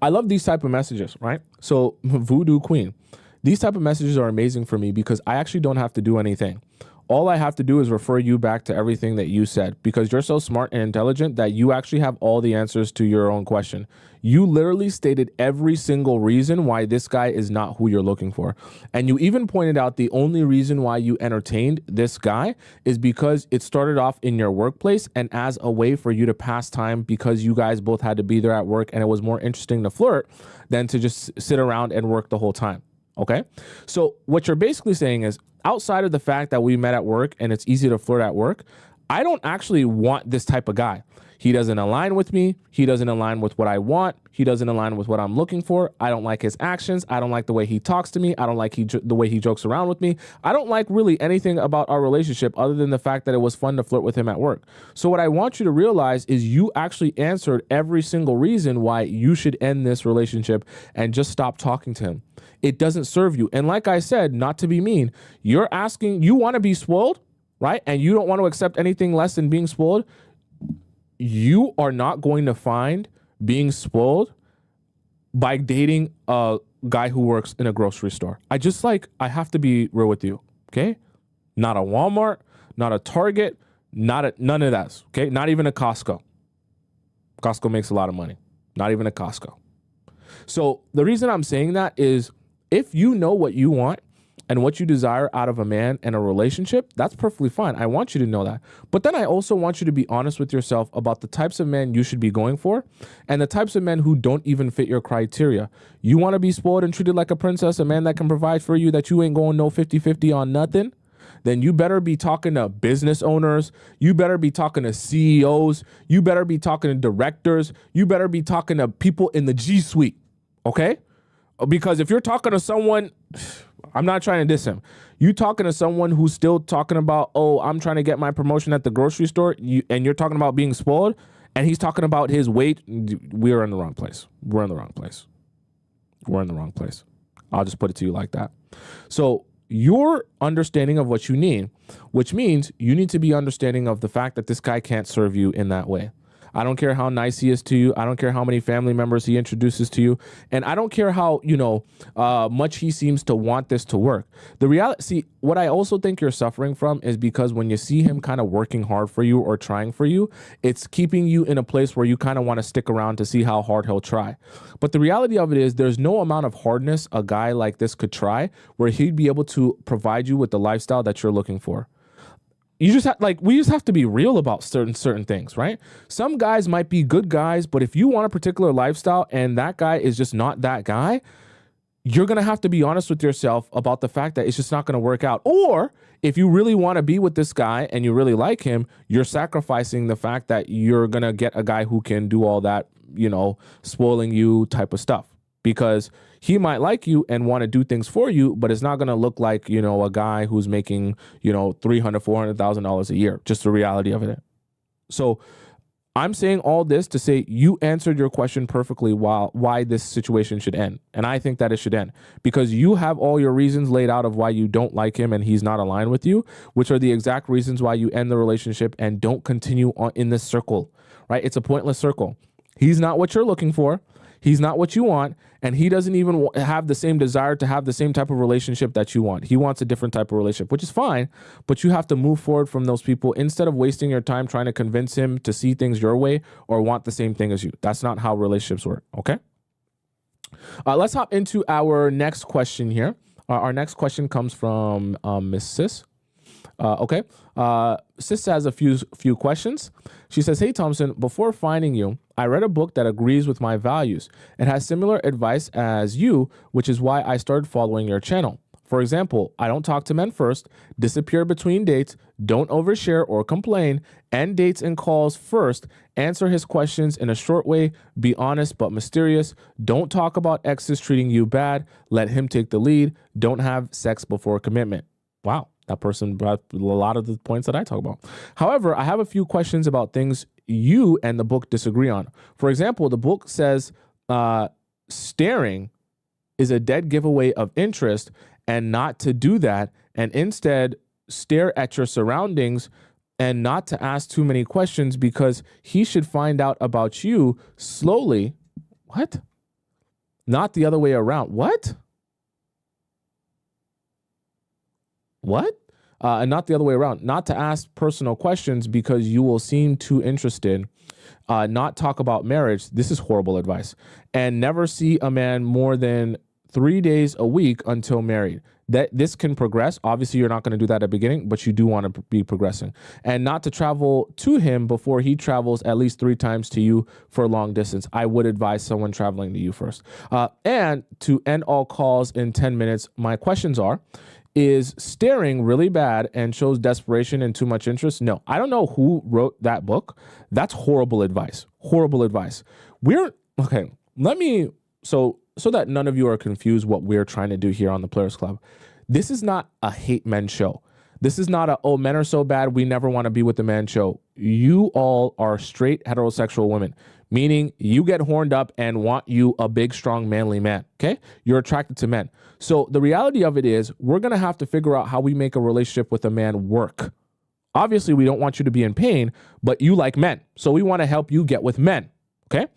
I love these type of messages, right? So Voodoo Queen, these type of messages are amazing for me because I actually don't have to do anything. All I have to do is refer you back to everything that you said, because you're so smart and intelligent that you actually have all the answers to your own question. You literally stated every single reason why this guy is not who you're looking for. And you even pointed out the only reason why you entertained this guy is because it started off in your workplace and as a way for you to pass time, because you guys both had to be there at work and it was more interesting to flirt than to just sit around and work the whole time. Okay. So what you're basically saying is, outside of the fact that we met at work and it's easy to flirt at work, I don't actually want this type of guy. He doesn't align with me. He doesn't align with what I want. He doesn't align with what I'm looking for. I don't like his actions. I don't like the way he talks to me. I don't like the way he jokes around with me. I don't like really anything about our relationship other than the fact that it was fun to flirt with him at work. So what I want you to realize is you actually answered every single reason why you should end this relationship and just stop talking to him. It doesn't serve you. And like I said, not to be mean, you want to be spoiled, right? And you don't want to accept anything less than being spoiled. You are not going to find being spoiled by dating a guy who works in a grocery store. I have to be real with you, okay? Not a Walmart, not a Target, none of that, okay? Not even a Costco. Costco makes a lot of money. Not even a Costco. So the reason I'm saying that is, if you know what you want and what you desire out of a man and a relationship, that's perfectly fine. I want you to know that. But then I also want you to be honest with yourself about the types of men you should be going for and the types of men who don't even fit your criteria. You want to be spoiled and treated like a princess, a man that can provide for you, that you ain't going no 50-50 on nothing? Then you better be talking to business owners. You better be talking to CEOs. You better be talking to directors. You better be talking to people in the G Suite, okay? Because if you're talking to someone, I'm not trying to diss him. You talking to someone who's still talking about, oh, I'm trying to get my promotion at the grocery store, and you're talking about being spoiled, and he's talking about his weight, we're in the wrong place. We're in the wrong place. We're in the wrong place. I'll just put it to you like that. So your understanding of what you need, which means you need to be understanding of the fact that this guy can't serve you in that way. I don't care how nice he is to you. I don't care how many family members he introduces to you. And I don't care how, much he seems to want this to work. The reality, see, what I also think you're suffering from is because when you see him kind of working hard for you or trying for you, it's keeping you in a place where you kind of want to stick around to see how hard he'll try. But the reality of it is there's no amount of hardness a guy like this could try where he'd be able to provide you with the lifestyle that you're looking for. You just we just have to be real about certain things, right? Some guys might be good guys, but if you want a particular lifestyle and that guy is just not that guy, you're going to have to be honest with yourself about the fact that it's just not going to work out. Or if you really want to be with this guy and you really like him, you're sacrificing the fact that you're going to get a guy who can do all that, spoiling you type of stuff. Because he might like you and want to do things for you, but it's not going to look like, a guy who's making, $300,000-$400,000 a year. Just the reality of it. So I'm saying all this to say you answered your question perfectly why this situation should end. And I think that it should end because you have all your reasons laid out of why you don't like him and he's not aligned with you, which are the exact reasons why you end the relationship and don't continue on in this circle, right? It's a pointless circle. He's not what you're looking for. He's not what you want, and he doesn't even have the same desire to have the same type of relationship that you want. He wants a different type of relationship, which is fine, but you have to move forward from those people instead of wasting your time trying to convince him to see things your way or want the same thing as you. That's not how relationships work, okay? Let's hop into our next question here. Our next question comes from Miss Sis. Okay. Sis has a few questions. She says, hey, Thompson, before finding you, I read a book that agrees with my values. It has similar advice as you, which is why I started following your channel. For example, I don't talk to men first, disappear between dates, don't overshare or complain, end dates and calls first, answer his questions in a short way, be honest but mysterious, don't talk about exes treating you bad, let him take the lead, don't have sex before commitment. Wow. That person brought a lot of the points that I talk about. However, I have a few questions about things you and the book disagree on. For example, the book says staring is a dead giveaway of interest and not to do that, and instead stare at your surroundings and not to ask too many questions because he should find out about you slowly. What? Not the other way around. What? And not the other way around. Not to ask personal questions because you will seem too interested. Not talk about marriage. This is horrible advice. And never see a man more than 3 days a week until married. That this can progress. Obviously, you're not going to do that at the beginning, but you do want to be progressing. And not to travel to him before he travels at least 3 times to you for long distance. I would advise someone traveling to you first. And to end all calls in 10 minutes, my questions are, is staring really bad and shows desperation and too much interest? No, I don't know who wrote that book. That's horrible advice. Horrible advice. So that none of you are confused what we're trying to do here on the Players Club. This is not a hate men show. This is not men are so bad, we never want to be with the man show. You all are straight heterosexual women, meaning you get horned up and want you a big, strong, manly man, okay? You're attracted to men. So the reality of it is we're going to have to figure out how we make a relationship with a man work. Obviously, we don't want you to be in pain, but you like men. So we want to help you get with men, okay?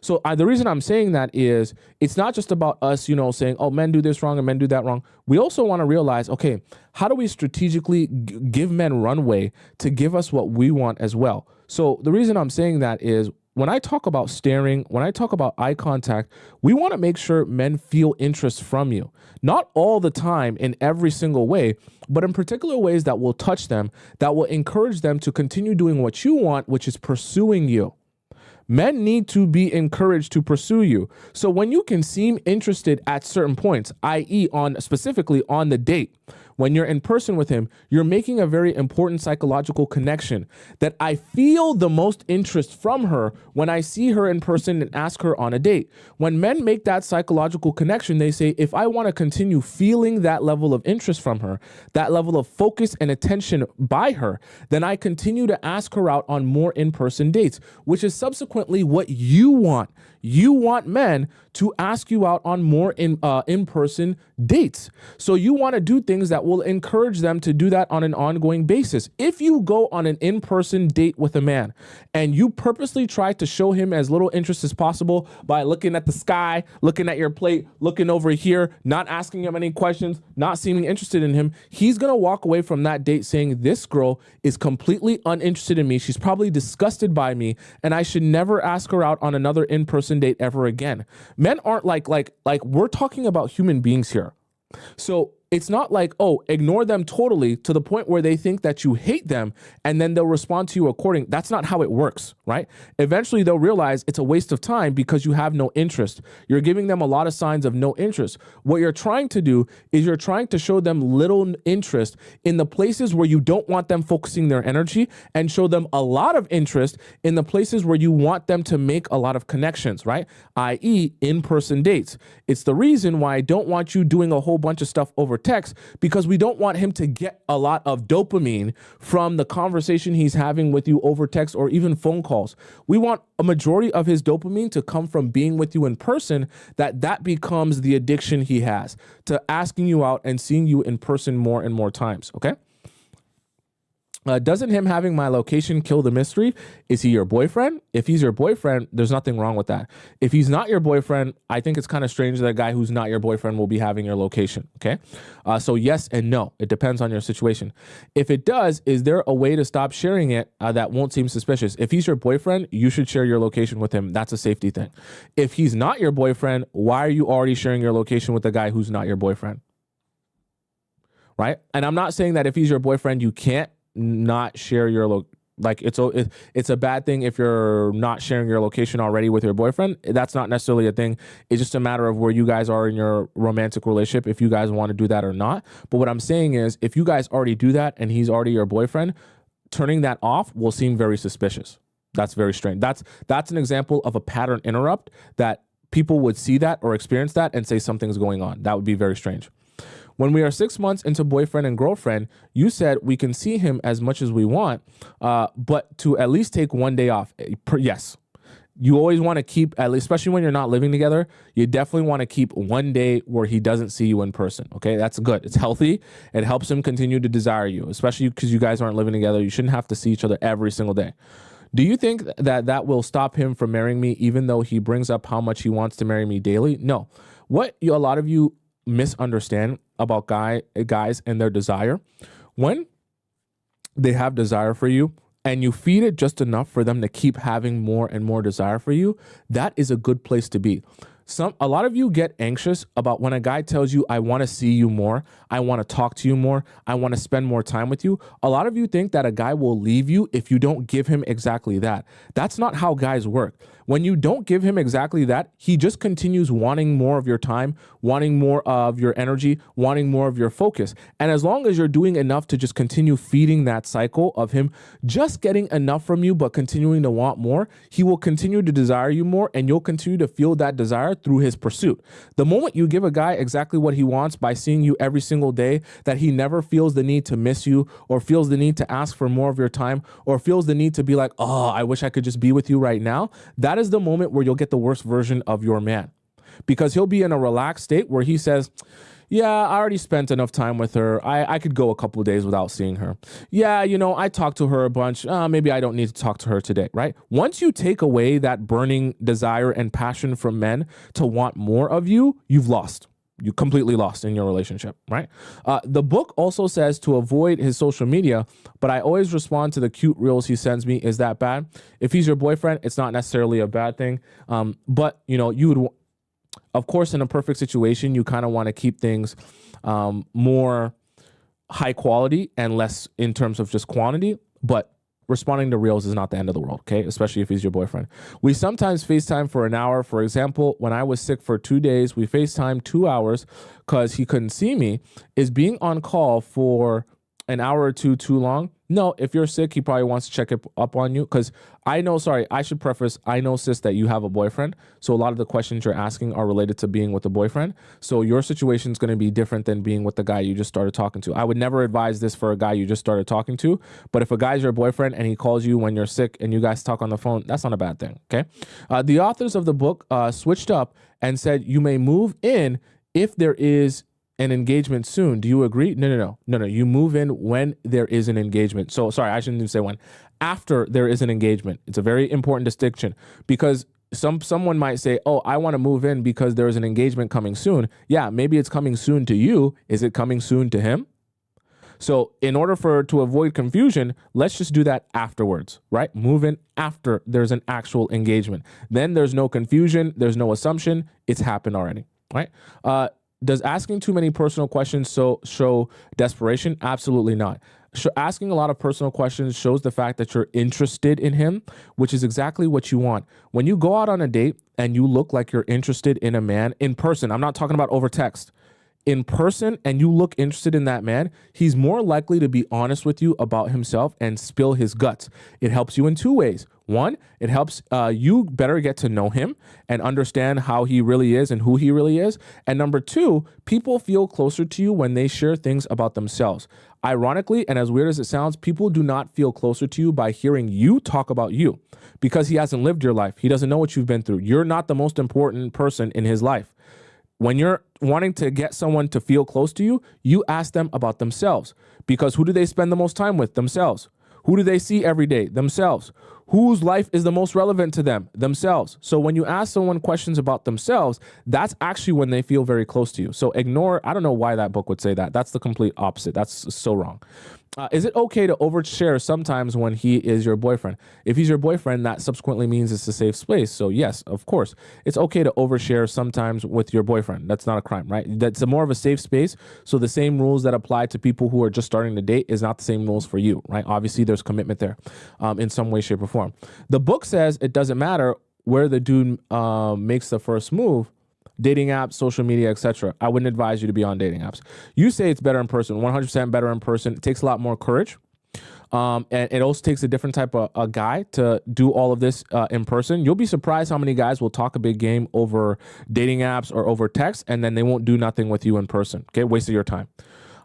So the reason I'm saying that is it's not just about us, saying, oh, men do this wrong and men do that wrong. We also want to realize, okay, how do we strategically give men runway to give us what we want as well? So the reason I'm saying that is when I talk about staring, when I talk about eye contact, we want to make sure men feel interest from you. Not all the time in every single way, but in particular ways that will touch them, that will encourage them to continue doing what you want, which is pursuing you. Men need to be encouraged to pursue you. So when you can seem interested at certain points, i.e. specifically on the date, when you're in person with him, you're making a very important psychological connection that I feel the most interest from her when I see her in person and ask her on a date. When men make that psychological connection, they say, if I want to continue feeling that level of interest from her, that level of focus and attention by her, then I continue to ask her out on more in-person dates, which is subsequently what you want. You want men to ask you out on more in-person dates. So you want to do things that will encourage them to do that on an ongoing basis. If you go on an in-person date with a man and you purposely try to show him as little interest as possible by looking at the sky, looking at your plate, looking over here, not asking him any questions, not seeming interested in him, he's going to walk away from that date saying, this girl is completely uninterested in me. She's probably disgusted by me, and I should never ask her out on another in-person date ever again. Men aren't like we're talking about human beings here. So it's not like, oh, ignore them totally to the point where they think that you hate them and then they'll respond to you according. That's not how it works, right? Eventually they'll realize it's a waste of time because you have no interest. You're giving them a lot of signs of no interest. What you're trying to do is you're trying to show them little interest in the places where you don't want them focusing their energy and show them a lot of interest in the places where you want them to make a lot of connections, right? i.e. in-person dates. It's the reason why I don't want you doing a whole bunch of stuff over text, because we don't want him to get a lot of dopamine from the conversation he's having with you over text or even phone calls. We want a majority of his dopamine to come from being with you in person, that becomes the addiction he has to asking you out and seeing you in person more and more times, okay? Doesn't him having my location kill the mystery? Is he your boyfriend? If he's your boyfriend, there's nothing wrong with that. If he's not your boyfriend, I think it's kind of strange that a guy who's not your boyfriend will be having your location, okay? So yes and no. It depends on your situation. If it does, is there a way to stop sharing it that won't seem suspicious? If he's your boyfriend, you should share your location with him. That's a safety thing. If he's not your boyfriend, why are you already sharing your location with a guy who's not your boyfriend? Right? And I'm not saying that if he's your boyfriend, you can't not share your it's a bad thing if you're not sharing your location already with your boyfriend. That's not necessarily a thing. It's just a matter of where you guys are in your romantic relationship, if you guys want to do that or not. But what I'm saying is, if you guys already do that and he's already your boyfriend, turning that off will seem very suspicious. That's very strange. That's an example of a pattern interrupt that people would see that or experience that and say something's going on. That would be very strange. When we are 6 months into boyfriend and girlfriend, you said we can see him as much as we want, but to at least take one day off. Yes. You always want to keep, at least, especially when you're not living together, you definitely want to keep one day where he doesn't see you in person. Okay, that's good. It's healthy. It helps him continue to desire you, especially because you guys aren't living together. You shouldn't have to see each other every single day. Do you think that will stop him from marrying me, even though he brings up how much he wants to marry me daily? No. What a lot of you misunderstand about guys and their desire, when they have desire for you and you feed it just enough for them to keep having more and more desire for you, that is a good place to be. A lot of you get anxious about when a guy tells you, I want to see you more, I want to talk to you more, I want to spend more time with you. A lot of you think that a guy will leave you if you don't give him exactly that. That's not how guys work. When you don't give him exactly that, he just continues wanting more of your time, wanting more of your energy, wanting more of your focus. And as long as you're doing enough to just continue feeding that cycle of him just getting enough from you but continuing to want more, he will continue to desire you more, and you'll continue to feel that desire through his pursuit. The moment you give a guy exactly what he wants by seeing you every single day, that he never feels the need to miss you or feels the need to ask for more of your time or feels the need to be like, oh, I wish I could just be with you right now, that is the moment where you'll get the worst version of your man, because he'll be in a relaxed state where he says, yeah, I already spent enough time with her. I could go a couple of days without seeing her. Yeah, I talked to her a bunch. Maybe I don't need to talk to her today, right? Once you take away that burning desire and passion from men to want more of you, you've lost. you completely lost in your relationship, right? The book also says to avoid his social media, but I always respond to the cute reels he sends me. Is that bad? If he's your boyfriend, it's not necessarily a bad thing. But you know, you would, of course, in a perfect situation, you kind of want to keep things more high quality and less in terms of just quantity. But responding to reels is not the end of the world, okay? Especially if he's your boyfriend. We sometimes FaceTime for an hour. For example, when I was sick for 2 days, we FaceTime 2 hours because he couldn't see me. Is being on call for an hour or two too long? No, if you're sick, he probably wants to check up on you. Because I know, sorry, I should preface, I know, sis, that you have a boyfriend. So a lot of the questions you're asking are related to being with a boyfriend. So your situation is going to be different than being with the guy you just started talking to. I would never advise this for a guy you just started talking to. But if a guy's your boyfriend and he calls you when you're sick and you guys talk on the phone, that's not a bad thing, okay? The authors of the book switched up and said you may move in if there is an engagement soon. Do you agree? No. You move in when there is an engagement. So sorry, I shouldn't even say when. After there is an engagement. It's a very important distinction because someone might say, oh, I want to move in because there is an engagement coming soon. Yeah, maybe it's coming soon to you. Is it coming soon to him? So in order to avoid confusion, let's just do that afterwards, right? Move in after there's an actual engagement. Then there's no confusion. There's no assumption. It's happened already, right? Does asking too many personal questions show desperation? Absolutely not. Asking a lot of personal questions shows the fact that you're interested in him, which is exactly what you want. When you go out on a date and you look like you're interested in a man in person, I'm not talking about over text, in person, and you look interested in that man, he's more likely to be honest with you about himself and spill his guts. It helps you in two ways. One, it helps you better get to know him and understand how he really is and who he really is. And number two, people feel closer to you when they share things about themselves. Ironically, and as weird as it sounds, people do not feel closer to you by hearing you talk about you because he hasn't lived your life. He doesn't know what you've been through. You're not the most important person in his life. When you're wanting to get someone to feel close to you, you ask them about themselves because who do they spend the most time with? Themselves. Who do they see every day? Themselves. Whose life is the most relevant to them? Themselves. So when you ask someone questions about themselves, that's actually when they feel very close to you. So ignore, I don't know why that book would say that. That's the complete opposite. That's so wrong. Is it okay to overshare sometimes when he is your boyfriend? If he's your boyfriend, that subsequently means it's a safe space. So yes, of course, it's okay to overshare sometimes with your boyfriend. That's not a crime, right? That's more of a safe space. So the same rules that apply to people who are just starting to date is not the same rules for you, right? Obviously, there's commitment there in some way, shape, or form. The book says it doesn't matter where the dude makes the first move. Dating apps, social media, etc. I wouldn't advise you to be on dating apps. You say it's better in person, 100% better in person. It takes a lot more courage. And it also takes a different type of a guy to do all of this in person. You'll be surprised how many guys will talk a big game over dating apps or over text, and then they won't do nothing with you in person. Okay, waste of your time.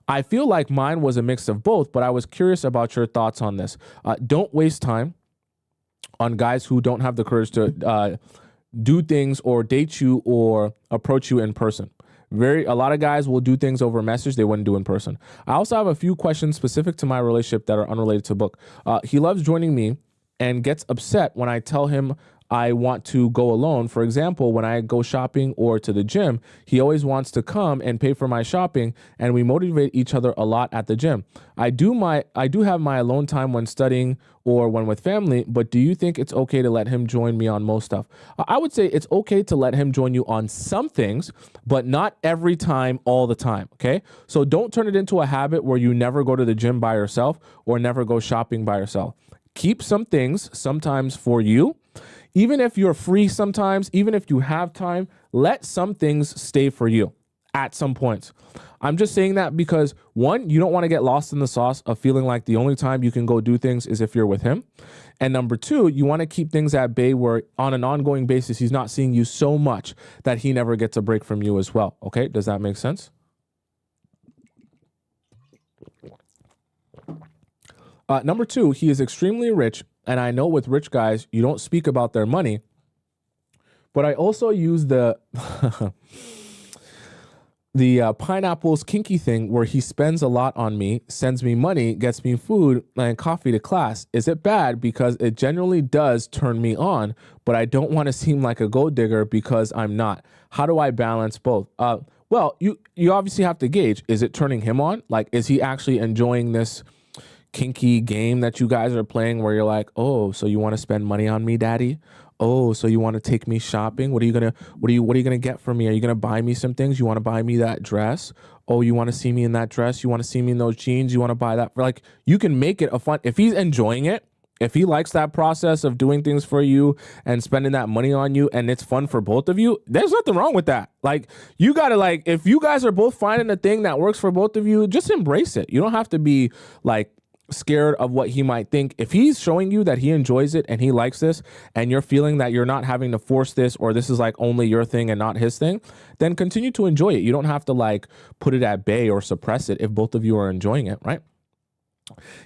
I feel like mine was a mix of both, but I was curious about your thoughts on this. Don't waste time on guys who don't have the courage to do things or date you or approach you in person. A lot of guys will do things over message they wouldn't do in person. I also have a few questions specific to my relationship that are unrelated to the book. He loves joining me and gets upset when I tell him I want to go alone. For example, when I go shopping or to the gym, he always wants to come and pay for my shopping, and we motivate each other a lot at the gym. I do have my alone time when studying or when with family, but do you think it's okay to let him join me on most stuff? I would say it's okay to let him join you on some things, but not every time, all the time, okay? So don't turn it into a habit where you never go to the gym by yourself or never go shopping by yourself. Keep some things sometimes for you. Even if you're free sometimes, even if you have time, let some things stay for you at some points. I'm just saying that because, one, you don't want to get lost in the sauce of feeling like the only time you can go do things is if you're with him. And number two, you want to keep things at bay where on an ongoing basis, he's not seeing you so much that he never gets a break from you as well. Okay, does that make sense? Number two, he is extremely rich. And I know with rich guys, you don't speak about their money, but I also use the pineapples kinky thing where he spends a lot on me, sends me money, gets me food and coffee to class. Is it bad? Because it generally does turn me on, but I don't want to seem like a gold digger because I'm not. How do I balance both? Well, you obviously have to gauge, is it turning him on? Like, is he actually enjoying this kinky game that you guys are playing where you're like, oh, so you want to spend money on me, daddy? Oh, so you want to take me shopping? What are you gonna get for me? Are you gonna buy me some things? You want to buy me that dress? Oh, you want to see me in that dress? You want to see me in those jeans? You want to buy that? Like, you can make it a fun, if he's enjoying it, if he likes that process of doing things for you and spending that money on you and it's fun for both of you, there's nothing wrong with that. Like, you gotta, like, if you guys are both finding a thing that works for both of you, just embrace it. You don't have to be like scared of what he might think. If he's showing you that he enjoys it and he likes this and you're feeling that you're not having to force this or this is like only your thing and not his thing, then continue to enjoy it. You don't have to like put it at bay or suppress it if both of you are enjoying it, right?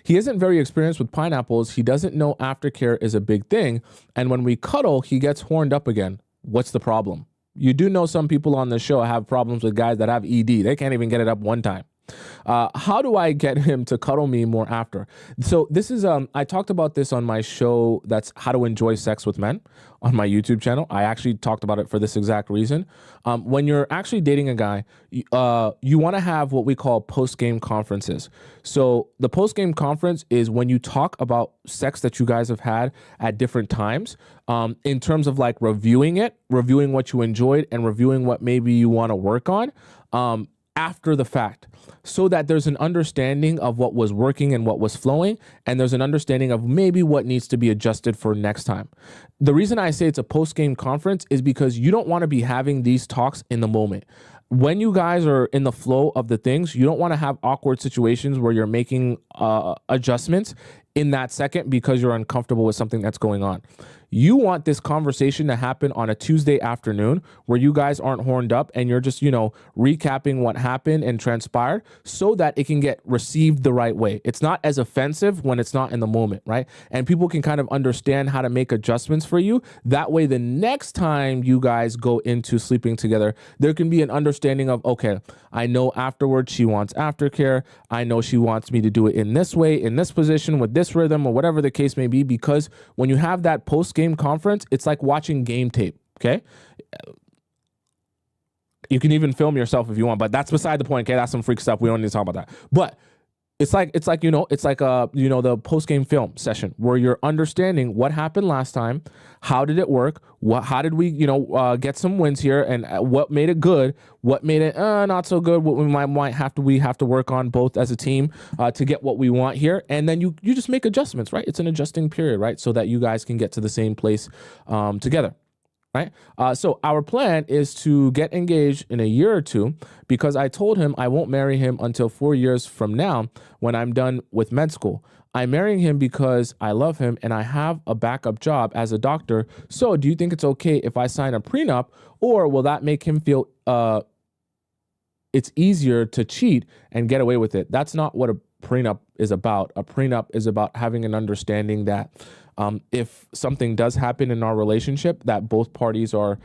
He isn't very experienced with pineapples. He doesn't know aftercare is a big thing. And when we cuddle, he gets horned up again. What's the problem? You do know some people on the show have problems with guys that have ED. They can't even get it up one time. How do I get him to cuddle me more after? So this is, I talked about this on my show, that's How to Enjoy Sex with Men on my YouTube channel. I actually talked about it for this exact reason. When you're actually dating a guy, you want to have what we call post-game conferences. So the post-game conference is when you talk about sex that you guys have had at different times, in terms of like reviewing it, reviewing what you enjoyed and reviewing what maybe you want to work on, after the fact, so that there's an understanding of what was working and what was flowing, and there's an understanding of maybe what needs to be adjusted for next time. The reason I say it's a post-game conference is because you don't want to be having these talks in the moment. When you guys are in the flow of the things, you don't want to have awkward situations where you're making adjustments in that second because you're uncomfortable with something that's going on. You want this conversation to happen on a Tuesday afternoon where you guys aren't horned up and you're just, recapping what happened and transpired so that it can get received the right way. It's not as offensive when it's not in the moment, right? And people can kind of understand how to make adjustments for you. That way, the next time you guys go into sleeping together, there can be an understanding of, okay, I know afterwards she wants aftercare. I know she wants me to do it in this way, in this position, with this rhythm, or whatever the case may be, because when you have that post-game conference, it's like watching game tape, okay? You can even film yourself if you want, but that's beside the point, okay? That's some freak stuff. We don't need to talk about that. But it's like the post-game film session where you're understanding what happened last time, how did it work, how did we, get some wins here, and what made it good, what made it not so good, what we have to work on both as a team to get what we want here, and then you just make adjustments, right? It's an adjusting period, right, so that you guys can get to the same place together. Right. So our plan is to get engaged in a year or two because I told him I won't marry him until 4 years from now when I'm done with med school. I'm marrying him because I love him and I have a backup job as a doctor. So do you think it's okay if I sign a prenup, or will that make him feel it's easier to cheat and get away with it? That's not what a prenup is about. A prenup is about having an understanding that if something does happen in our relationship, that both parties are,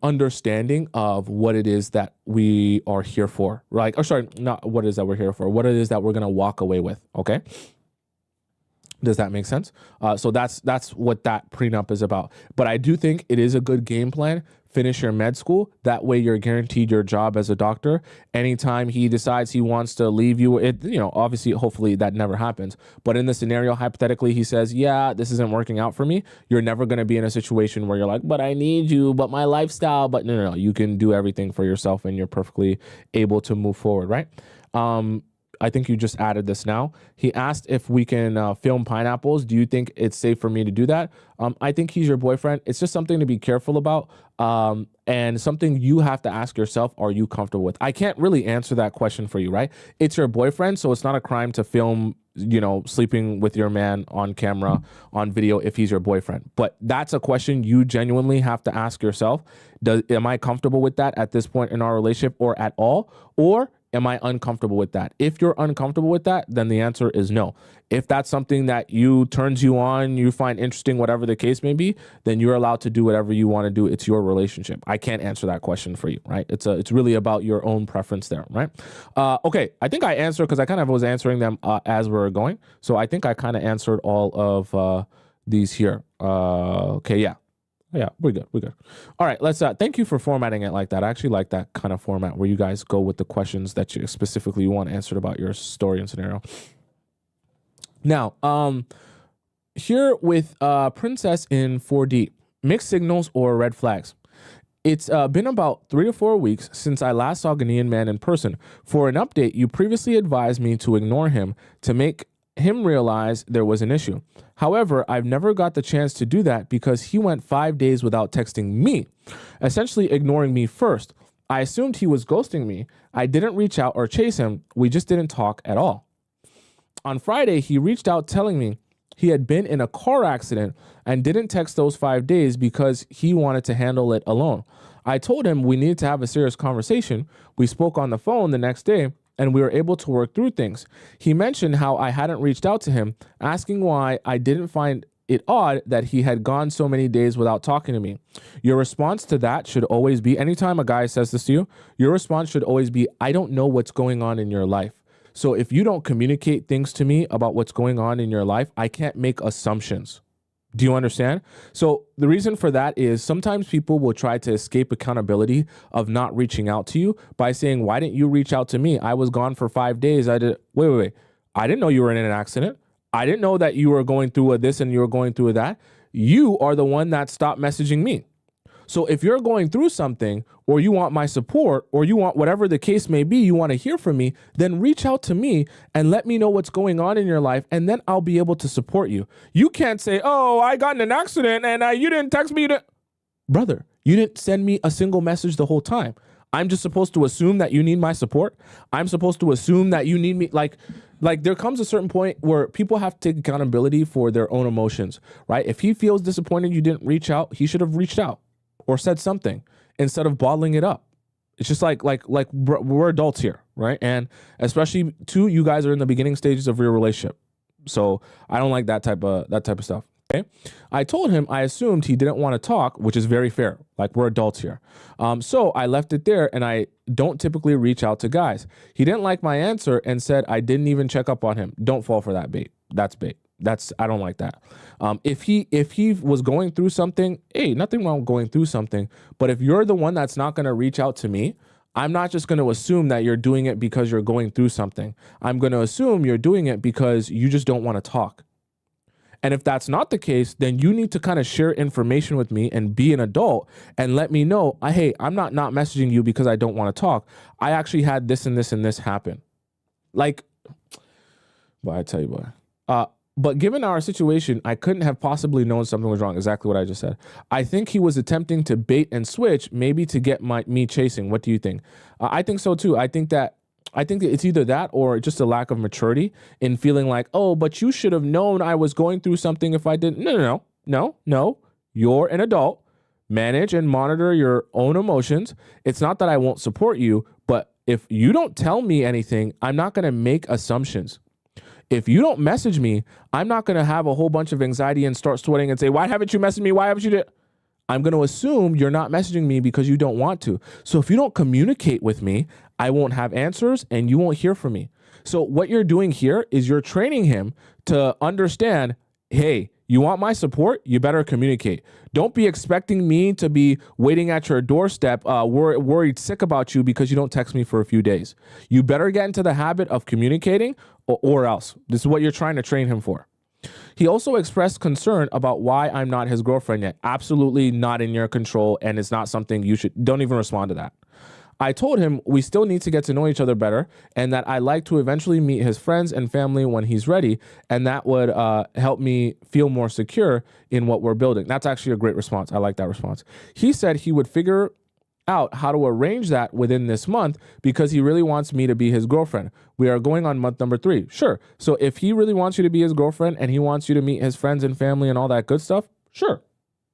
understanding of what it is that we are here for. Not what it is that we're here for, what it is that we're going to walk away with. Okay. Does that make sense? So that's what that prenup is about. But I do think it is a good game plan. Finish your med school. That way you're guaranteed your job as a doctor. Anytime he decides he wants to leave you, obviously, hopefully that never happens. But in the scenario, hypothetically, he says, yeah, this isn't working out for me. You're never going to be in a situation where you're like, but I need you, but my lifestyle, but no. You can do everything for yourself and you're perfectly able to move forward, right? I think you just added this now. He asked if we can film pineapples. Do you think it's safe for me to do that? I think he's your boyfriend. It's just something to be careful about, and something you have to ask yourself, are you comfortable with? I can't really answer that question for you, right? It's your boyfriend, so it's not a crime to film, sleeping with your man on camera, on video, if he's your boyfriend. But that's a question you genuinely have to ask yourself. Am I comfortable with that at this point in our relationship or at all? Or am I uncomfortable with that? If you're uncomfortable with that, then the answer is no. If that's something that turns you on, you find interesting, whatever the case may be, then you're allowed to do whatever you want to do. It's your relationship. I can't answer that question for you, right? It's really about your own preference there, right? Okay, I think I answered because I kind of was answering them as we were going. So I think I kind of answered all of these here. Okay, yeah. Yeah, we're good. We're good. All right, let's thank you for formatting it like that. I actually like that kind of format where you guys go with the questions that you specifically want answered about your story and scenario. Now, here with Princess in 4D, mixed signals or red flags. It's been about 3 to 4 weeks since I last saw Ghanaian man in person. For an update, you previously advised me to ignore him to make him realize there was an issue. However, I've never got the chance to do that because he went 5 days without texting me, essentially ignoring me first. I assumed he was ghosting me. I didn't reach out or chase him. We just didn't talk at all. On Friday, he reached out telling me he had been in a car accident and didn't text those 5 days because he wanted to handle it alone. I told him we needed to have a serious conversation. We spoke on the phone the next day and we were able to work through things. He mentioned how I hadn't reached out to him, asking why I didn't find it odd that he had gone so many days without talking to me. Your response to that should always be, anytime a guy says this to you, your response should always be, I don't know what's going on in your life. So if you don't communicate things to me about what's going on in your life, I can't make assumptions. Do you understand? So the reason for that is sometimes people will try to escape accountability of not reaching out to you by saying, why didn't you reach out to me? I was gone for 5 days. Wait. I didn't know you were in an accident. I didn't know that you were going through a this and you were going through a that. You are the one that stopped messaging me. So if you're going through something or you want my support or you want whatever the case may be, you want to hear from me, then reach out to me and let me know what's going on in your life. And then I'll be able to support you. You can't say, oh, I got in an accident and you didn't text me. Brother, you didn't send me a single message the whole time. I'm just supposed to assume that you need my support. I'm supposed to assume that you need me. Like there comes a certain point where people have to take accountability for their own emotions, right? If he feels disappointed you didn't reach out, he should have reached out or said something instead of bottling it up. It's just like we're adults here, right? And especially too, you guys are in the beginning stages of your relationship. So I don't like that type of stuff. Okay. I told him I assumed he didn't want to talk, which is very fair. Like we're adults here. So I left it there and I don't typically reach out to guys. He didn't like my answer and said I didn't even check up on him. Don't fall for that bait. That's bait. I don't like that. If he was going through something, hey, nothing wrong with going through something. But if you're the one that's not going to reach out to me, I'm not just going to assume that you're doing it because you're going through something. I'm going to assume you're doing it because you just don't want to talk. And if that's not the case, then you need to kind of share information with me and be an adult and let me know, hey, I'm not messaging you because I don't want to talk. I actually had this and this and this happen. Like, boy, I tell you what. But given our situation, I couldn't have possibly known something was wrong. Exactly what I just said. I think he was attempting to bait and switch, maybe to get me chasing. What do you think? I think so too. I think that it's either that or just a lack of maturity in feeling like, oh, but you should have known I was going through something if I didn't. No. You're an adult. Manage and monitor your own emotions. It's not that I won't support you, but if you don't tell me anything, I'm not going to make assumptions. If you don't message me, I'm not going to have a whole bunch of anxiety and start sweating and say, why haven't you messaged me? Why haven't you did? I'm going to assume you're not messaging me because you don't want to. So if you don't communicate with me, I won't have answers and you won't hear from me. So what you're doing here is you're training him to understand, hey, you want my support? You better communicate. Don't be expecting me to be waiting at your doorstep, worried sick about you because you don't text me for a few days. You better get into the habit of communicating or else. This is what you're trying to train him for. He also expressed concern about why I'm not his girlfriend yet. Absolutely not in your control, and it's not something don't even respond to that. I told him we still need to get to know each other better and that I like to eventually meet his friends and family when he's ready, and that would help me feel more secure in what we're building. That's actually a great response. I like that response. He said he would figure out how to arrange that within this month because he really wants me to be his girlfriend. We are going on month number 3. Sure. So if he really wants you to be his girlfriend and he wants you to meet his friends and family and all that good stuff, sure.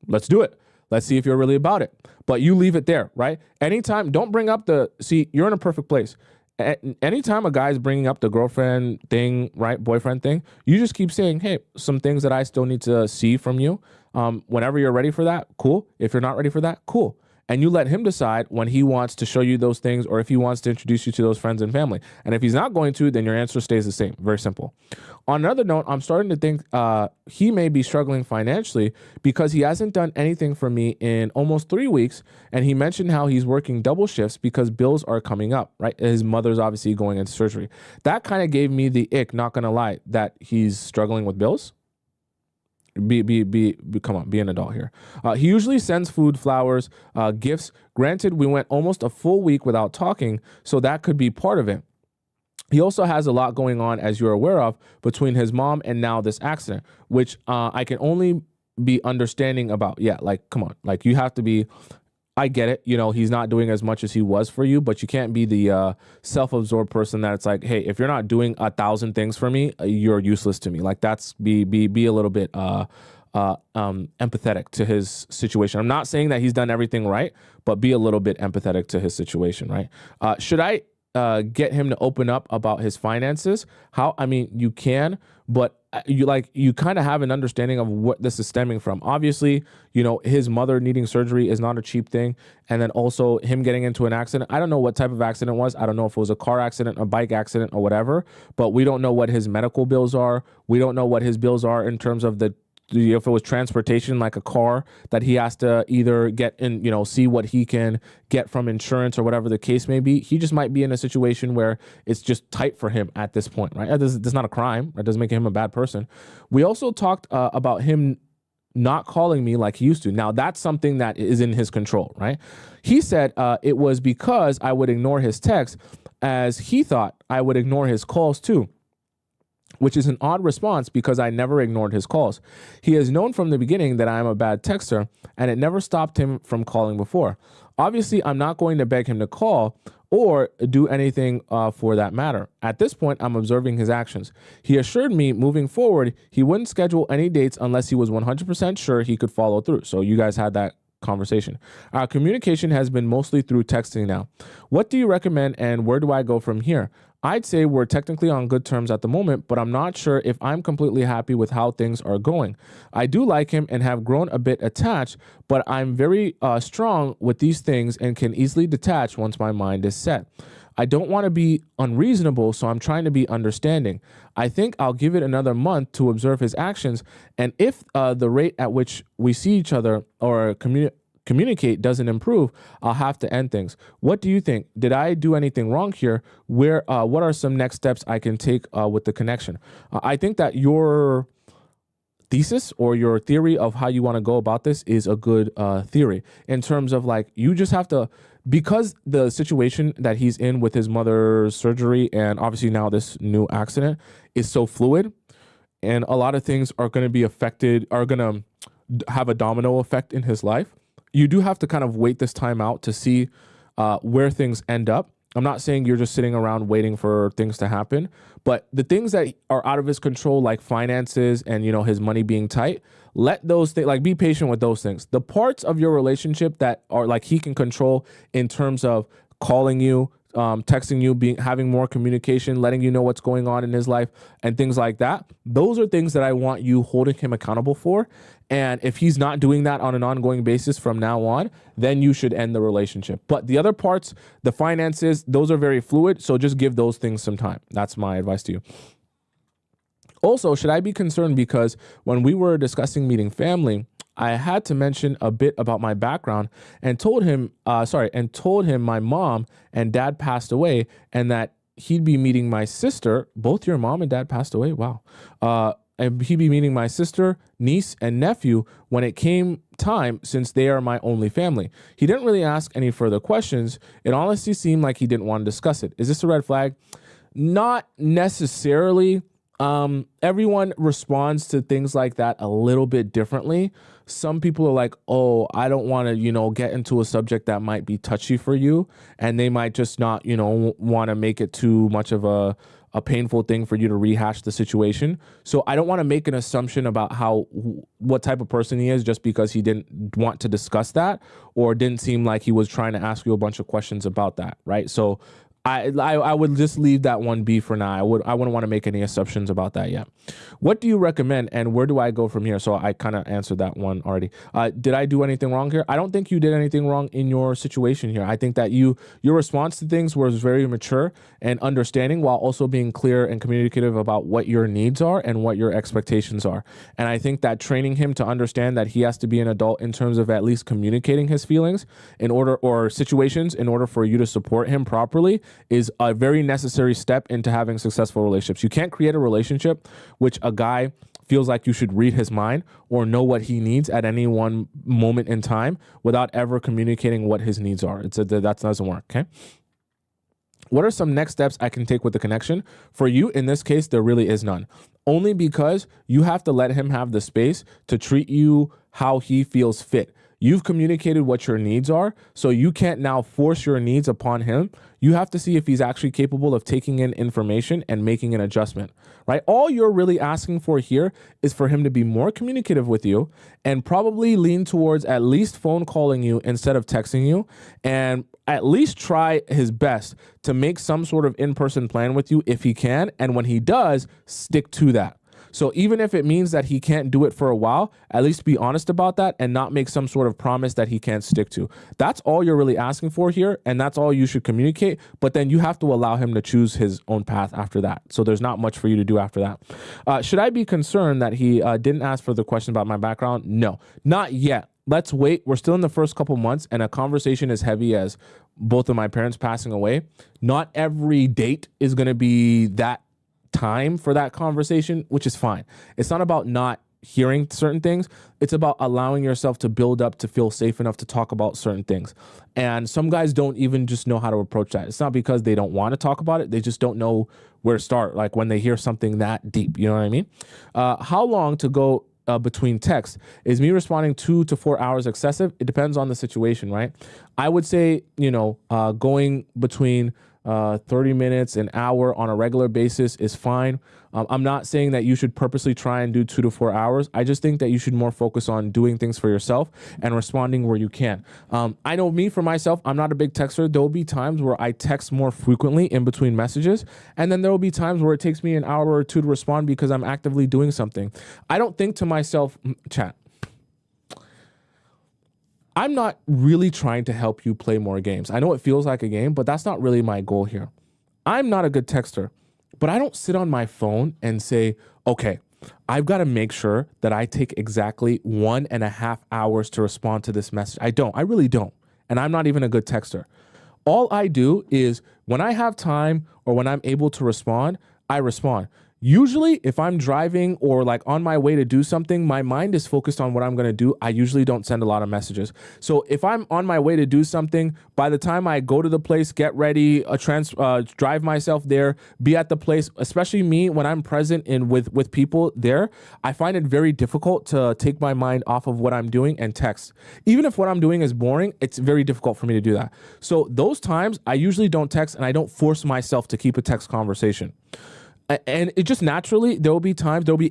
Let's do it. Let's see if you're really about it. But you leave it there, right? Anytime, don't bring up you're in a perfect place. Anytime a guy's bringing up the girlfriend thing, right, boyfriend thing, you just keep saying, hey, some things that I still need to see from you. Whenever you're ready for that, cool. If you're not ready for that, cool. and you let him decide when he wants to show you those things or if he wants to introduce you to those friends and family. And if he's not going to, then your answer stays the same. Very simple. On another note, I'm starting to think he may be struggling financially because he hasn't done anything for me in almost 3 weeks. And he mentioned how he's working double shifts because bills are coming up, right? His mother's obviously going into surgery. That kind of gave me the ick, not going to lie, that he's struggling with bills. Come on, be an adult here. He usually sends food, flowers, gifts. Granted, we went almost a full week without talking, so that could be part of it. He also has a lot going on, as you're aware of, between his mom and now this accident, which I can only be understanding about. Yeah, like, come on. Like, you have to be, I get it. You know, he's not doing as much as he was for you, but you can't be the self-absorbed person that it's like, hey, if you're not doing 1,000 things for me, you're useless to me. Like, that's be a little bit empathetic to his situation. I'm not saying that he's done everything right, but be a little bit empathetic to his situation, right? Should I get him to open up about his finances? How? I mean, you can, but you kind of have an understanding of what this is stemming from. Obviously, you know, his mother needing surgery is not a cheap thing. And then also him getting into an accident. I don't know what type of accident it was. I don't know if it was a car accident, a bike accident, or whatever, but we don't know what his medical bills are. We don't know what his bills are in terms of if it was transportation, like a car that he has to either get in, you know, see what he can get from insurance or whatever the case may be. He just might be in a situation where it's just tight for him at this point, right? That's not a crime. That doesn't make him a bad person. We also talked about him not calling me like he used to. Now, that's something that is in his control, right? He said it was because I would ignore his texts, as he thought I would ignore his calls too, which is an odd response because I never ignored his calls. He has known from the beginning that I am a bad texter, and it never stopped him from calling before. Obviously, I'm not going to beg him to call or do anything for that matter. At this point, I'm observing his actions. He assured me moving forward, he wouldn't schedule any dates unless he was 100% sure he could follow through. So you guys had that conversation. Our communication has been mostly through texting now. What do you recommend, and where do I go from here? I'd say we're technically on good terms at the moment, but I'm not sure if I'm completely happy with how things are going. I do like him and have grown a bit attached, but I'm very strong with these things and can easily detach once my mind is set. I don't want to be unreasonable, so I'm trying to be understanding. I think I'll give it another month to observe his actions, and if the rate at which we see each other or communicate doesn't improve, I'll have to end things. What do you think? Did I do anything wrong here? What are some next steps I can take with the connection? I think that your thesis or your theory of how you want to go about this is a good theory in terms of, like, you just have to, because the situation that he's in with his mother's surgery and obviously now this new accident is so fluid, and a lot of things are going to be affected, are going to have a domino effect in his life. You do have to kind of wait this time out to see where things end up. I'm not saying you're just sitting around waiting for things to happen, but the things that are out of his control, like finances and, you know, his money being tight, let those things, like, be patient with those things. The parts of your relationship that are like he can control in terms of calling you, texting you, having more communication, letting you know what's going on in his life and things like that. Those are things that I want you holding him accountable for. And if he's not doing that on an ongoing basis from now on, then you should end the relationship. But the other parts, the finances, those are very fluid. So just give those things some time. That's my advice to you. Also, should I be concerned because when we were discussing meeting family, I had to mention a bit about my background and told him my mom and dad passed away and that he'd be meeting my sister. Both your mom and dad passed away? Wow. And he'd be meeting my sister, niece, and nephew when it came time, since they are my only family. He didn't really ask any further questions. It honestly seemed like he didn't want to discuss it. Is this a red flag? Not necessarily. Everyone responds to things like that a little bit differently. Some people are like, oh, I don't want to, get into a subject that might be touchy for you. And they might just not, want to make it too much of a painful thing for you to rehash the situation. So I don't want to make an assumption about what type of person he is just because he didn't want to discuss that or didn't seem like he was trying to ask you a bunch of questions about that, right? So I would just leave that one be for now. I wouldn't want to make any assumptions about that yet. What do you recommend, and where do I go from here? So I kind of answered that one already. Did I do anything wrong here? I don't think you did anything wrong in your situation here. I think that your response to things was very mature and understanding, while also being clear and communicative about what your needs are and what your expectations are. And I think that training him to understand that he has to be an adult in terms of at least communicating his feelings or situations in order for you to support him properly is a very necessary step into having successful relationships. You can't create a relationship which a guy feels like you should read his mind or know what he needs at any one moment in time without ever communicating what his needs are. That doesn't work, okay? What are some next steps I can take with the connection? For you, in this case, there really is none. Only because you have to let him have the space to treat you how he feels fit. You've communicated what your needs are, so you can't now force your needs upon him. You have to see if he's actually capable of taking in information and making an adjustment, right? All you're really asking for here is for him to be more communicative with you and probably lean towards at least phone calling you instead of texting you, and at least try his best to make some sort of in-person plan with you if he can. And when he does, stick to that. So even if it means that he can't do it for a while, at least be honest about that and not make some sort of promise that he can't stick to. That's all you're really asking for here, and that's all you should communicate. But then you have to allow him to choose his own path after that. So there's not much for you to do after that. Should I be concerned that he didn't ask for the question about my background? No, not yet. Let's wait. We're still in the first couple months, and a conversation as heavy as both of my parents passing away, not every date is going to be that time for that conversation, which is fine. It's not about not hearing certain things. It's about allowing yourself to build up to feel safe enough to talk about certain things. And some guys don't even just know how to approach that. It's not because they don't want to talk about it. They just don't know where to start. Like when they hear something that deep, you know what I mean? How long to go between texts? Is me responding 2 to 4 hours excessive? It depends on the situation, right? I would say, going between 30 minutes, an hour on a regular basis is fine. I'm not saying that you should purposely try and do 2 to 4 hours. I just think that you should more focus on doing things for yourself and responding where you can. I know me, for myself, I'm not a big texter. There will be times where I text more frequently in between messages. And then there will be times where it takes me an hour or two to respond because I'm actively doing something. I don't think to myself, chat, I'm not really trying to help you play more games. I know it feels like a game, but that's not really my goal here. I'm not a good texter, but I don't sit on my phone and say, okay, I've got to make sure that I take exactly 1.5 hours to respond to this message. I really don't. And I'm not even a good texter. All I do is when I have time or when I'm able to respond, I respond. Usually, if I'm driving or like on my way to do something, my mind is focused on what I'm going to do. I usually don't send a lot of messages. So if I'm on my way to do something, by the time I go to the place, get ready, drive myself there, be at the place, especially me when I'm present with people there, I find it very difficult to take my mind off of what I'm doing and text. Even if what I'm doing is boring, it's very difficult for me to do that. So those times, I usually don't text and I don't force myself to keep a text conversation. And it just naturally, there'll be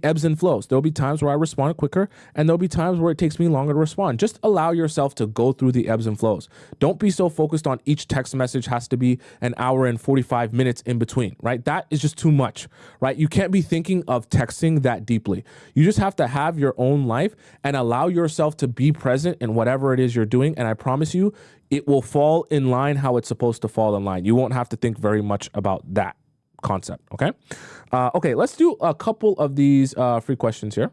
ebbs and flows. There'll be times where I respond quicker and there'll be times where it takes me longer to respond. Just allow yourself to go through the ebbs and flows. Don't be so focused on each text message has to be an hour and 45 minutes in between, right? That is just too much, right? You can't be thinking of texting that deeply. You just have to have your own life and allow yourself to be present in whatever it is you're doing. And I promise you, it will fall in line how it's supposed to fall in line. You won't have to think very much about that concept. Okay. Okay. Let's do a couple of these free questions here.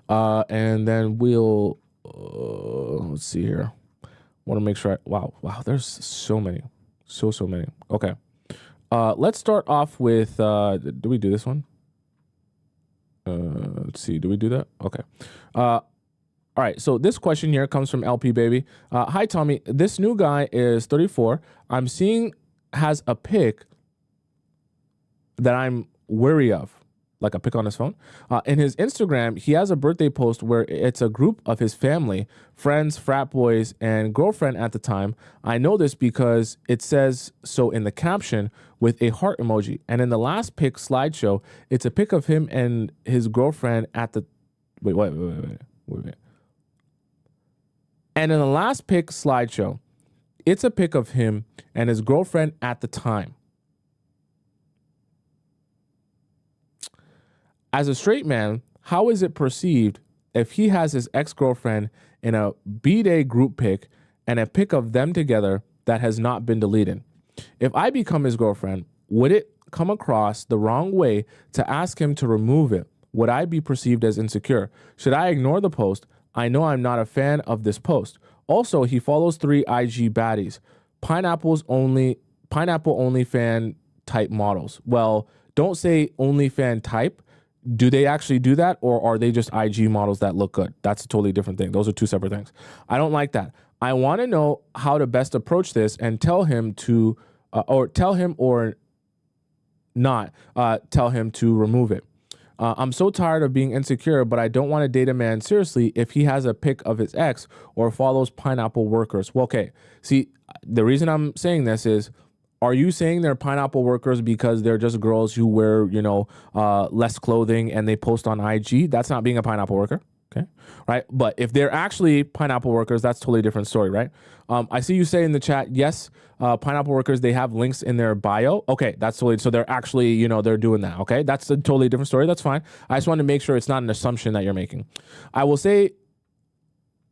And then we'll, let's see here. Want to make sure. Wow. There's so many. So many. Okay. Let's start off with, do we do this one? Let's see. Do we do that? Okay. All right. So this question here comes from LP Baby. Hi, Tommy. This new guy is 34. I'm seeing has a pic that I'm wary of, like a pic on his phone. In his Instagram, he has a birthday post where it's a group of his family, friends, frat boys, and girlfriend at the time. I know this because it says so in the caption with a heart emoji. And in the last pic slideshow, it's a pic of him and his girlfriend at the... Wait. And in the last pic slideshow, it's a pic of him and his girlfriend at the time. As a straight man, how is it perceived if he has his ex-girlfriend in a B-Day group pic and a pic of them together that has not been deleted? If I become his girlfriend, would it come across the wrong way to ask him to remove it? Would I be perceived as insecure? Should I ignore the post? I know I'm not a fan of this post. Also, he follows 3 IG baddies, pineapple only fan type models. Well, don't say only fan type. Do they actually do that, or are they just IG models that look good? That's a totally different thing. Those are 2 separate things. I don't like that. I want to know how to best approach this and tell him to, or not tell him to remove it. I'm so tired of being insecure, but I don't want to date a man seriously if he has a pic of his ex or follows pineapple workers. Well, okay. See, the reason I'm saying this is, are you saying they're pineapple workers because they're just girls who wear, less clothing and they post on IG? That's not being a pineapple worker. Okay. Right. But if they're actually pineapple workers, that's a totally different story. Right. I see you say in the chat, yes, pineapple workers, they have links in their bio. Okay. That's totally, so they're actually, they're doing that. Okay. That's a totally different story. That's fine. I just want to make sure it's not an assumption that you're making. I will say,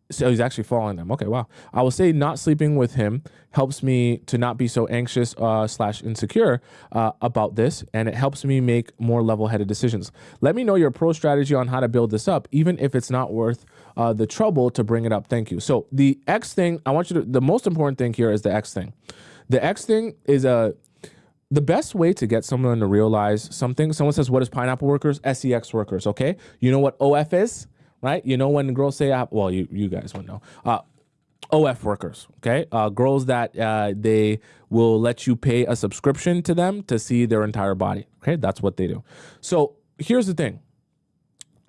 so he's actually following them. Okay, wow. I will say not sleeping with him helps me to not be so anxious / insecure about this, and it helps me make more level-headed decisions. Let me know your pro strategy on how to build this up, even if it's not worth the trouble to bring it up. Thank you. So the X thing, the most important thing here is the X thing. The X thing is the best way to get someone to realize something. Someone says, what is pineapple workers? SEX workers, okay? You know what OF is? Right? You know when girls say, well, you guys would know. OF workers, okay? Girls that they will let you pay a subscription to them to see their entire body, okay? That's what they do. So here's the thing.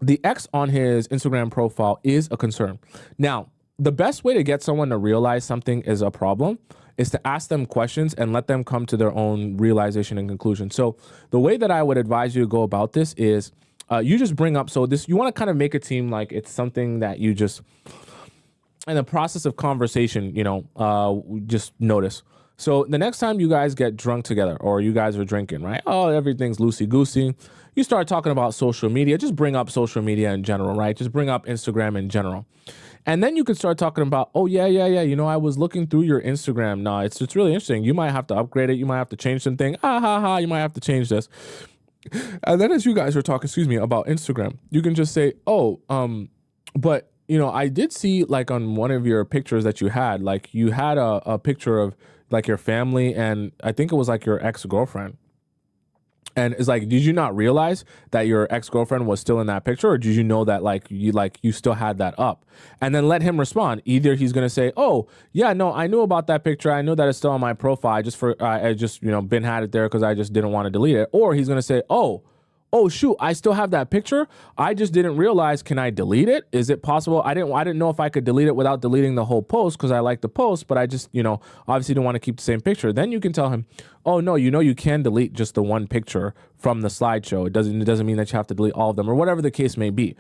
The X on his Instagram profile is a concern. Now, the best way to get someone to realize something is a problem is to ask them questions and let them come to their own realization and conclusion. So the way that I would advise you to go about this is you just bring up, you want to kind of make it seem like it's something that you just, in the process of conversation, just notice. So the next time you guys get drunk together or you guys are drinking, right? Oh, everything's loosey-goosey. You start talking about social media. Just bring up social media in general, right? Just bring up Instagram in general. And then you can start talking about, oh, yeah. I was looking through your Instagram. No, it's really interesting. You might have to upgrade it. You might have to change something. You might have to change this. And then as you guys are talking, about Instagram, you can just say, but, I did see like on one of your pictures that you had, like you had a picture of like your family and I think it was like your ex-girlfriend. And it's like, did you not realize that your ex-girlfriend was still in that picture, or did you know that you still had that up? And then let him respond. Either he's gonna say, "Oh, yeah, no, I knew about that picture. I know that it's still on my profile. I just been had it there because I just didn't want to delete it." Or he's gonna say, "Oh shoot, I still have that picture. I just didn't realize. Can I delete it? Is it possible? I didn't know if I could delete it without deleting the whole post because I like the post, but I just obviously don't want to keep the same picture." Then you can tell him, "Oh no, you can delete just the one picture from the slideshow. It doesn't mean that you have to delete all of them," or whatever the case may be.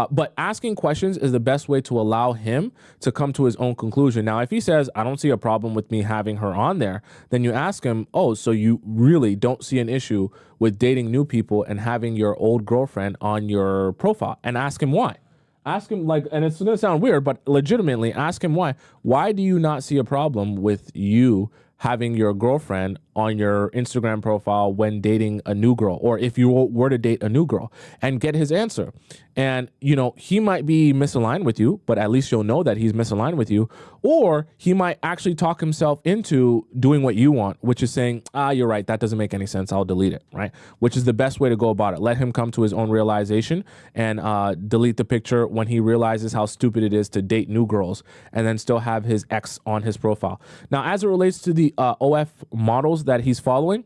But asking questions is the best way to allow him to come to his own conclusion. Now, if he says, "I don't see a problem with me having her on there," then you ask him, "Oh, so you really don't see an issue with dating new people and having your old girlfriend on your profile?" And ask him why. Ask him and it's going to sound weird, but legitimately ask him why. Why do you not see a problem with you having your girlfriend on your Instagram profile when dating a new girl, or if you were to date a new girl? And get his answer. And, he might be misaligned with you, but at least you'll know that he's misaligned with you. Or he might actually talk himself into doing what you want, which is saying, you're right, that doesn't make any sense, I'll delete it, right? Which is the best way to go about it. Let him come to his own realization and delete the picture when he realizes how stupid it is to date new girls and then still have his ex on his profile. Now, as it relates to the OF models that he's following,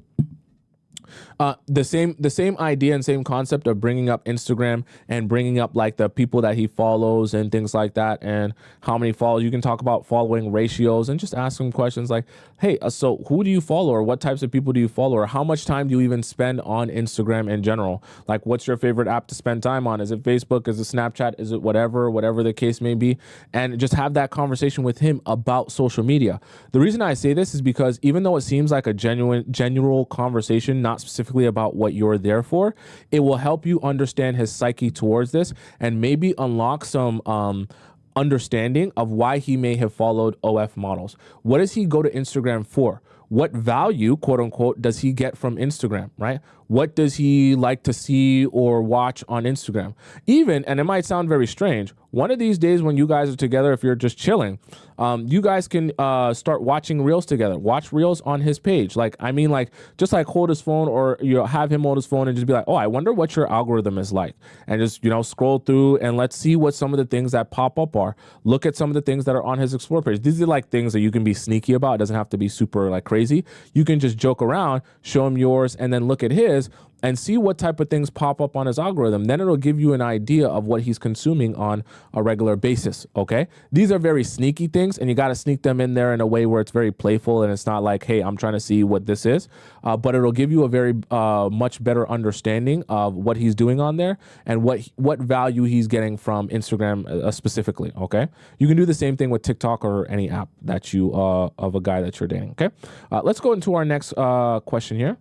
the same idea and same concept of bringing up Instagram and bringing up like the people that he follows and things like that and how many follows. You can talk about following ratios and just ask him questions like, hey, so who do you follow, or what types of people do you follow, or how much time do you even spend on Instagram in general? Like, what's your favorite app to spend time on? Is it Facebook? Is it Snapchat? Is it whatever the case may be? And just have that conversation with him about social media. The reason I say this is because even though it seems like a general conversation, not specifically about what you're there for, it will help you understand his psyche towards this and maybe unlock some understanding of why he may have followed OF models. What does he go to Instagram for? What value, quote unquote, does he get from Instagram, right? What does he like to see or watch on Instagram? Even, and it might sound very strange, one of these days when you guys are together, if you're just chilling, you guys can start watching reels together. Watch reels on his page. Like, I mean, like, just like hold his phone, or have him hold his phone and just be like, oh, I wonder what your algorithm is like. And just, scroll through and let's see what some of the things that pop up are. Look at some of the things that are on his explore page. These are like things that you can be sneaky about. It doesn't have to be super like crazy. You can just joke around, show him yours, and then look at his and see what type of things pop up on his algorithm. Then it'll give you an idea of what he's consuming on a regular basis, okay? These are very sneaky things, and you got to sneak them in there in a way where it's very playful and it's not like, hey, I'm trying to see what this is, but it'll give you a very much better understanding of what he's doing on there and what value he's getting from Instagram specifically, okay? You can do the same thing with TikTok or any app that you of a guy that you're dating, okay? Let's go into our next question here.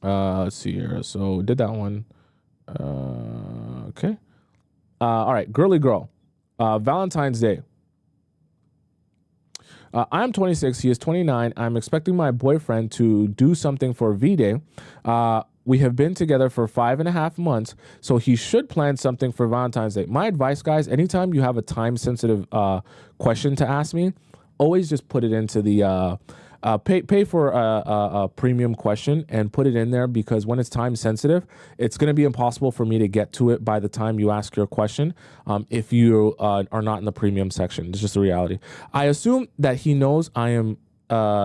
Let's see here. So did that one. Okay. All right. Girly girl. Valentine's Day. I'm 26. He is 29. I'm expecting my boyfriend to do something for V-Day. We have been together for 5.5 months, so he should plan something for Valentine's Day. My advice, guys, anytime you have a time-sensitive question to ask me, always just put it into the pay for a premium question and put it in there, because when it's time sensitive, it's going to be impossible for me to get to it by the time you ask your question if you are not in the premium section. It's just a reality. I assume that he knows I am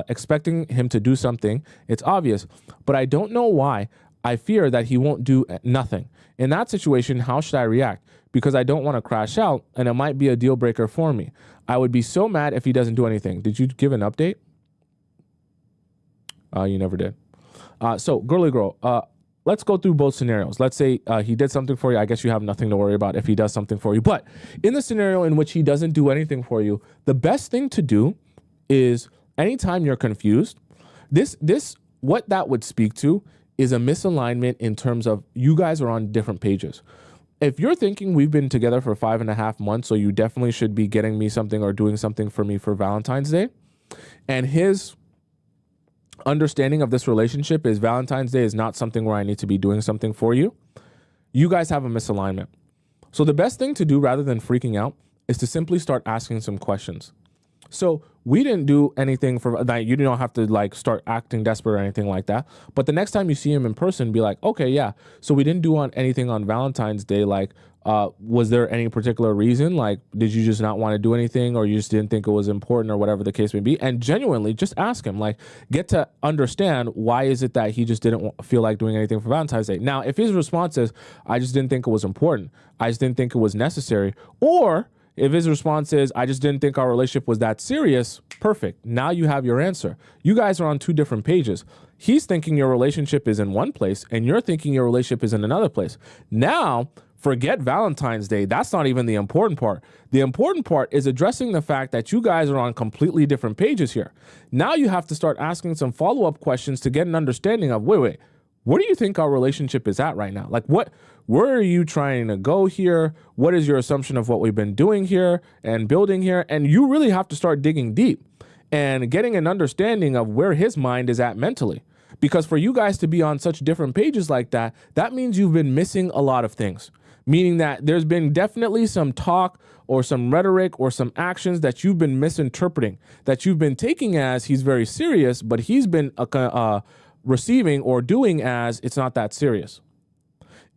expecting him to do something. It's obvious, but I don't know why. I fear that he won't do nothing. In that situation, how should I react? Because I don't want to crash out, and it might be a deal breaker for me. I would be so mad if he doesn't do anything. Did you give an update? You never did. So, girly girl, let's go through both scenarios. Let's say he did something for you. I guess you have nothing to worry about if he does something for you. But in the scenario in which he doesn't do anything for you, the best thing to do is anytime you're confused, what that would speak to is a misalignment in terms of you guys are on different pages. If you're thinking we've been together for 5.5 months, so you definitely should be getting me something or doing something for me for Valentine's Day, and his understanding of this relationship is Valentine's Day is not something where I need to be doing something for you, you guys have a misalignment. So the best thing to do rather than freaking out is to simply start asking some questions. So we didn't do anything for that. You don't have to like start acting desperate or anything like that. But the next time you see him in person, be like, okay, yeah. So we didn't do anything on Valentine's Day. Like, was there any particular reason? Like, did you just not want to do anything, or you just didn't think it was important, or whatever the case may be? And genuinely just ask him, like, get to understand why is it that he just didn't feel like doing anything for Valentine's Day. Now, if his response is, I just didn't think it was important, I just didn't think it was necessary, or if his response is, I just didn't think our relationship was that serious, perfect. Now you have your answer. You guys are on two different pages. He's thinking your relationship is in one place, and you're thinking your relationship is in another place. Now, forget Valentine's Day. That's not even the important part. The important part is addressing the fact that you guys are on completely different pages here. Now you have to start asking some follow-up questions to get an understanding of, wait, where do you think our relationship is at right now? Like, where are you trying to go here? What is your assumption of what we've been doing here and building here? And you really have to start digging deep and getting an understanding of where his mind is at mentally. Because for you guys to be on such different pages like that, that means you've been missing a lot of things. Meaning that there's been definitely some talk or some rhetoric or some actions that you've been misinterpreting, that you've been taking as he's very serious, but he's been receiving or doing as it's not that serious.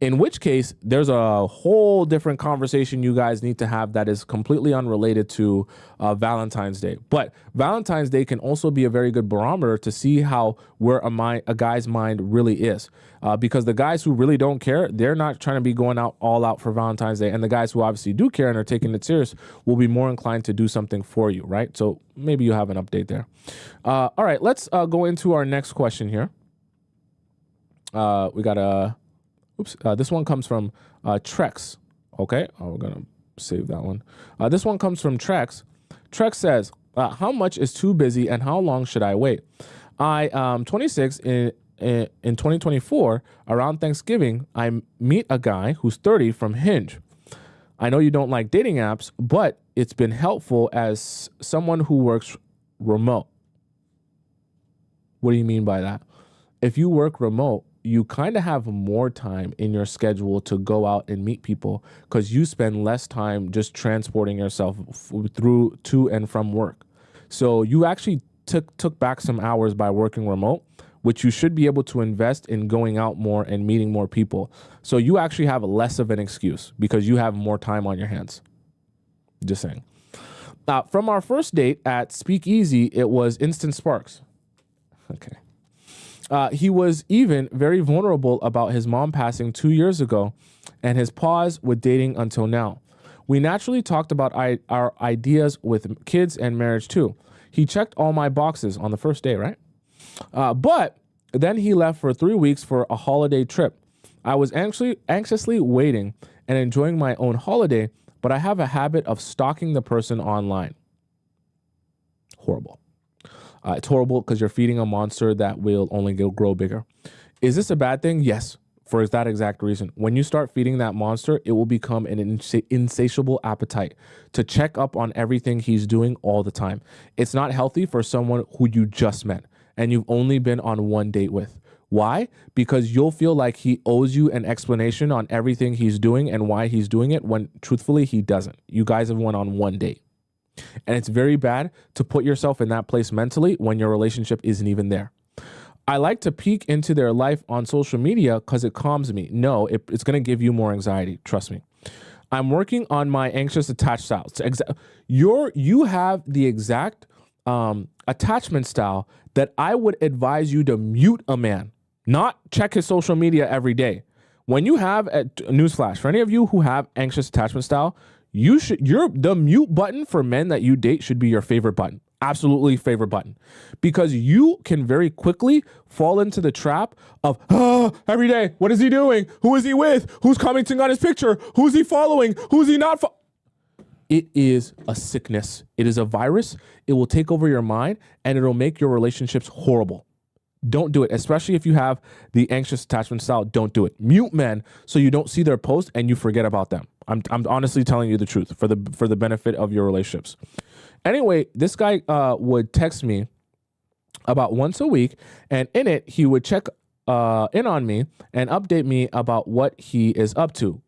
In which case, there's a whole different conversation you guys need to have that is completely unrelated to Valentine's Day. But Valentine's Day can also be a very good barometer to see how where a guy's mind really is. Because the guys who really don't care, they're not trying to be going out all out for Valentine's Day. And the guys who obviously do care and are taking it serious will be more inclined to do something for you, right? So maybe you have an update there. All right, let's go into our next question here. We got a... Oops, this one comes from Trex. Okay, we're going to save that one. This one comes from Trex. Trex says, how much is too busy and how long should I wait? I'm 26 in 2024. Around Thanksgiving, I meet a guy who's 30 from Hinge. I know you don't like dating apps, but it's been helpful as someone who works remote. What do you mean by that? If you work remote, you kind of have more time in your schedule to go out and meet people because you spend less time just transporting yourself through to and from work. So you actually took back some hours by working remote, which you should be able to invest in going out more and meeting more people. So you actually have less of an excuse because you have more time on your hands. Just saying. From our first date at Speakeasy, it was instant sparks. Okay. He was even very vulnerable about his mom passing 2 years ago and his pause with dating until now. We naturally talked about our ideas with kids and marriage too. He checked all my boxes on the first day, right? But then he left for 3 weeks for a holiday trip. I was anxiously waiting and enjoying my own holiday, but I have a habit of stalking the person online. Horrible. It's horrible because you're feeding a monster that will only grow bigger. Is this a bad thing? Yes, for that exact reason. When you start feeding that monster, it will become an insatiable appetite to check up on everything he's doing all the time. It's not healthy for someone who you just met and you've only been on one date with. Why? Because you'll feel like he owes you an explanation on everything he's doing and why he's doing it when truthfully he doesn't. You guys have went on one date. And it's very bad to put yourself in that place mentally when your relationship isn't even there. I like to peek into their life on social media because it calms me. No, it's going to give you more anxiety. Trust me. I'm working on my anxious attached style. You have the exact attachment style that I would advise you to mute a man, not check his social media every day. When you have a newsflash for any of you who have anxious attachment style, the mute button for men that you date should be your favorite button. Absolutely favorite button. Because you can very quickly fall into the trap of, every day, what is he doing? Who is he with? Who's commenting on his picture? Who's he following? Who's he not It is a sickness. It is a virus. It will take over your mind and it'll make your relationships horrible. Don't do it, especially if you have the anxious attachment style. Don't do it. Mute men so you don't see their post and you forget about them. I'm honestly telling you the truth for the benefit of your relationships. Anyway, this guy would text me about once a week, and in it he would check in on me and update me about what he is up to.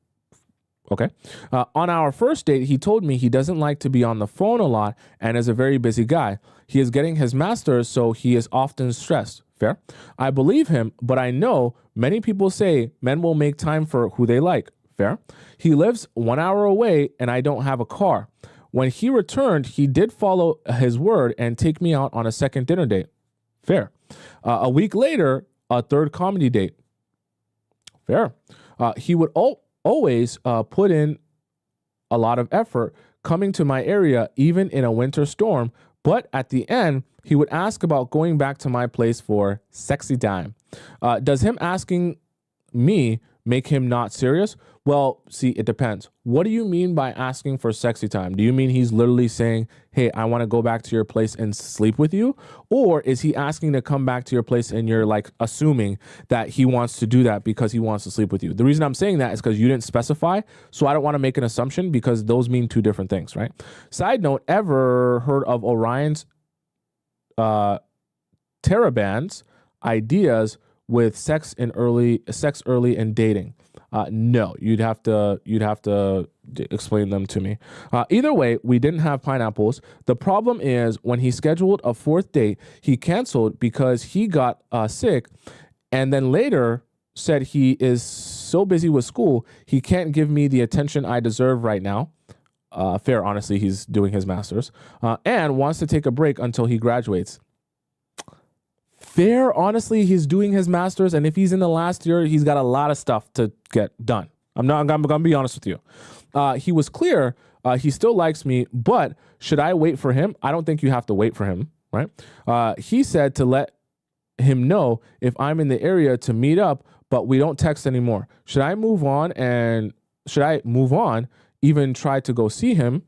Okay. On our first date, he told me he doesn't like to be on the phone a lot and is a very busy guy. He is getting his master's, so he is often stressed. Fair. I believe him, but I know many people say men will make time for who they like. Fair. He lives 1 hour away and I don't have a car. When he returned, he did follow his word and take me out on a second dinner date. Fair. A week later, a third comedy date. Fair. He would always put in a lot of effort coming to my area, even in a winter storm. But at the end, he would ask about going back to my place for sexy time. Does him asking me make him not serious? Well, see, it depends. What do you mean by asking for sexy time? Do you mean he's literally saying, hey, I want to go back to your place and sleep with you? Or is he asking to come back to your place and you're like assuming that he wants to do that because he wants to sleep with you? The reason I'm saying that is because you didn't specify. So I don't want to make an assumption because those mean two different things, right? Side note, ever heard of Orion's TerraBand's ideas with sex early in dating? No, you'd have to explain them to me. Either way, we didn't have pineapples. The problem is when he scheduled a fourth date, he canceled because he got sick, and then later said he is so busy with school, he can't give me the attention I deserve right now. Fair, honestly, he's doing his master's, and wants to take a break until he graduates. Fair, honestly, he's doing his master's, and if he's in the last year, he's got a lot of stuff to get done. I'm gonna be honest with you. He was clear, he still likes me, but should I wait for him? I don't think you have to wait for him, right? He said to let him know if I'm in the area to meet up, but we don't text anymore. Should I move on even try to go see him,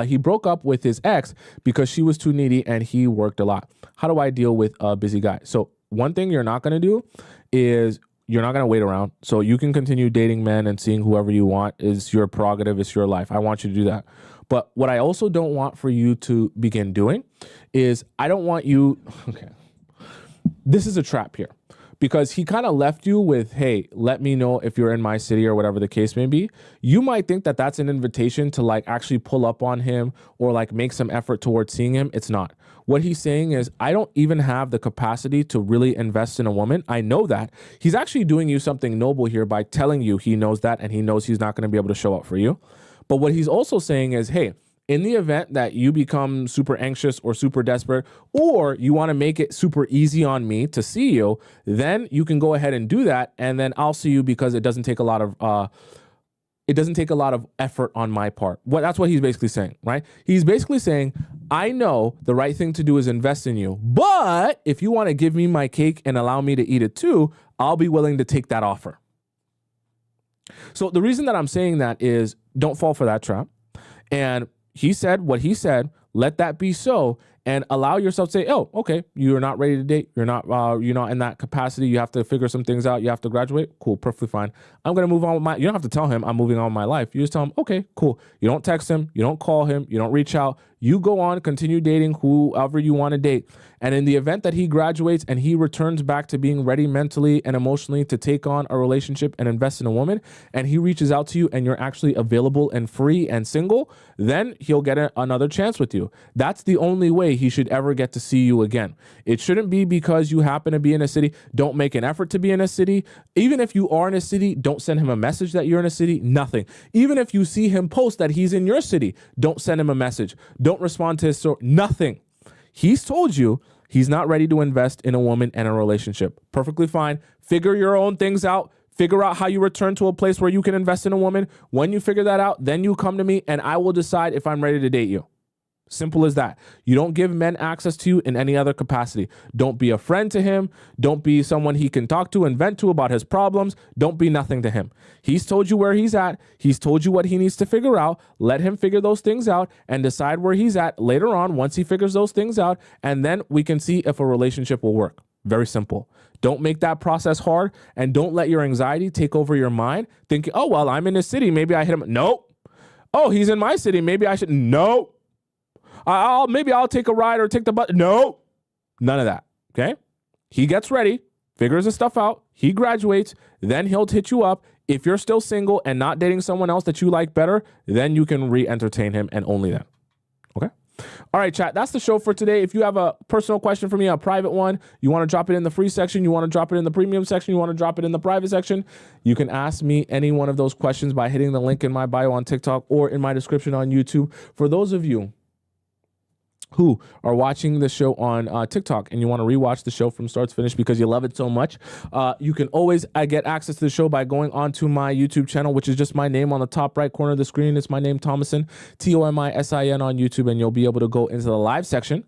he broke up with his ex because she was too needy and he worked a lot. How do I deal with a busy guy? So one thing you're not going to do is you're not going to wait around. So you can continue dating men and seeing whoever you want. Is your prerogative. It's your life. I want you to do that. But what I also don't want for you to begin doing is I don't want you, okay, this is a trap here. Because he kind of left you with, hey, let me know if you're in my city or whatever the case may be. You might think that that's an invitation to like actually pull up on him or like make some effort towards seeing him. It's not. What he's saying is, I don't even have the capacity to really invest in a woman. I know that. He's actually doing you something noble here by telling you he knows that and he knows he's not going to be able to show up for you. But what he's also saying is, hey, in the event that you become super anxious or super desperate, or you want to make it super easy on me to see you, then you can go ahead and do that. And then I'll see you because it doesn't take a lot of, effort on my part. That's what he's basically saying, right? He's basically saying, I know the right thing to do is invest in you, but if you want to give me my cake and allow me to eat it too, I'll be willing to take that offer. So the reason that I'm saying that is don't fall for that trap. And he said what he said, let that be so, and allow yourself to say, oh, okay, you're not ready to date. You're not in that capacity. You have to figure some things out. You have to graduate. Cool, perfectly fine. I'm going to move on with you don't have to tell him I'm moving on with my life. You just tell him, okay, cool. You don't text him. You don't call him. You don't reach out. You go on, continue dating whoever you want to date. And in the event that he graduates and he returns back to being ready mentally and emotionally to take on a relationship and invest in a woman, and he reaches out to you and you're actually available and free and single, then he'll get another chance with you. That's the only way he should ever get to see you again. It shouldn't be because you happen to be in a city. Don't make an effort to be in a city. Even if you are in a city, don't send him a message that you're in a city. Nothing. Even if you see him post that he's in your city, don't send him a message. Don't respond to his story. Nothing. He's told you he's not ready to invest in a woman and a relationship. Perfectly fine. Figure your own things out. Figure out how you return to a place where you can invest in a woman. When you figure that out, then you come to me and I will decide if I'm ready to date you. Simple as that. You don't give men access to you in any other capacity. Don't be a friend to him. Don't be someone he can talk to and vent to about his problems. Don't be nothing to him. He's told you where he's at. He's told you what he needs to figure out. Let him figure those things out and decide where he's at later on once he figures those things out. And then we can see if a relationship will work. Very simple. Don't make that process hard and don't let your anxiety take over your mind thinking, oh, well, I'm in this city. Maybe I hit him. Nope. Oh, he's in my city. Maybe I should. Nope. Maybe I'll take a ride or take the bus. No, none of that. Okay. He gets ready, figures his stuff out. He graduates. Then he'll hit you up. If you're still single and not dating someone else that you like better, then you can re-entertain him and only then. Okay. All right, chat. That's the show for today. If you have a personal question for me, a private one, you want to drop it in the free section, you want to drop it in the premium section, you want to drop it in the private section, you can ask me any one of those questions by hitting the link in my bio on TikTok or in my description on YouTube. For those of you who are watching the show on TikTok and you want to rewatch the show from start to finish because you love it so much, you can always get access to the show by going onto my YouTube channel, which is just my name on the top right corner of the screen. It's my name, Tomisin, Tomisin on YouTube, and you'll be able to go into the live section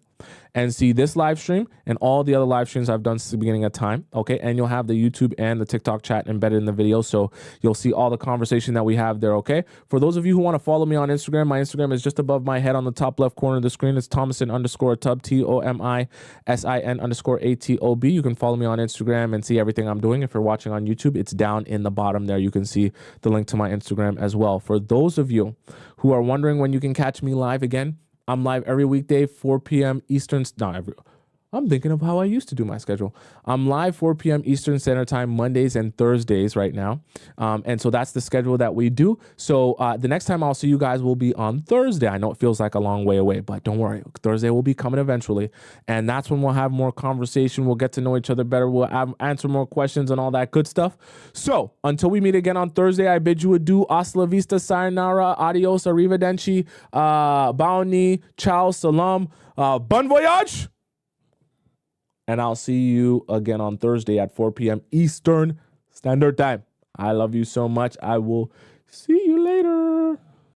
and see this live stream and all the other live streams I've done since the beginning of time. Okay. And you'll have the YouTube and the TikTok chat embedded in the video. So you'll see all the conversation that we have there. Okay. For those of you who want to follow me on Instagram, my Instagram is just above my head on the top left corner of the screen. It's Tomisin_Atob, Tomisin_Atob. You can follow me on Instagram and see everything I'm doing. If you're watching on YouTube, it's down in the bottom there. You can see the link to my Instagram as well. For those of you who are wondering when you can catch me live again, I'm live every weekday, 4 p.m. Eastern. I'm thinking of how I used to do my schedule. I'm live 4 p.m. Eastern Standard Time, Mondays and Thursdays right now. And so that's the schedule that we do. So the next time I'll see you guys will be on Thursday. I know it feels like a long way away, but don't worry. Thursday will be coming eventually. And that's when we'll have more conversation. We'll get to know each other better. We'll answer more questions and all that good stuff. So until we meet again on Thursday, I bid you adieu. Hasta la vista, sayonara, adios, arrivederci, baoni, ciao, salam, bon voyage. And I'll see you again on Thursday at 4 p.m. Eastern Standard Time. I love you so much. I will see you later.